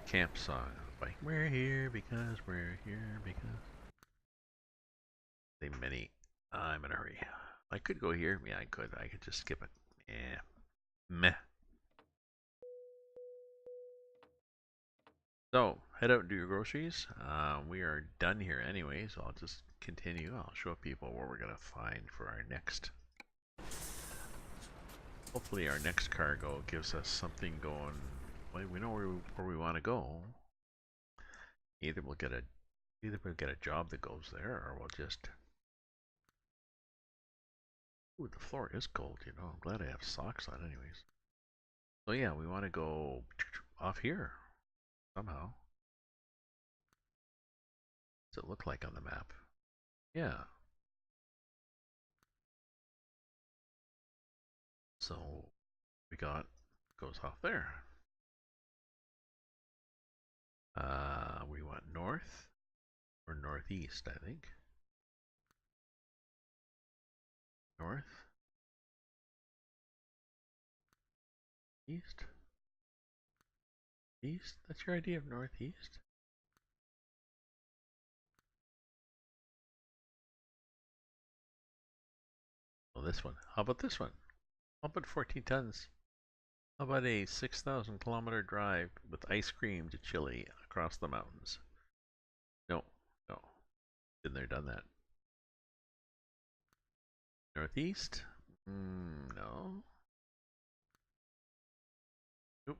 Camp song. Like, we're here because we're here because. Say many. I'm in a hurry. I could go here. Yeah, I could. I could just skip it. Yeah. Meh. So, head out and do your groceries. We are done here anyway, so I'll just continue. I'll show people what we're gonna find for our next. Hopefully, our next cargo gives us something going. Well, we know where we want to go. Either we'll get a job that goes there, or we'll just. Ooh, the floor is cold. You know, I'm glad I have socks on, anyways. So yeah, we want to go off here somehow. What's it look like on the map? Yeah. So we got goes off there. We want north or northeast, I think. North, east, east. That's your idea of northeast? Oh, this one. How about this one? How about 14 tons? How about a 6,000 kilometer drive with ice cream to Chile across the mountains? No, no. Been there, done that. Northeast? No. Nope.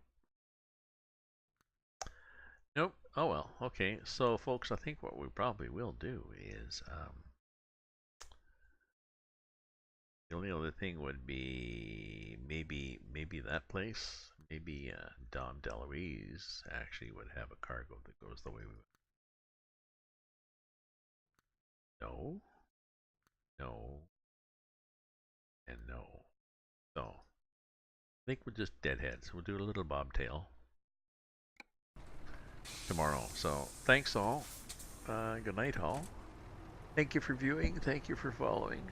Nope. Oh well. Okay. So, folks, I think what we probably will do is the only other thing would be maybe that place. Maybe Dom DeLuise actually would have a cargo that goes the way we. No, no, and no. So I think we're just deadheads. We'll do a little bobtail tomorrow. So thanks all. Good night all. Thank you for viewing. Thank you for following.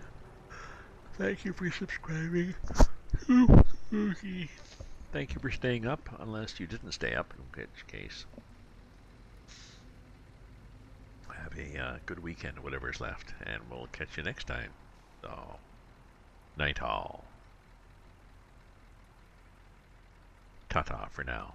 Thank you for subscribing. Thank you for staying up, unless you didn't stay up, in which case have a good weekend, whatever's left, and we'll catch you next time. So, night all. Ta-ta for now.